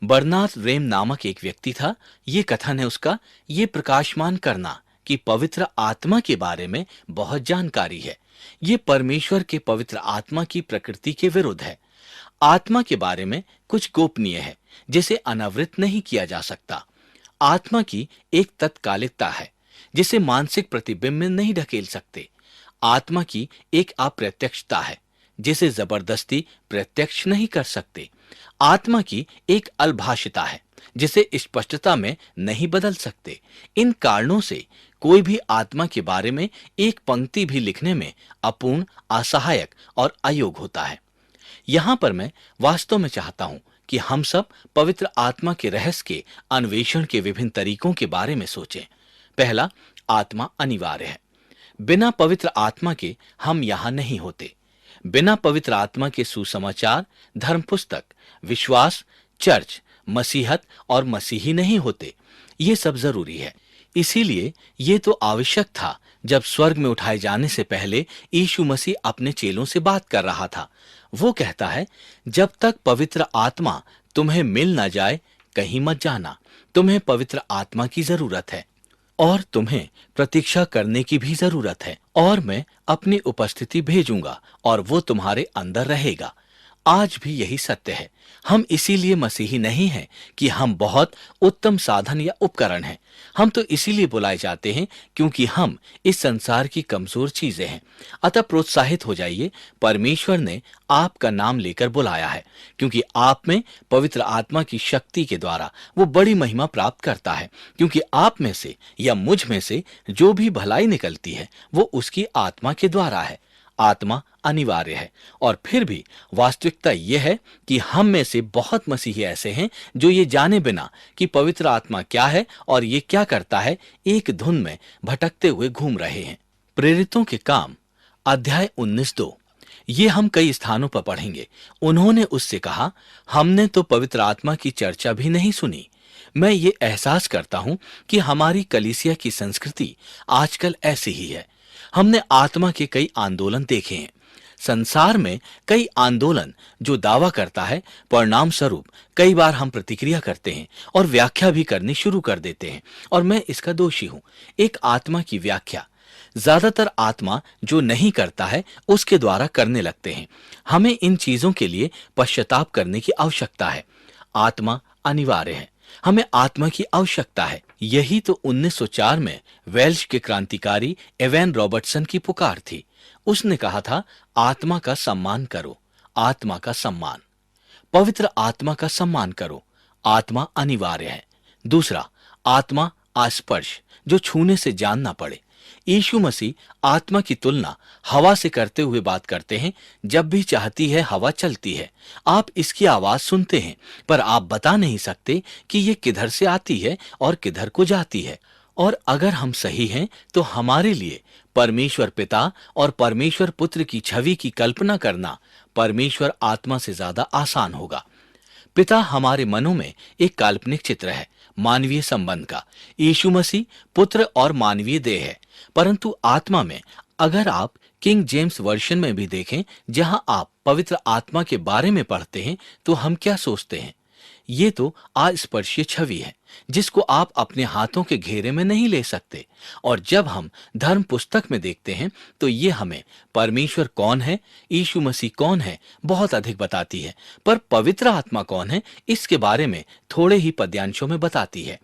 बर्नार्ड रेम नामक एक व्यक्ति था। ये कथन है उसका, ये प्रकाशमान करना कि पवित्र आत्मा के बारे में बहुत जानकारी है। ये परमेश्वर के पवित्र आत्मा की प्रकृति के विरुद्ध है। आत्मा के बारे में कुछ गोपनीय है जिसे अनावृत नहीं किया जा सकता। आत्मा की एक तत्कालिकता है जिसे मानसिक प्रतिबिंब में नहीं ढकेल सकते। आत्मा की एक अप्रत्यक्षता है जिसे जबरदस्ती प्रत्यक्ष नहीं कर सकते। आत्मा की एक अल्भाषिता है जिसे स्पष्टता में नहीं बदल सकते। इन कारणों से कोई भी आत्मा के बारे में एक पंक्ति भी लिखने में अपूर्ण, असहायक और अयोग्य होता है। यहां पर मैं वास्तव में चाहता हूं कि हम सब पवित्र आत्मा के रहस्य के अन्वेषण के विभिन्न तरीकों के बारे में सोचें। पहला, आत्मा अनिवार्य है। बिना पवित्र आत्मा के हम यहां नहीं होते। बिना पवित्र आत्मा के सुसमाचार, धर्म पुस्तक, विश्वास, चर्च, मसीहत और मसीही नहीं होते। ये सब जरूरी है। इसीलिए ये तो आवश्यक था जब स्वर्ग में उठाए जाने से पहले यीशु मसीह अपने चेलों से बात कर रहा था। वो कहता है, जब तक पवित्र आत्मा तुम्हें मिल न जाए कहीं मत जाना। तुम्हें पवित्र आत्मा की जरूरत है और तुम्हें प्रतीक्षा करने की भी जरूरत है, और मैं अपनी उपस्थिति भेजूंगा और वो तुम्हारे अंदर रहेगा। आज भी यही सत्य है। हम इसीलिए मसीही नहीं हैं कि हम बहुत उत्तम साधन या उपकरण हैं। हम तो इसीलिए बुलाए जाते हैं क्योंकि हम इस संसार की कमजोर चीजें हैं। अतः प्रोत्साहित हो जाइए, परमेश्वर ने आपका नाम लेकर बुलाया है क्योंकि आप में पवित्र आत्मा की शक्ति के द्वारा वो बड़ी महिमा प्राप्त करता है। क्योंकि आप में से या मुझ में से जो भी भलाई निकलती है वो उसकी आत्मा के द्वारा है। आत्मा अनिवार्य है। और फिर भी वास्तविकता यह है कि हम में से बहुत मसीही ऐसे हैं जो ये जाने बिना कि पवित्र आत्मा क्या है और ये क्या करता है, एक धुन में भटकते हुए घूम रहे हैं। प्रेरितों के काम अध्याय 19:2 ये हम कई स्थानों पर पढ़ेंगे। उन्होंने उससे कहा, हमने तो पवित्र आत्मा की चर्चा भी नहीं सुनी। मैं ये एहसास करता हूं कि हमारी कलीसिया की संस्कृति आजकल ऐसी ही है। हमने आत्मा के कई आंदोलन देखे हैं। संसार में कई आंदोलन जो दावा करता है, परिणाम स्वरूप कई बार हम प्रतिक्रिया करते हैं और व्याख्या भी करनी शुरू कर देते हैं, और मैं इसका दोषी हूं। एक आत्मा की व्याख्या ज्यादातर आत्मा जो नहीं करता है उसके द्वारा करने लगते हैं। हमें इन चीजों के लिए पश्चाताप करने की आवश्यकता है। आत्मा अनिवार्य है। हमें आत्मा की आवश्यकता है। यही तो 1904 में वेल्श के क्रांतिकारी एवेन रॉबर्टसन की पुकार थी। उसने कहा था, आत्मा का सम्मान करो, आत्मा का सम्मान। पवित्र आत्मा का सम्मान करो। आत्मा अनिवार्य है। दूसरा, आत्मा आस्पर्श, जो छूने से जानना पड़े। यीशु मसीह आत्मा की तुलना हवा से करते हुए बात करते हैं। जब भी चाहती है हवा चलती है। आप इसकी आवाज सुनते हैं पर आप बता नहीं सकते कि ये किधर से आती है और किधर को जाती है। और अगर हम सही हैं तो हमारे लिए परमेश्वर पिता और परमेश्वर पुत्र की छवि की कल्पना करना परमेश्वर आत्मा से ज्यादा आसान होगा। पिता हमारे मनों में एक काल्पनिक चित्र है मानवीय संबंध का। यीशु मसीह पुत्र और मानवीय देह है। परंतु आत्मा में अगर आप किंग जेम्स वर्जन में भी देखें, जहां आप पवित्र आत्मा के बारे में पढ़ते हैं, तो हम क्या सोचते हैं? ये तो अस्पर्शीय छवि है जिसको आप अपने हाथों के घेरे में नहीं ले सकते। और जब हम धर्म पुस्तक में देखते हैं तो ये हमें परमेश्वर कौन है, यीशु मसीह कौन है, बहुत अधिक बताती है। पर पवित्र आत्मा कौन है, इसके बारे में थोड़े ही पद्यांशों में बताती है।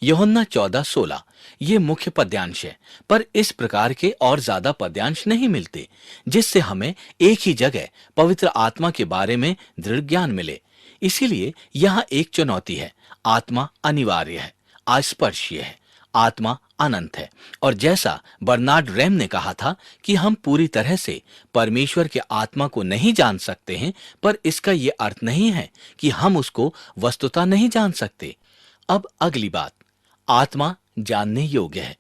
यूहन्ना 14:16 ये मुख्य पद्यांश है, पर इस प्रकार के और ज्यादा पद्यांश नहीं मिलते जिससे हमें एक ही जगह पवित्र आत्मा के बारे में दृढ़ ज्ञान मिले। इसीलिए यहां एक चुनौती है। आत्मा अनिवार्य है, अस्पर्शीय है, आत्मा अनंत है। और जैसा बर्नार्ड रैम ने कहा था कि हम पूरी तरह से परमेश्वर के आत्मा को नहीं जान सकते हैं, पर इसका यह अर्थ नहीं है कि हम उसको वस्तुतः नहीं जान सकते। अब अगली बात, आत्मा जानने योग्य है।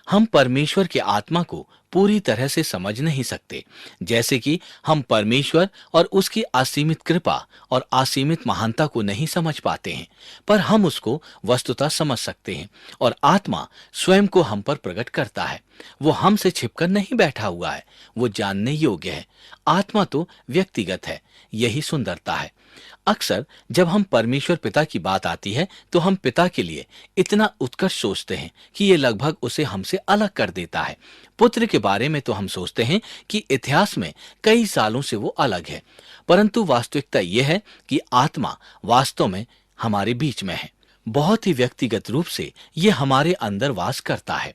हम परमेश्वर के आत्मा को पूरी तरह से समझ नहीं सकते, जैसे कि हम परमेश्वर और उसकी असीमित कृपा और असीमित महानता को नहीं समझ पाते हैं, पर हम उसको वस्तुतः समझ सकते हैं। और आत्मा स्वयं को हम पर प्रकट करता है। वो हमसे छिपकर नहीं बैठा हुआ है, वो जानने योग्य है। आत्मा तो व्यक्तिगत है, यही सुंदरता है। अक्सर जब हम परमेश्वर पिता की बात आती है तो हम पिता के लिए इतना उत्कर्ष सोचते हैं कि ये लगभग उसे हमसे अलग कर देता है। पुत्र के बारे में तो हम सोचते हैं कि इतिहास में कई सालों से वो अलग है, परंतु वास्तविकता यह है कि आत्मा वास्तव में हमारे बीच में है। बहुत ही व्यक्तिगत रूप से ये हमारे अंदर वास करता है।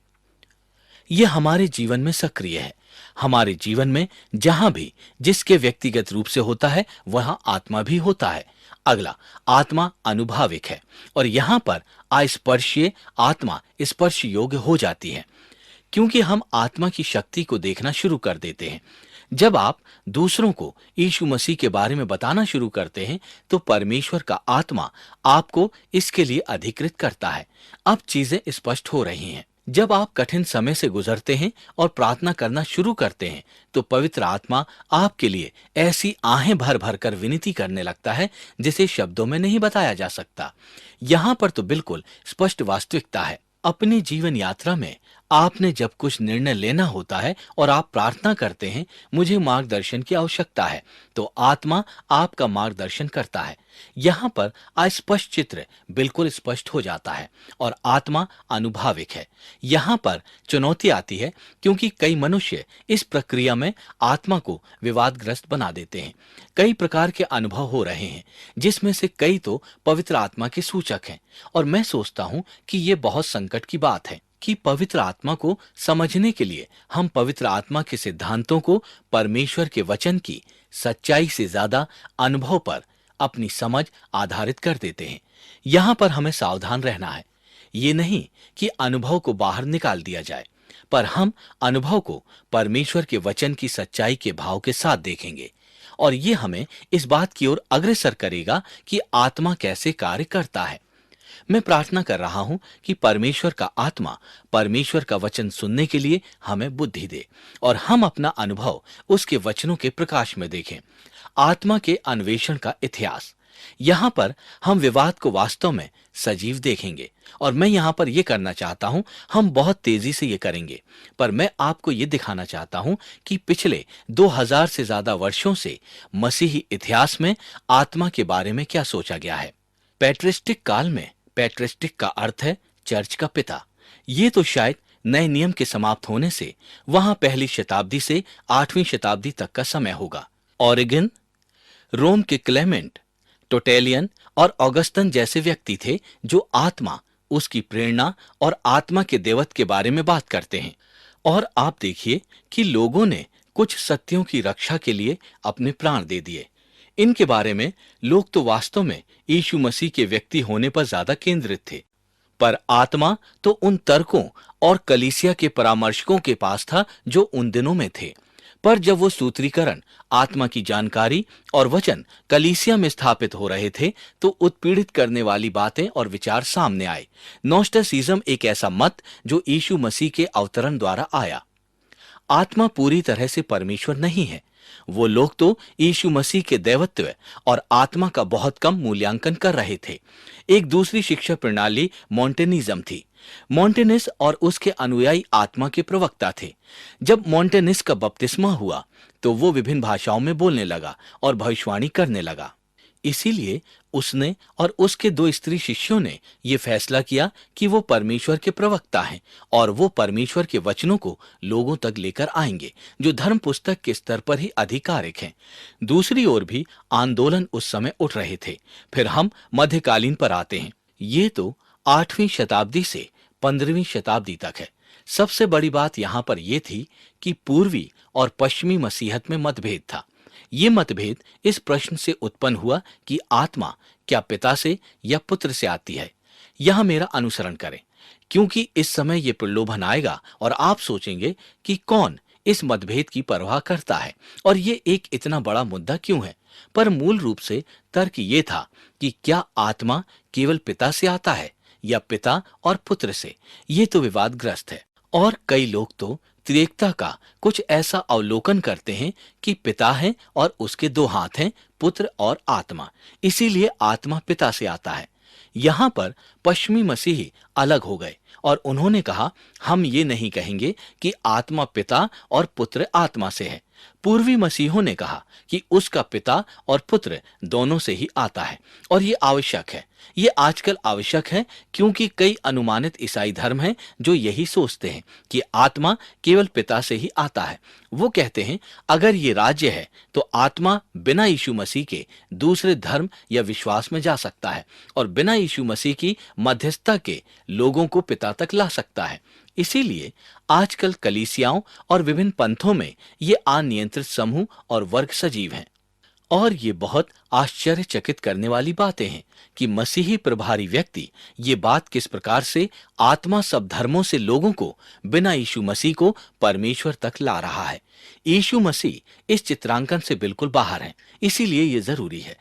यह हमारे जीवन में सक्रिय है। हमारे जीवन में जहां भी जिसके व्यक्तिगत रूप से होता है वहां आत्मा भी होता है। अगला, आत्मा अनुभाविक है और यहां पर अस्पर्शीय आत्मा स्पर्श योग्य हो जाती है, क्योंकि हम आत्मा की शक्ति को देखना शुरू कर देते हैं। जब आप दूसरों को यीशु मसीह के बारे में बताना शुरू करते हैं तो परमेश्वर का आत्मा आपको इसके लिए अधिकृत करता है। अब चीजें स्पष्ट हो रही हैं। जब आप कठिन समय से गुजरते हैं और प्रार्थना करना शुरू करते हैं तो पवित्र आत्मा आपके लिए ऐसी आहें भर भर कर विनती करने लगता है जिसे शब्दों में नहीं बताया जा सकता। यहां पर तो बिल्कुल स्पष्ट वास्तविकता है। अपनी जीवन यात्रा में आपने जब कुछ निर्णय लेना होता है और आप प्रार्थना करते हैं, मुझे मार्गदर्शन की आवश्यकता है, तो आत्मा आपका मार्गदर्शन करता है। यहाँ पर अस्पष्ट चित्र बिल्कुल स्पष्ट हो जाता है और आत्मा अनुभाविक है। यहाँ पर चुनौती आती है क्योंकि कई मनुष्य इस प्रक्रिया में आत्मा को विवादग्रस्त बना देते हैं। कई प्रकार के अनुभव हो रहे हैं जिसमें से कई तो पवित्र आत्मा के सूचक हैं, और मैं सोचता हूं कि ये बहुत संकट की बात है कि पवित्र आत्मा को समझने के लिए हम पवित्र आत्मा के सिद्धांतों को परमेश्वर के वचन की सच्चाई से ज्यादा अनुभव पर अपनी समझ आधारित कर देते हैं। यहां पर हमें सावधान रहना है। ये नहीं कि अनुभव को बाहर निकाल दिया जाए, पर हम अनुभव को परमेश्वर के वचन की सच्चाई के भाव के साथ देखेंगे, और ये हमें इस बात की ओर अग्रसर करेगा कि आत्मा कैसे कार्य करता है। मैं प्रार्थना कर रहा हूं कि परमेश्वर का आत्मा परमेश्वर का वचन सुनने के लिए हमें बुद्धि दे और हम अपना अनुभव उसके वचनों के प्रकाश में देखें। आत्मा के अन्वेषण का इतिहास, यहां पर हम विवाद को वास्तव में सजीव देखेंगे, और मैं यहां पर यह करना चाहता हूं, हम बहुत तेजी से यह करेंगे, पर मैं आपको यह दिखाना चाहता हूं कि पिछले 2000 से ज्यादा वर्षों से मसीही इतिहास में आत्मा के बारे में क्या सोचा गया है। पैट्रिस्टिक काल में, पैट्रिस्टिक का अर्थ है चर्च का पिता। ये तो शायद नए नियम के समाप्त होने से वहां पहली शताब्दी से 8वीं शताब्दी तक का समय होगा। ओरिगन, रोम के क्लेमेंट, टोटेलियन और ऑगस्टन जैसे व्यक्ति थे जो आत्मा, उसकी प्रेरणा और आत्मा के देवत्व के बारे में बात करते हैं। और आप देखिए कि लोगों ने कुछ सत्यों की रक्षा के लिए अपने प्राण दे दिए। इनके बारे में लोग तो वास्तव में यीशु मसीह के व्यक्ति होने पर ज्यादा केंद्रित थे, पर आत्मा तो उन तर्कों और कलीसिया के परामर्शकों के पास था जो उन दिनों में थे। पर जब वो सूत्रीकरण, आत्मा की जानकारी और वचन कलीसिया में स्थापित हो रहे थे, तो उत्पीड़ित करने वाली बातें और विचार सामने आए। नोस्टिसिज्म एक ऐसा मत जो यीशु मसीह के अवतरण द्वारा आया। आत्मा पूरी तरह से परमेश्वर नहीं है। वो लोग तो यीशु मसीह के दैवत्व और आत्मा का बहुत कम मूल्यांकन कर रहे थे। एक दूसरी शिक्षा प्रणाली मॉन्टेनिज्म थी। मॉन्टेनिस और उसके अनुयायी आत्मा के प्रवक्ता थे। जब मॉन्टेनिस का बपतिस्मा हुआ तो वो विभिन्न भाषाओं में बोलने लगा और भविष्यवाणी करने लगा। इसीलिए उसने और उसके दो स्त्री शिष्यों ने यह फैसला किया कि वो परमेश्वर के प्रवक्ता हैं और वो परमेश्वर के वचनों को लोगों तक लेकर आएंगे, जो धर्म पुस्तक के स्तर पर ही आधिकारिक हैं। दूसरी ओर भी आंदोलन उस समय उठ रहे थे। फिर हम मध्यकालीन पर आते हैं। ये तो 8वीं शताब्दी से 15वीं शताब्दी तक है। सबसे बड़ी बात यहां पर यह थी कि पूर्वी और पश्चिमी मसीहत में मतभेद था। ये मतभेद इस प्रश्न से उत्पन्न हुआ कि आत्मा क्या पिता से या पुत्र से आती है। यहां मेरा अनुसरण करें, क्योंकि इस समय यह प्रलोभन आएगा और आप सोचेंगे कि कौन इस मतभेद की परवाह करता है और ये एक इतना बड़ा मुद्दा क्यों है। पर मूल रूप से तर्क ये था कि क्या आत्मा केवल पिता से आता है या पिता और पुत्र से। ये तो विवादग्रस्त है और कई लोग तो त्रिएकता का कुछ ऐसा अवलोकन करते हैं कि पिता है और उसके दो हाथ हैं, पुत्र और आत्मा, इसीलिए आत्मा पिता से आता है। यहां पर पश्चिमी मसीही अलग हो गए और उन्होंने कहा, हम ये नहीं कहेंगे कि आत्मा पिता और पुत्र आत्मा से है। पूर्वी मसीहों ने कहा कि उसका पिता और पुत्र दोनों से ही आता है और ये आवश्यक है। ये आजकल आवश्यक है क्योंकि कई अनुमानित ईसाई धर्म हैं जो यही सोचते हैं कि आत्मा केवल पिता से ही आता है। वो कहते हैं अगर ये राज्य है तो आत्मा बिना यीशु मसीह के दूसरे धर्म या विश्वास में जा सकता है और बिना यीशु मसीह की मध्यस्थता के लोगों को पिता तक ला सकता है। इसीलिए आजकल कलीसियाओं और विभिन्न पंथों में ये अनियंत्रित समूह और वर्ग सजीव हैं। और ये बहुत आश्चर्यचकित करने वाली बातें हैं कि मसीही प्रभारी व्यक्ति ये बात किस प्रकार से आत्मा सब धर्मों से लोगों को बिना यीशु मसीह को परमेश्वर तक ला रहा है। यीशु मसीह इस चित्रांकन से बिल्कुल बाहर है, इसीलिए ये जरूरी है